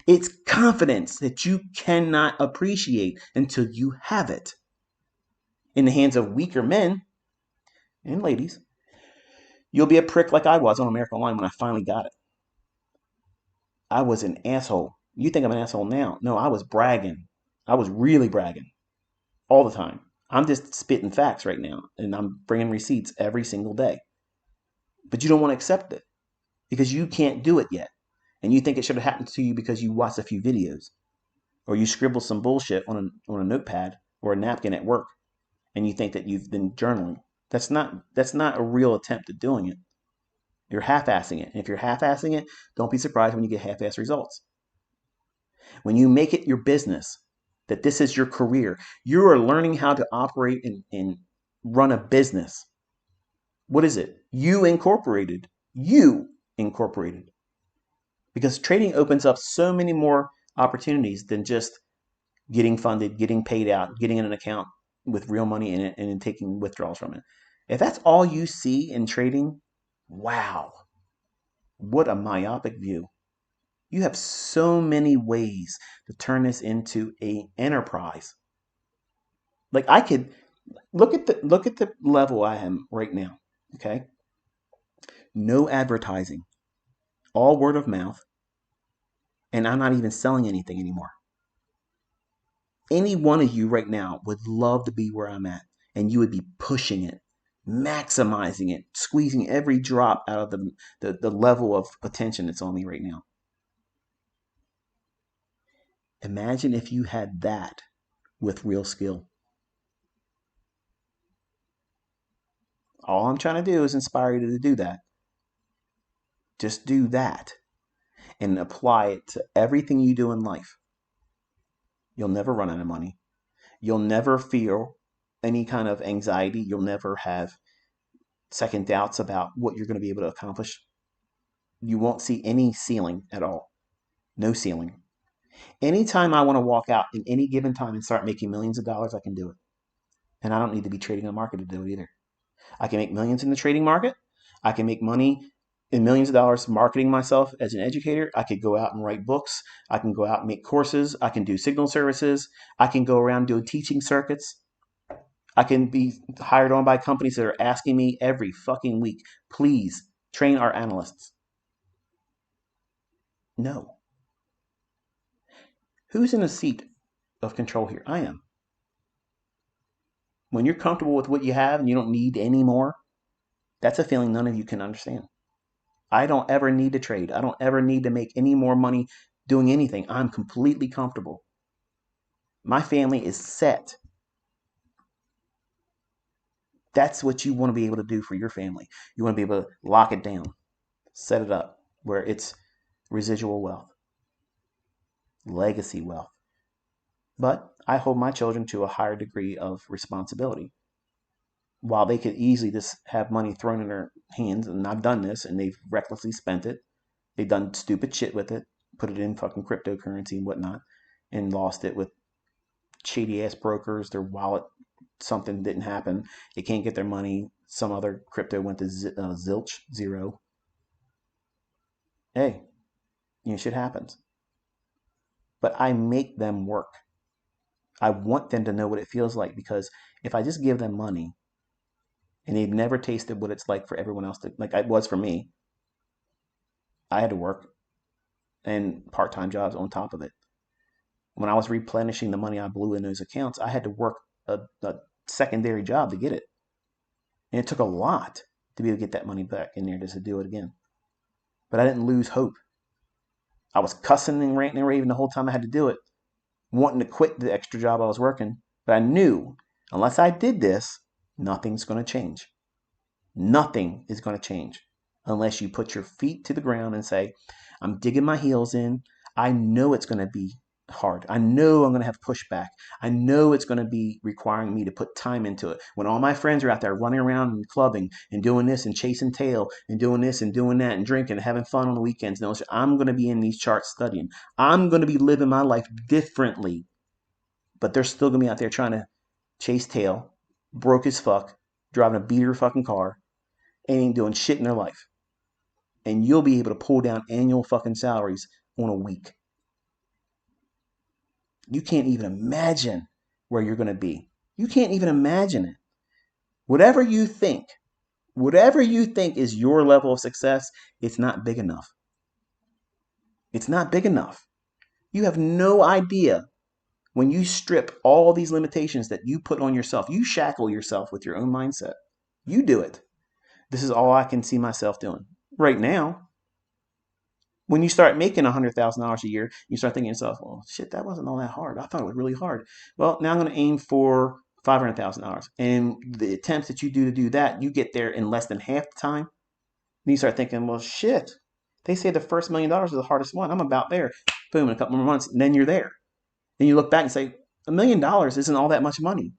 It's confidence that you cannot appreciate until you have it. In the hands of weaker men and ladies, you'll be a prick like I was on American Online when I finally got it. I was an asshole. You think I'm an asshole now? No, I was bragging. I was really bragging all the time. I'm just spitting facts right now, and I'm bringing receipts every single day. But you don't want to accept it because you can't do it yet. And you think it should have happened to you because you watched a few videos or you scribbled some bullshit on a notepad or a napkin at work, and you think that you've been journaling. That's not a real attempt at doing it. You're half-assing it. And if you're half-assing it, don't be surprised when you get half-assed results. When you make it your business, that this is your career, you are learning how to operate and run a business. What is it? You Incorporated. You Incorporated. Because trading opens up so many more opportunities than just getting funded, getting paid out, getting in an account with real money in it, and then taking withdrawals from it. If that's all you see in trading, wow, what a myopic view. You have so many ways to turn this into an enterprise. Like I could look at the level I am right now. Okay, no advertising, all word of mouth, and I'm not even selling anything anymore. Any one of you right now would love to be where I'm at, and you would be pushing it, maximizing it, squeezing every drop out of the level of attention that's on me right now. Imagine if you had that with real skill. All I'm trying to do is inspire you to do that. Just do that and apply it to everything you do in life. You'll never run out of money. You'll never feel any kind of anxiety. You'll never have second doubts about what you're going to be able to accomplish. You won't see any ceiling at all. No ceiling. Anytime I want to walk out in any given time and start making millions of dollars, I can do it. And I don't need to be trading on market to do it either. I can make millions in the trading market. I can make money in millions of dollars marketing myself as an educator. I could go out and write books. I can go out and make courses. I can do signal services. I can go around doing teaching circuits. I can be hired on by companies that are asking me every fucking week, please train our analysts. No. Who's in a seat of control here? I am. When you're comfortable with what you have and you don't need any more, that's a feeling none of you can understand. I don't ever need to trade. I don't ever need to make any more money doing anything. I'm completely comfortable. My family is set. That's what you want to be able to do for your family. You want to be able to lock it down, set it up where it's residual wealth, legacy wealth. But I hold my children to a higher degree of responsibility. While they could easily just have money thrown in their hands, and I've done this, and they've recklessly spent it. They've done stupid shit with it, put it in fucking cryptocurrency and whatnot, and lost it with shady ass brokers. Their wallet, something didn't happen. They can't get their money. Some other crypto went to zilch, zero. Hey, shit happens. But I make them work. I want them to know what it feels like, because if I just give them money and they've never tasted what it's like for everyone else to, like it was for me, I had to work and part-time jobs on top of it. When I was replenishing the money I blew in those accounts, I had to work a secondary job to get it. And it took a lot to be able to get that money back in there just to do it again. But I didn't lose hope. I was cussing and ranting and raving the whole time I had to do it, wanting to quit the extra job I was working. But I knew unless I did this, nothing's going to change. Nothing is going to change unless you put your feet to the ground and say, I'm digging my heels in. I know it's going to be hard. I know I'm going to have pushback. I know it's going to be requiring me to put time into it. When all my friends are out there running around and clubbing and doing this and chasing tail and doing this and doing that and drinking and having fun on the weekends, I'm going to be in these charts studying. I'm going to be living my life differently. But they're still going to be out there trying to chase tail, broke as fuck, driving a beater fucking car, and ain't doing shit in their life. And you'll be able to pull down annual fucking salaries on a week. You can't even imagine where you're going to be. You can't even imagine it. Whatever you think is your level of success, it's not big enough. It's not big enough. You have no idea when you strip all these limitations that you put on yourself. You shackle yourself with your own mindset. You do it. This is all I can see myself doing right now. When you start making $100,000 a year, you start thinking to yourself, well, shit, that wasn't all that hard. I thought it was really hard. Well, now I'm going to aim for $500,000. And the attempts that you do to do that, you get there in less than half the time. And you start thinking, well, shit, they say the first $1 million is the hardest one. I'm about there. Boom, in a couple more months, and then you're there. And you look back and say, $1 million isn't all that much money.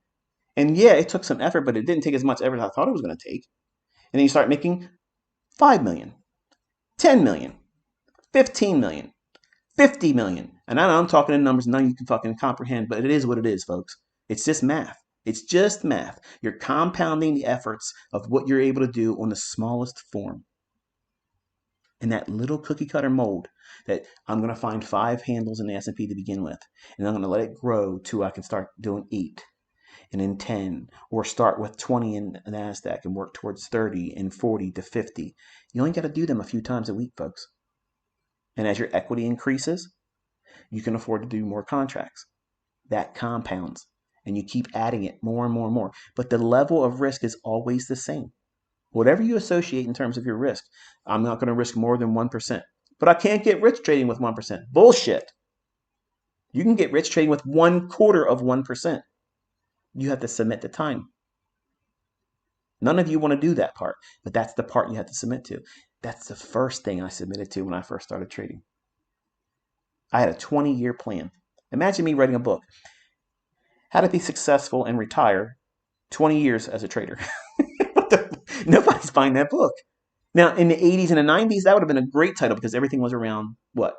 And yeah, it took some effort, but it didn't take as much effort as I thought it was going to take. And then you start making 5 million, 10 million, 15 million, 50 million. And I know I'm talking in numbers none of you can fucking comprehend, but it is what it is, folks. It's just math. It's just math. You're compounding the efforts of what you're able to do on the smallest form. In that little cookie cutter mold that I'm going to find 5 handles in the S&P to begin with. And I'm going to let it grow till I can start doing 8 and then 10, or start with 20 in NASDAQ and work towards 30 and 40 to 50. You only got to do them a few times a week, folks. And as your equity increases, you can afford to do more contracts. That compounds, and you keep adding it more and more and more. But the level of risk is always the same. Whatever you associate in terms of your risk, I'm not going to risk more than 1%. But I can't get rich trading with 1%. Bullshit. You can get rich trading with 1/4 of 1%. You have to submit the time. None of you want to do that part, but that's the part you have to submit to. That's the first thing I submitted to when I first started trading. I had a 20-year plan. Imagine me writing a book. How to be successful and retire 20 years as a trader. Nobody's buying that book. Now, in the 80s and the 90s, that would have been a great title because everything was around what?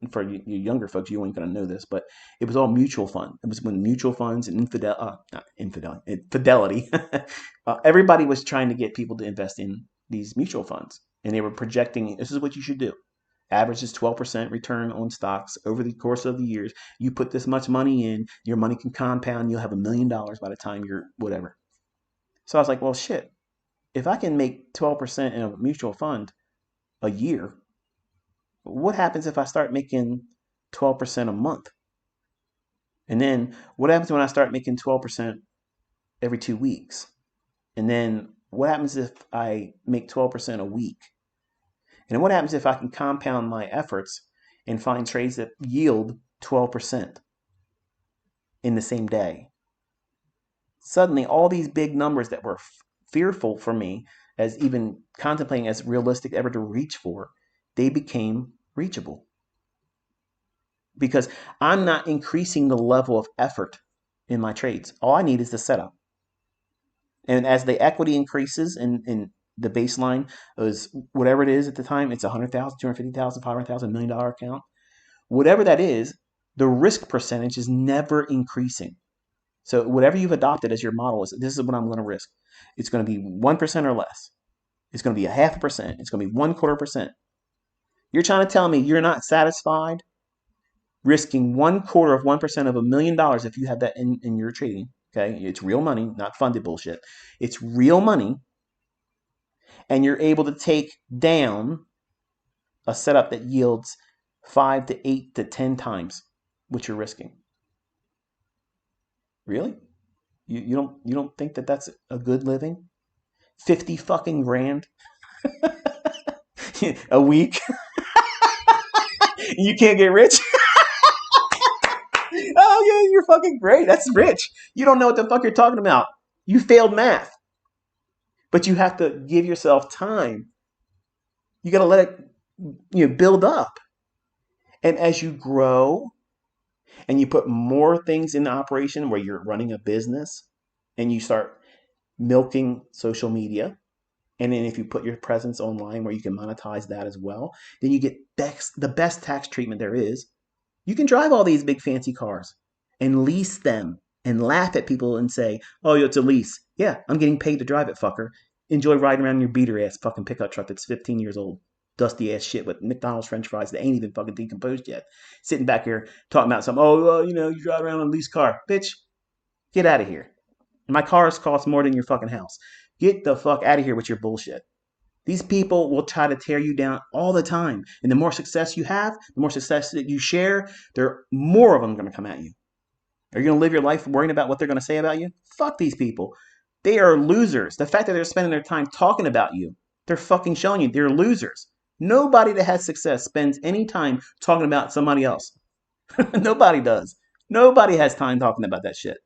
And for you younger folks, you ain't going to know this, but it was all mutual fund. It was when mutual funds and Fidelity. Everybody was trying to get people to invest in these mutual funds. And they were projecting, this is what you should do. Average is 12% return on stocks over the course of the years. You put this much money in, your money can compound. You'll have $1 million by the time you're whatever. So I was like, well, shit. If I can make 12% in a mutual fund a year, what happens if I start making 12% a month? And then what happens when I start making 12% every 2 weeks? And then what happens if I make 12% a week? And what happens if I can compound my efforts and find trades that yield 12% in the same day? Suddenly, all these big numbers that were fearful for me as even contemplating as realistic ever to reach for, they became reachable. Because I'm not increasing the level of effort in my trades. All I need is the setup. And as the equity increases in the baseline is whatever it is at the time, it's 100,000, 250,000, 500,000, $1 million account. Whatever that is, the risk percentage is never increasing. So whatever you've adopted as your model is, this is what I'm going to risk. It's going to be 1% or less. It's going to be 0.5%. It's going to be 1/4%. You're trying to tell me you're not satisfied risking 1/4 of 1% of $1 million if you have that in your trading. Okay, it's real money, not funded bullshit. It's real money, and you're able to take down a setup that yields 5 to 8 to 10 times what you're risking. Really? You don't think that that's a good living? 50 fucking grand a week? You can't get rich? Oh yeah, you're fucking great. That's rich. You don't know what the fuck you're talking about. You failed math. But you have to give yourself time. You got to let it build up. And as you grow and you put more things into operation where you're running a business and you start milking social media, and then if you put your presence online where you can monetize that as well, then you get the best tax treatment there is. You can drive all these big fancy cars and lease them and laugh at people and say, oh, it's a lease. Yeah, I'm getting paid to drive it, fucker. Enjoy riding around in your beater ass fucking pickup truck that's 15 years old. Dusty ass shit with McDonald's French fries that ain't even fucking decomposed yet. Sitting back here talking about something, oh, well, you drive around in a leased car. Bitch, get out of here. My cars cost more than your fucking house. Get the fuck out of here with your bullshit. These people will try to tear you down all the time. And the more success you have, the more success that you share, there are more of them going to come at you. Are you going to live your life worrying about what they're going to say about you? Fuck these people. They are losers. The fact that they're spending their time talking about you, they're fucking showing you they're losers. Nobody that has success spends any time talking about somebody else. Nobody does. Nobody has time talking about that shit.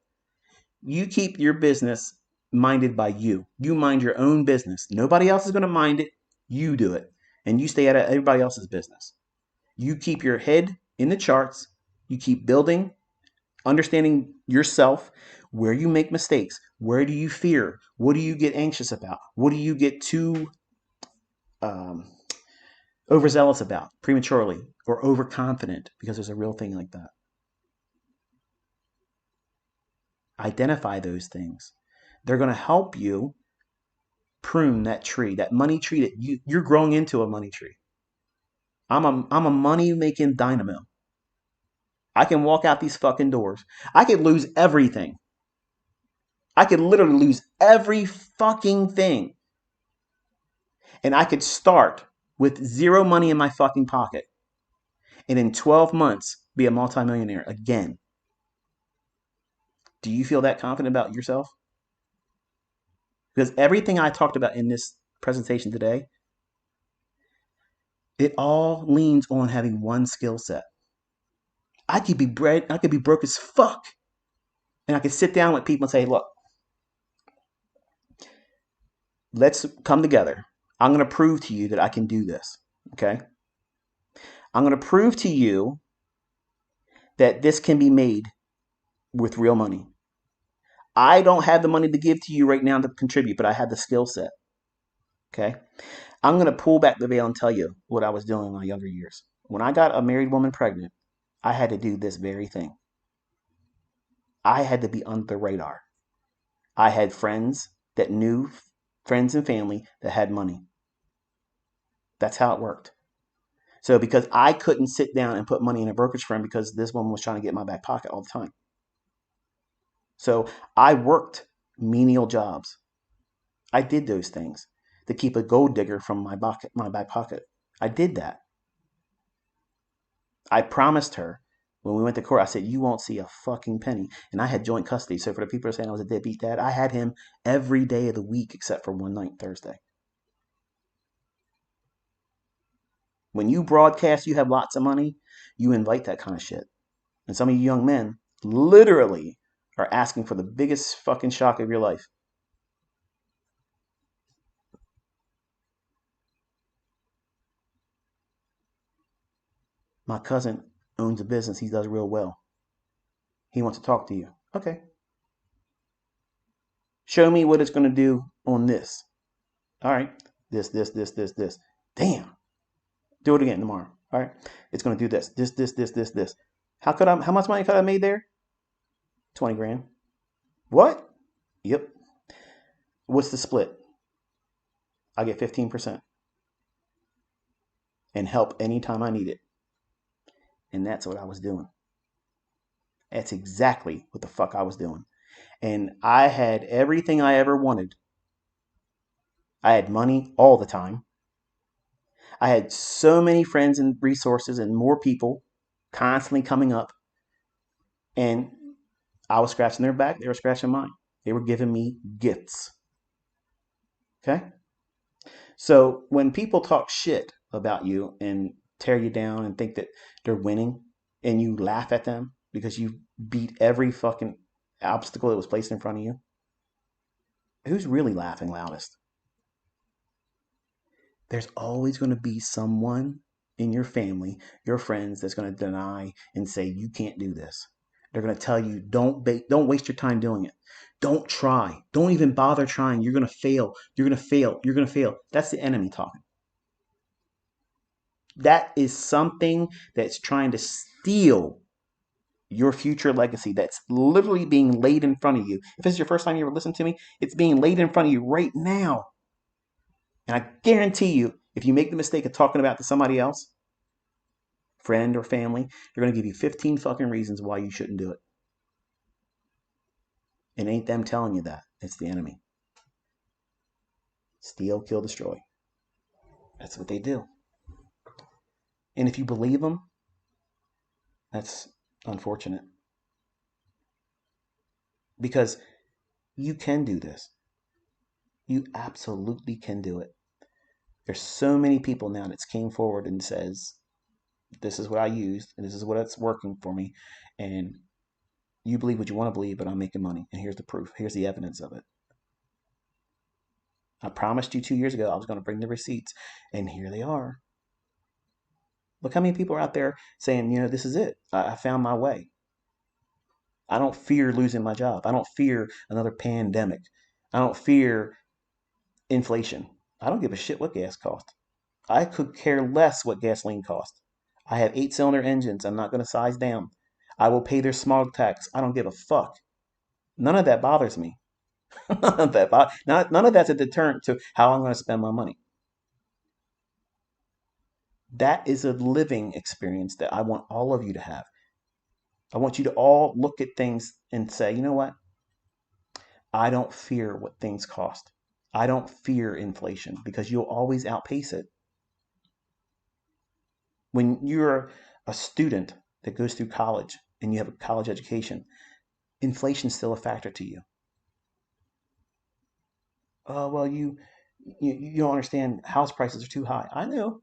You keep your business minded by you. You mind your own business. Nobody else is going to mind it. You do it. And you stay out of everybody else's business. You keep your head in the charts. You keep building, understanding yourself, where you make mistakes. Where do you fear? What do you get anxious about? What do you get too um, overzealous about prematurely or overconfident? Because there's a real thing like that. Identify those things. They're going to help you prune that tree, that money tree that you're growing into a money tree. I'm a money making dynamo. I can walk out these fucking doors. I could lose everything. I could literally lose every fucking thing. And I could start with zero money in my fucking pocket. And in 12 months, be a multimillionaire again. Do you feel that confident about yourself? Because everything I talked about in this presentation today, it all leans on having one skill set. I could be broke as fuck. And I could sit down with people and say, look, let's come together. I'm going to prove to you that I can do this. Okay? I'm going to prove to you that this can be made with real money. I don't have the money to give to you right now to contribute, but I have the skill set. Okay? I'm going to pull back the veil and tell you what I was doing in my younger years. When I got a married woman pregnant, I had to do this very thing. I had to be under the radar. I had friends that knew friends and family that had money. That's how it worked. So because I couldn't sit down and put money in a brokerage firm because this woman was trying to get in my back pocket all the time. So I worked menial jobs. I did those things to keep a gold digger from my back pocket. I did that. I promised her when we went to court, I said, you won't see a fucking penny. And I had joint custody. So for the people who are saying I was a deadbeat dad, I had him every day of the week except for one night, Thursday. When you broadcast you have lots of money, you invite that kind of shit. And some of you young men literally are asking for the biggest fucking shock of your life. My cousin owns a business. He does real well. He wants to talk to you. Okay. Show me what it's going to do on this. All right. This. Damn. Do it again tomorrow. All right. It's going to do this. This. How much money could I made there? 20 grand. What? Yep. What's the split? I get 15%. And help anytime I need it. And that's what I was doing. That's exactly what the fuck I was doing. And I had everything I ever wanted. I had money all the time. I had so many friends and resources and more people constantly coming up. And I was scratching their back. They were scratching mine. They were giving me gifts. Okay? So when people talk shit about you and tear you down and think that they're winning and you laugh at them because you beat every fucking obstacle that was placed in front of you, who's really laughing loudest? There's always going to be someone in your family, your friends, that's going to deny and say you can't do this. They're going to tell you don't waste your time doing it. Don't try. Don't even bother trying. You're going to fail. You're going to fail. You're going to fail. That's the enemy talking. That is something that's trying to steal your future legacy, that's literally being laid in front of you. If this is your first time you ever listen to me, it's being laid in front of you right now. And I guarantee you, if you make the mistake of talking about it to somebody else, friend or family, they're going to give you 15 fucking reasons why you shouldn't do it. It ain't them telling you that. It's the enemy. Steal, kill, destroy. That's what they do. And if you believe them, that's unfortunate. Because you can do this. You absolutely can do it. There's so many people now that came forward and says, this is what I used and this is what's working for me. And you believe what you want to believe, but I'm making money. And here's the proof. Here's the evidence of it. I promised you 2 years ago I was going to bring the receipts, and here they are. Look how many people are out there saying, this is it. I found my way. I don't fear losing my job. I don't fear another pandemic. I don't fear inflation. I don't give a shit what gas costs. I could care less what gasoline costs. I have 8-cylinder engines. I'm not going to size down. I will pay their smog tax. I don't give a fuck. None of that bothers me. None of that's a deterrent to how I'm going to spend my money. That is a living experience that I want all of you to have. I want you to all look at things and say, you know what? I don't fear what things cost. I don't fear inflation, because you'll always outpace it. When you're a student that goes through college and you have a college education, inflation's still a factor to you. Oh, well, you don't understand. House prices are too high. I know.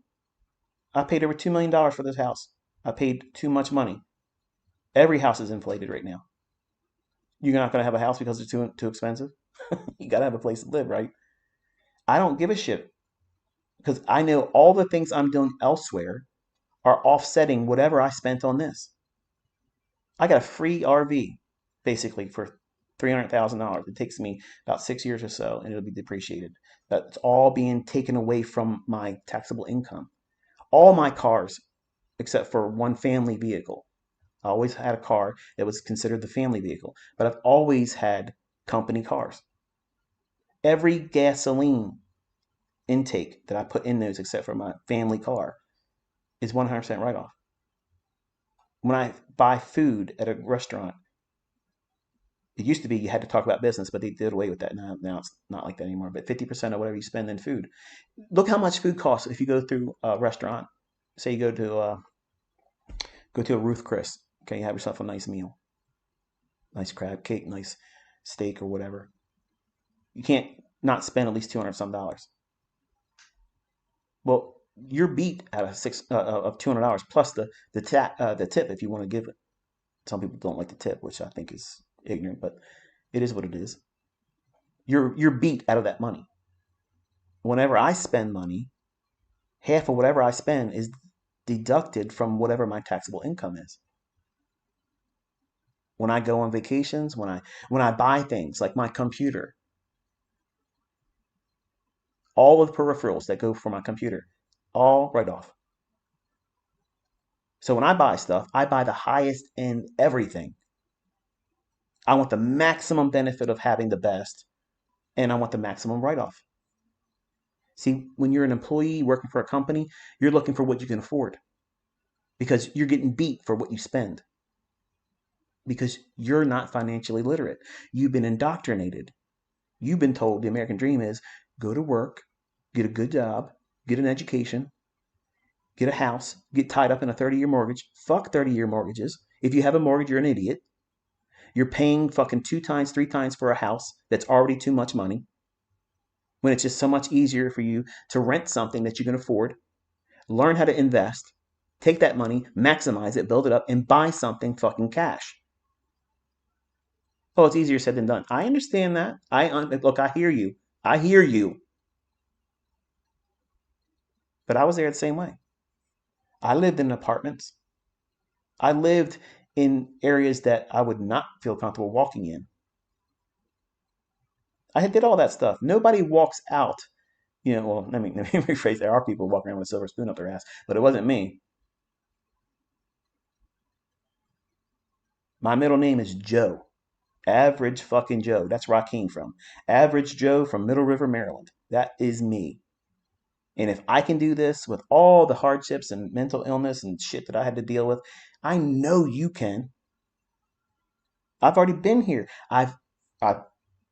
I paid over $2 million for this house. I paid too much money. Every house is inflated right now. You're not going to have a house because it's too expensive. You got to have a place to live, right? I don't give a shit, because I know all the things I'm doing elsewhere are offsetting whatever I spent on this. I got a free RV basically for $300,000. It takes me about 6 years or so, and it'll be depreciated. That's all being taken away from my taxable income. All my cars, except for one family vehicle. I always had a car that was considered the family vehicle, but I've always had company cars. Every gasoline intake that I put in those, except for my family car, is 100% write-off. When I buy food at a restaurant, it used to be you had to talk about business, but they did away with that. Now it's not like that anymore. But 50% of whatever you spend in food. Look how much food costs if you go through a restaurant. Say you go to a Ruth Chris. Okay, you have yourself a nice meal, nice crab cake, nice steak or whatever. You can't not spend at least $200 some. Well, you're beat out of $200 plus the tip if you want to give it. Some people don't like the tip, which I think is ignorant, but it is what it is. You're beat out of that money. Whenever I spend money, half of whatever I spend is deducted from whatever my taxable income is. When I go on vacations, when I buy things like my computer, all of the peripherals that go for my computer, all write off. So when I buy stuff, I buy the highest end everything. I want the maximum benefit of having the best, and I want the maximum write off. See, when you're an employee working for a company, you're looking for what you can afford, because you're getting beat for what you spend, because you're not financially literate. You've been indoctrinated. You've been told the American dream is go to work, get a good job, get an education, get a house, get tied up in a 30-year mortgage. Fuck 30-year mortgages. If you have a mortgage, you're an idiot. You're paying fucking 2 times, 3 times for a house that's already too much money, when it's just so much easier for you to rent something that you can afford, learn how to invest, take that money, maximize it, build it up, and buy something fucking cash. Oh, it's easier said than done. I understand that. Look, I hear you. I hear you. But I was there the same way. I lived in apartments. I lived in areas that I would not feel comfortable walking in. I did all that stuff. Nobody walks out. Well, let me rephrase. There are people walking around with a silver spoon up their ass, but it wasn't me. My middle name is Joe. Average fucking Joe. That's where I came from. Average Joe from Middle River, Maryland. That is me. And if I can do this with all the hardships and mental illness and shit that I had to deal with, I know you can. I've already been here. I've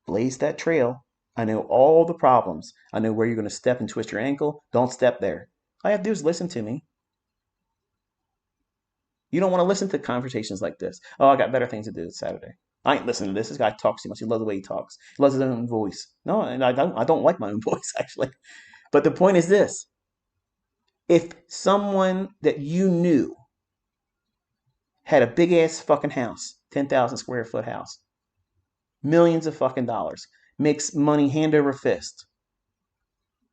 blazed that trail. I know all the problems. I know where you're going to step and twist your ankle. Don't step there. All you have to do is listen to me. You don't want to listen to conversations like this. Oh, I got better things to do this Saturday. I ain't listening to this. This guy talks too much. He loves the way he talks. He loves his own voice. No, and I don't. I don't like my own voice actually. But the point is this: if someone that you knew had a big ass fucking house, 10,000 square foot house, millions of fucking dollars, makes money hand over fist,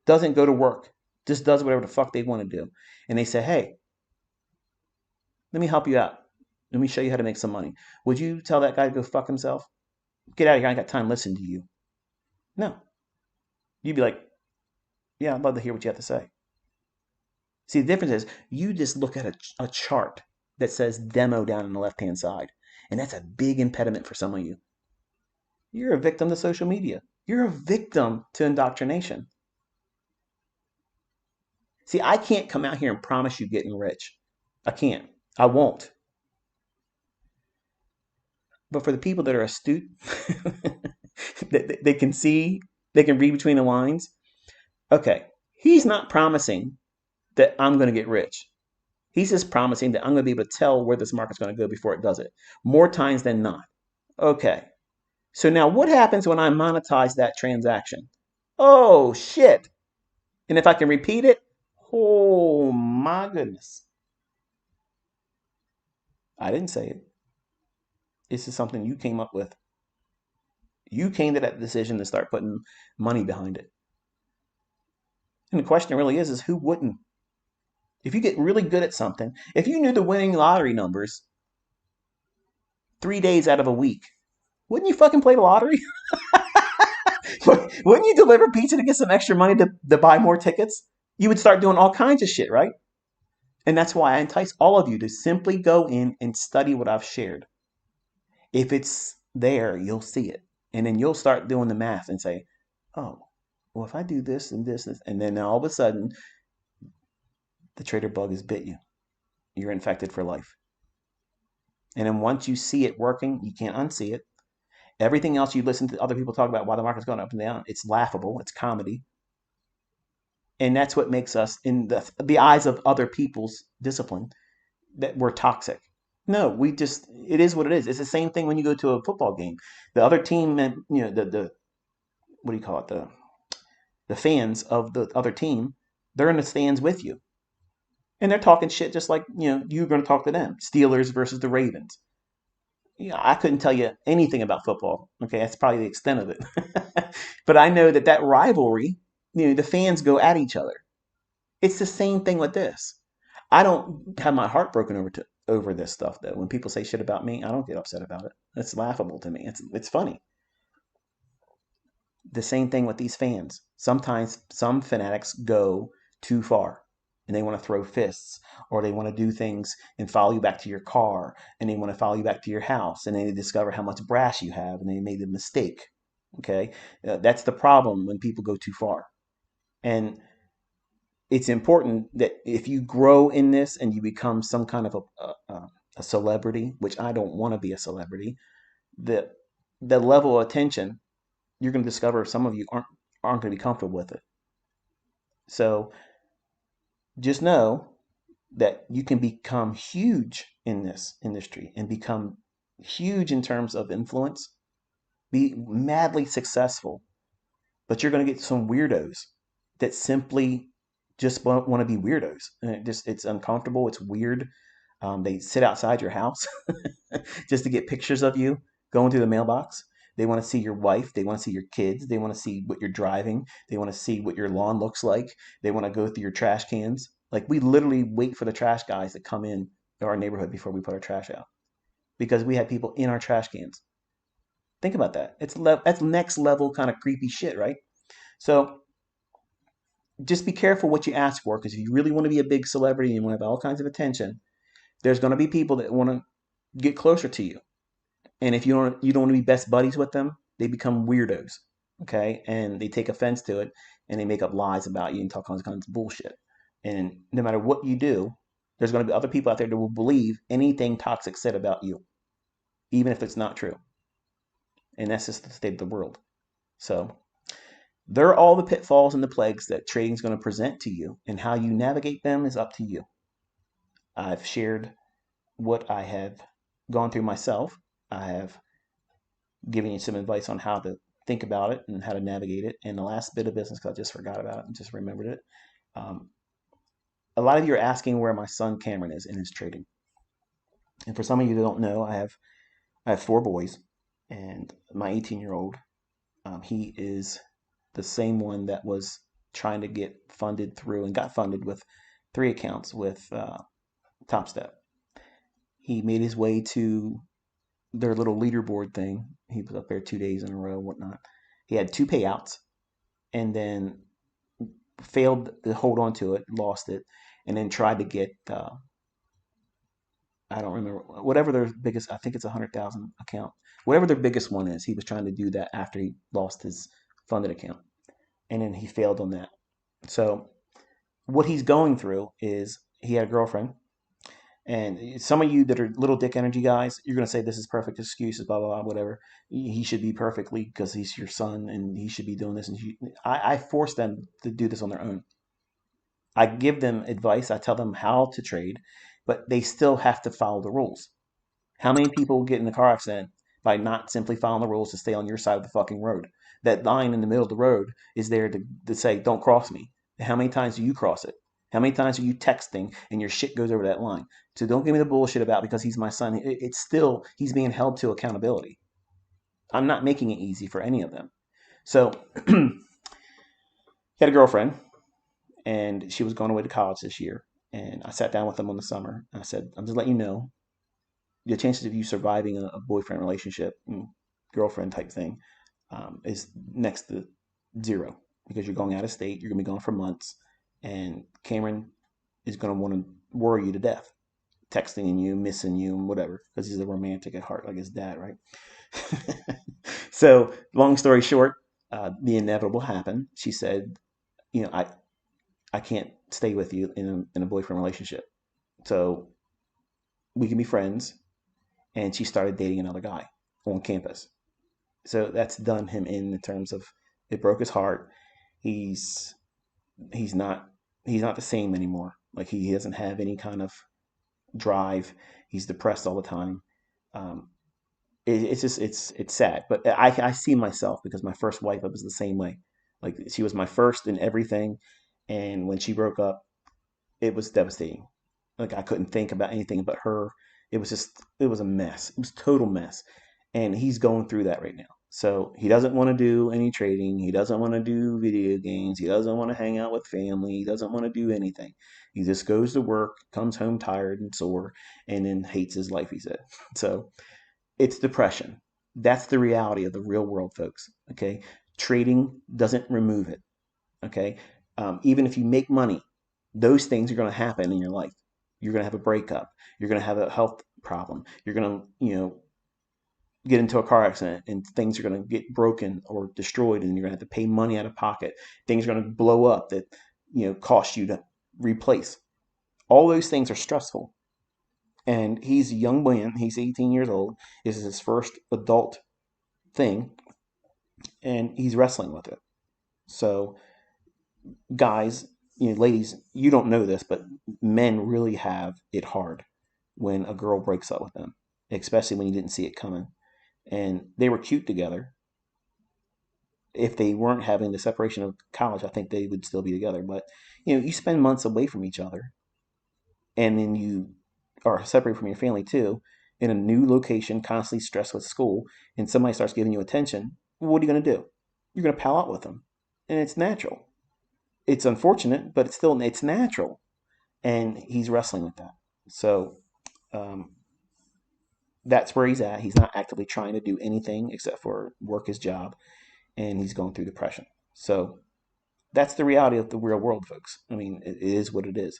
doesn't go to work, just does whatever the fuck they want to do, and they say, hey, let me help you out. Let me show you how to make some money. Would you tell that guy to go fuck himself? Get out of here. I ain't got time to listen to you. No. You'd be like, yeah, I'd love to hear what you have to say. See, the difference is you just look at a chart that says demo down on the left hand side. And that's a big impediment for some of you. You're a victim to social media. You're a victim to indoctrination. See, I can't come out here and promise you getting rich. I can't. I won't. But for the people that are astute, they can see, they can read between the lines. Okay, he's not promising that I'm going to get rich. He's just promising that I'm going to be able to tell where this market's going to go before it does it, more times than not. Okay, so now what happens when I monetize that transaction? Oh, shit. And if I can repeat it, oh my goodness. I didn't say it. This is something you came up with. You came to that decision to start putting money behind it. And the question really is who wouldn't? If you get really good at something, if you knew the winning lottery numbers 3 days out of a week, wouldn't you fucking play the lottery? Wouldn't you deliver pizza to get some extra money to buy more tickets? You would start doing all kinds of shit, right? And that's why I entice all of you to simply go in and study what I've shared. If it's there, you'll see it. And then you'll start doing the math and say, oh, well, if I do this and this, and then all of a sudden, the trader bug has bit you. You're infected for life. And then once you see it working, you can't unsee it. Everything else you listen to other people talk about why the market's going up and down, it's laughable, it's comedy. And that's what makes us, in the eyes of other people's discipline, that we're toxic. No, it is what it is. It's the same thing when you go to a football game. The other team, the what do you call it? The fans of the other team, they're in the stands with you. And they're talking shit just like, you're going to talk to them. Steelers versus the Ravens. I couldn't tell you anything about football. Okay, that's probably the extent of it. But I know that rivalry, the fans go at each other. It's the same thing with this. I don't have my heart broken over this stuff though. When people say shit about me, I don't get upset about it. It's laughable to me. It's funny. The same thing with these fans. Sometimes some fanatics go too far and they want to throw fists or they want to do things and follow you back to your car and they want to follow you back to your house and then they discover how much brass you have and they made a mistake. Okay. That's the problem when people go too far. And it's important that if you grow in this and you become some kind of a celebrity, which I don't want to be a celebrity, the level of attention, you're going to discover some of you aren't going to be comfortable with it. So just know that you can become huge in this industry and become huge in terms of influence, be madly successful, but you're going to get some weirdos that simply just want to be weirdos. And it's uncomfortable. It's weird. They sit outside your house just to get pictures of you going through the mailbox. They want to see your wife. They want to see your kids. They want to see what you're driving. They want to see what your lawn looks like. They want to go through your trash cans. Like we literally wait for the trash guys to come in our neighborhood before we put our trash out because we had people in our trash cans. Think about that. That's next level kind of creepy shit, right? So just be careful what you ask for because if you really want to be a big celebrity and you want to have all kinds of attention, there's going to be people that want to get closer to you. And if you don't want to be best buddies with them, they become weirdos, okay? And they take offense to it and they make up lies about you and talk all kinds of bullshit. And no matter what you do, there's going to be other people out there that will believe anything toxic said about you, even if it's not true. And that's just the state of the world. So there are all the pitfalls and the plagues that trading is going to present to you, and how you navigate them is up to you. I've shared what I have gone through myself. I have given you some advice on how to think about it and how to navigate it. And the last bit of business, because I just forgot about it and just remembered it. Um, a lot of you are asking where my son Cameron is in his trading. And for some of you that don't know, I have four boys, and my 18-year-old, he is the same one that was trying to get funded through and got funded with 3 accounts with Top Step. He made his way to their little leaderboard thing. He was up there 2 days in a row, whatnot. He had 2 payouts and then failed to hold on to it, lost it, and then tried to get I don't remember whatever their biggest. I think it's 100,000 account. Whatever their biggest one is, he was trying to do that after he lost his funded account, and then he failed on that. So what he's going through is he had a girlfriend. And some of you that are little dick energy guys, you're going to say this is perfect excuses, blah, blah, blah, whatever. He should be perfectly because he's your son and he should be doing this. And I force them to do this on their own. I give them advice. I tell them how to trade, but they still have to follow the rules. How many people get in a car accident by not simply following the rules to stay on your side of the fucking road? That line in the middle of the road is there to say, don't cross me. How many times do you cross it? How many times are you texting and your shit goes over that line? So don't give me the bullshit about because he's my son. It's still, he's being held to accountability. I'm not making it easy for any of them. So he had a girlfriend and she was going away to college this year. And I sat down with him on the summer. And I said, I'm just letting you know the chances of you surviving a boyfriend relationship, girlfriend type thing, is next to zero because you're going out of state. You're going to be gone for months. And Cameron is going to want to worry you to death, texting you, missing you, and whatever, because he's a romantic at heart like his dad, right? So, long story short, the inevitable happened. She said, I can't stay with you in a boyfriend relationship. So we can be friends. And she started dating another guy on campus. So that's done him in terms of it broke his heart. He's he's not he's not the same anymore. Like he doesn't have any kind of drive. He's depressed all the time. Um, it's just it's sad. But I see myself because my first wife I was the same way. Like she was my first in everything, and when she broke up, it was devastating. Like I couldn't think about anything but her. It was a mess. It was a total mess. And he's going through that right now. So he doesn't want to do any trading. He doesn't want to do video games. He doesn't want to hang out with family. He doesn't want to do anything. He just goes to work, comes home tired and sore, and then hates his life, he said. So it's depression. That's the reality of the real world, folks. Okay. Trading doesn't remove it. Okay. Even if you make money, those things are going to happen in your life. You're going to have a breakup. You're going to have a health problem. You're going to, get into a car accident and things are going to get broken or destroyed and you're going to have to pay money out of pocket. Things are going to blow up that, cost you to replace. All those things are stressful. And he's a young man. He's 18 years old. This is his first adult thing. And he's wrestling with it. So guys, ladies, you don't know this, but men really have it hard when a girl breaks up with them, especially when you didn't see it coming. And they were cute together. If they weren't having the separation of college, I think they would still be together. But you spend months away from each other, and then you are separated from your family too, in a new location, constantly stressed with school, and somebody starts giving you attention. What are you going to do? You're going to pal out with them, and it's natural. It's unfortunate, but it's natural. and he's wrestling with that. So um, that's where he's at. He's not actively trying to do anything except for work his job, and he's going through depression. So that's the reality of the real world, folks. I mean, it is what it is.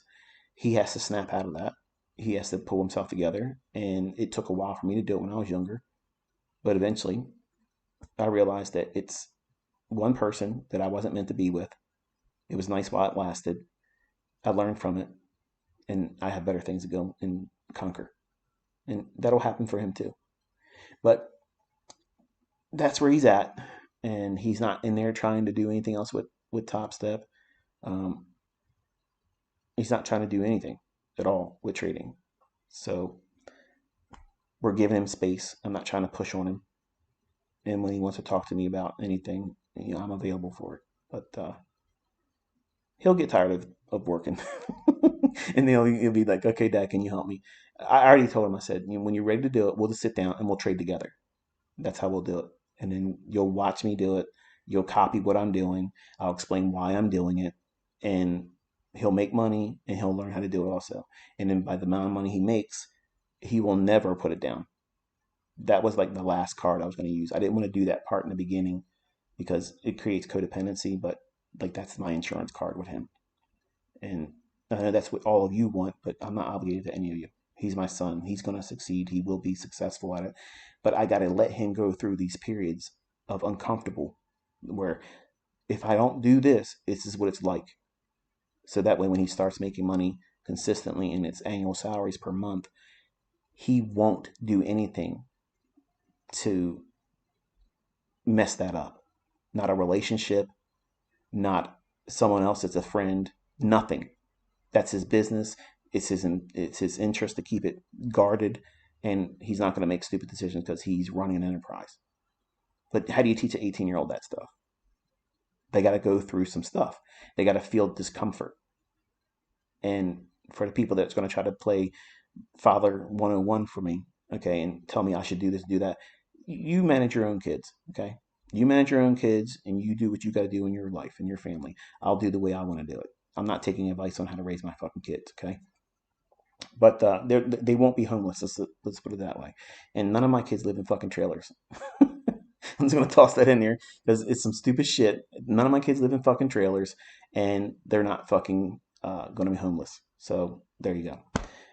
He has to snap out of that. He has to pull himself together, and it took a while for me to do it when I was younger. But eventually, I realized that it's one person that I wasn't meant to be with. It was nice while it lasted. I learned from it, and I have better things to go and conquer. And that'll happen for him too. But that's where he's at, and he's not in there trying to do anything else with Top Step. Um, he's not trying to do anything at all with trading. So we're giving him space. I'm not trying to push on him. And when he wants to talk to me about anything, I'm available for it. But he'll get tired of working. And he'll be like, okay, Dad, can you help me? I already told him, I said, when you're ready to do it, we'll just sit down and we'll trade together. That's how we'll do it. And then you'll watch me do it. You'll copy what I'm doing. I'll explain why I'm doing it. And he'll make money and he'll learn how to do it also. And then by the amount of money he makes, he will never put it down. That was like the last card I was going to use. I didn't want to do that part in the beginning because it creates codependency, but like that's my insurance card with him. And I know that's what all of you want, but I'm not obligated to any of you. He's my son. He's going to succeed. He will be successful at it. But I got to let him go through these periods of uncomfortable where if I don't do this is what it's like. So that way, when he starts making money consistently in its annual salaries per month, he won't do anything to mess that up. Not a relationship, not someone else that's a friend, nothing. That's his business. It's his interest to keep it guarded, and he's not going to make stupid decisions because he's running an enterprise. But how do you teach an 18-year-old that stuff? They got to go through some stuff. They got to feel discomfort. And for the people that's going to try to play Father 101 for me, okay, and tell me I should do this, do that, you manage your own kids, okay? You manage your own kids and you do what you got to do in your life and your family. I'll do the way I want to do it. I'm not taking advice on how to raise my fucking kids, okay? But they won't be homeless. Let's put it that way. And none of my kids live in fucking trailers. I'm just gonna toss that in there because it's some stupid shit. None of my kids live in fucking trailers, and they're not fucking gonna be homeless. So there you go.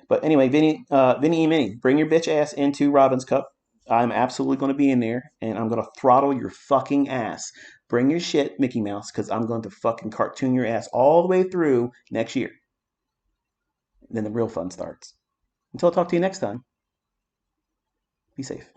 But anyway, Vinny E. Mini, bring your bitch ass into Robin's Cup. I'm absolutely going to be in there, and I'm going to throttle your fucking ass. Bring your shit, Mickey Mouse, because I'm going to fucking cartoon your ass all the way through next year. Then the real fun starts. Until I talk to you next time, be safe.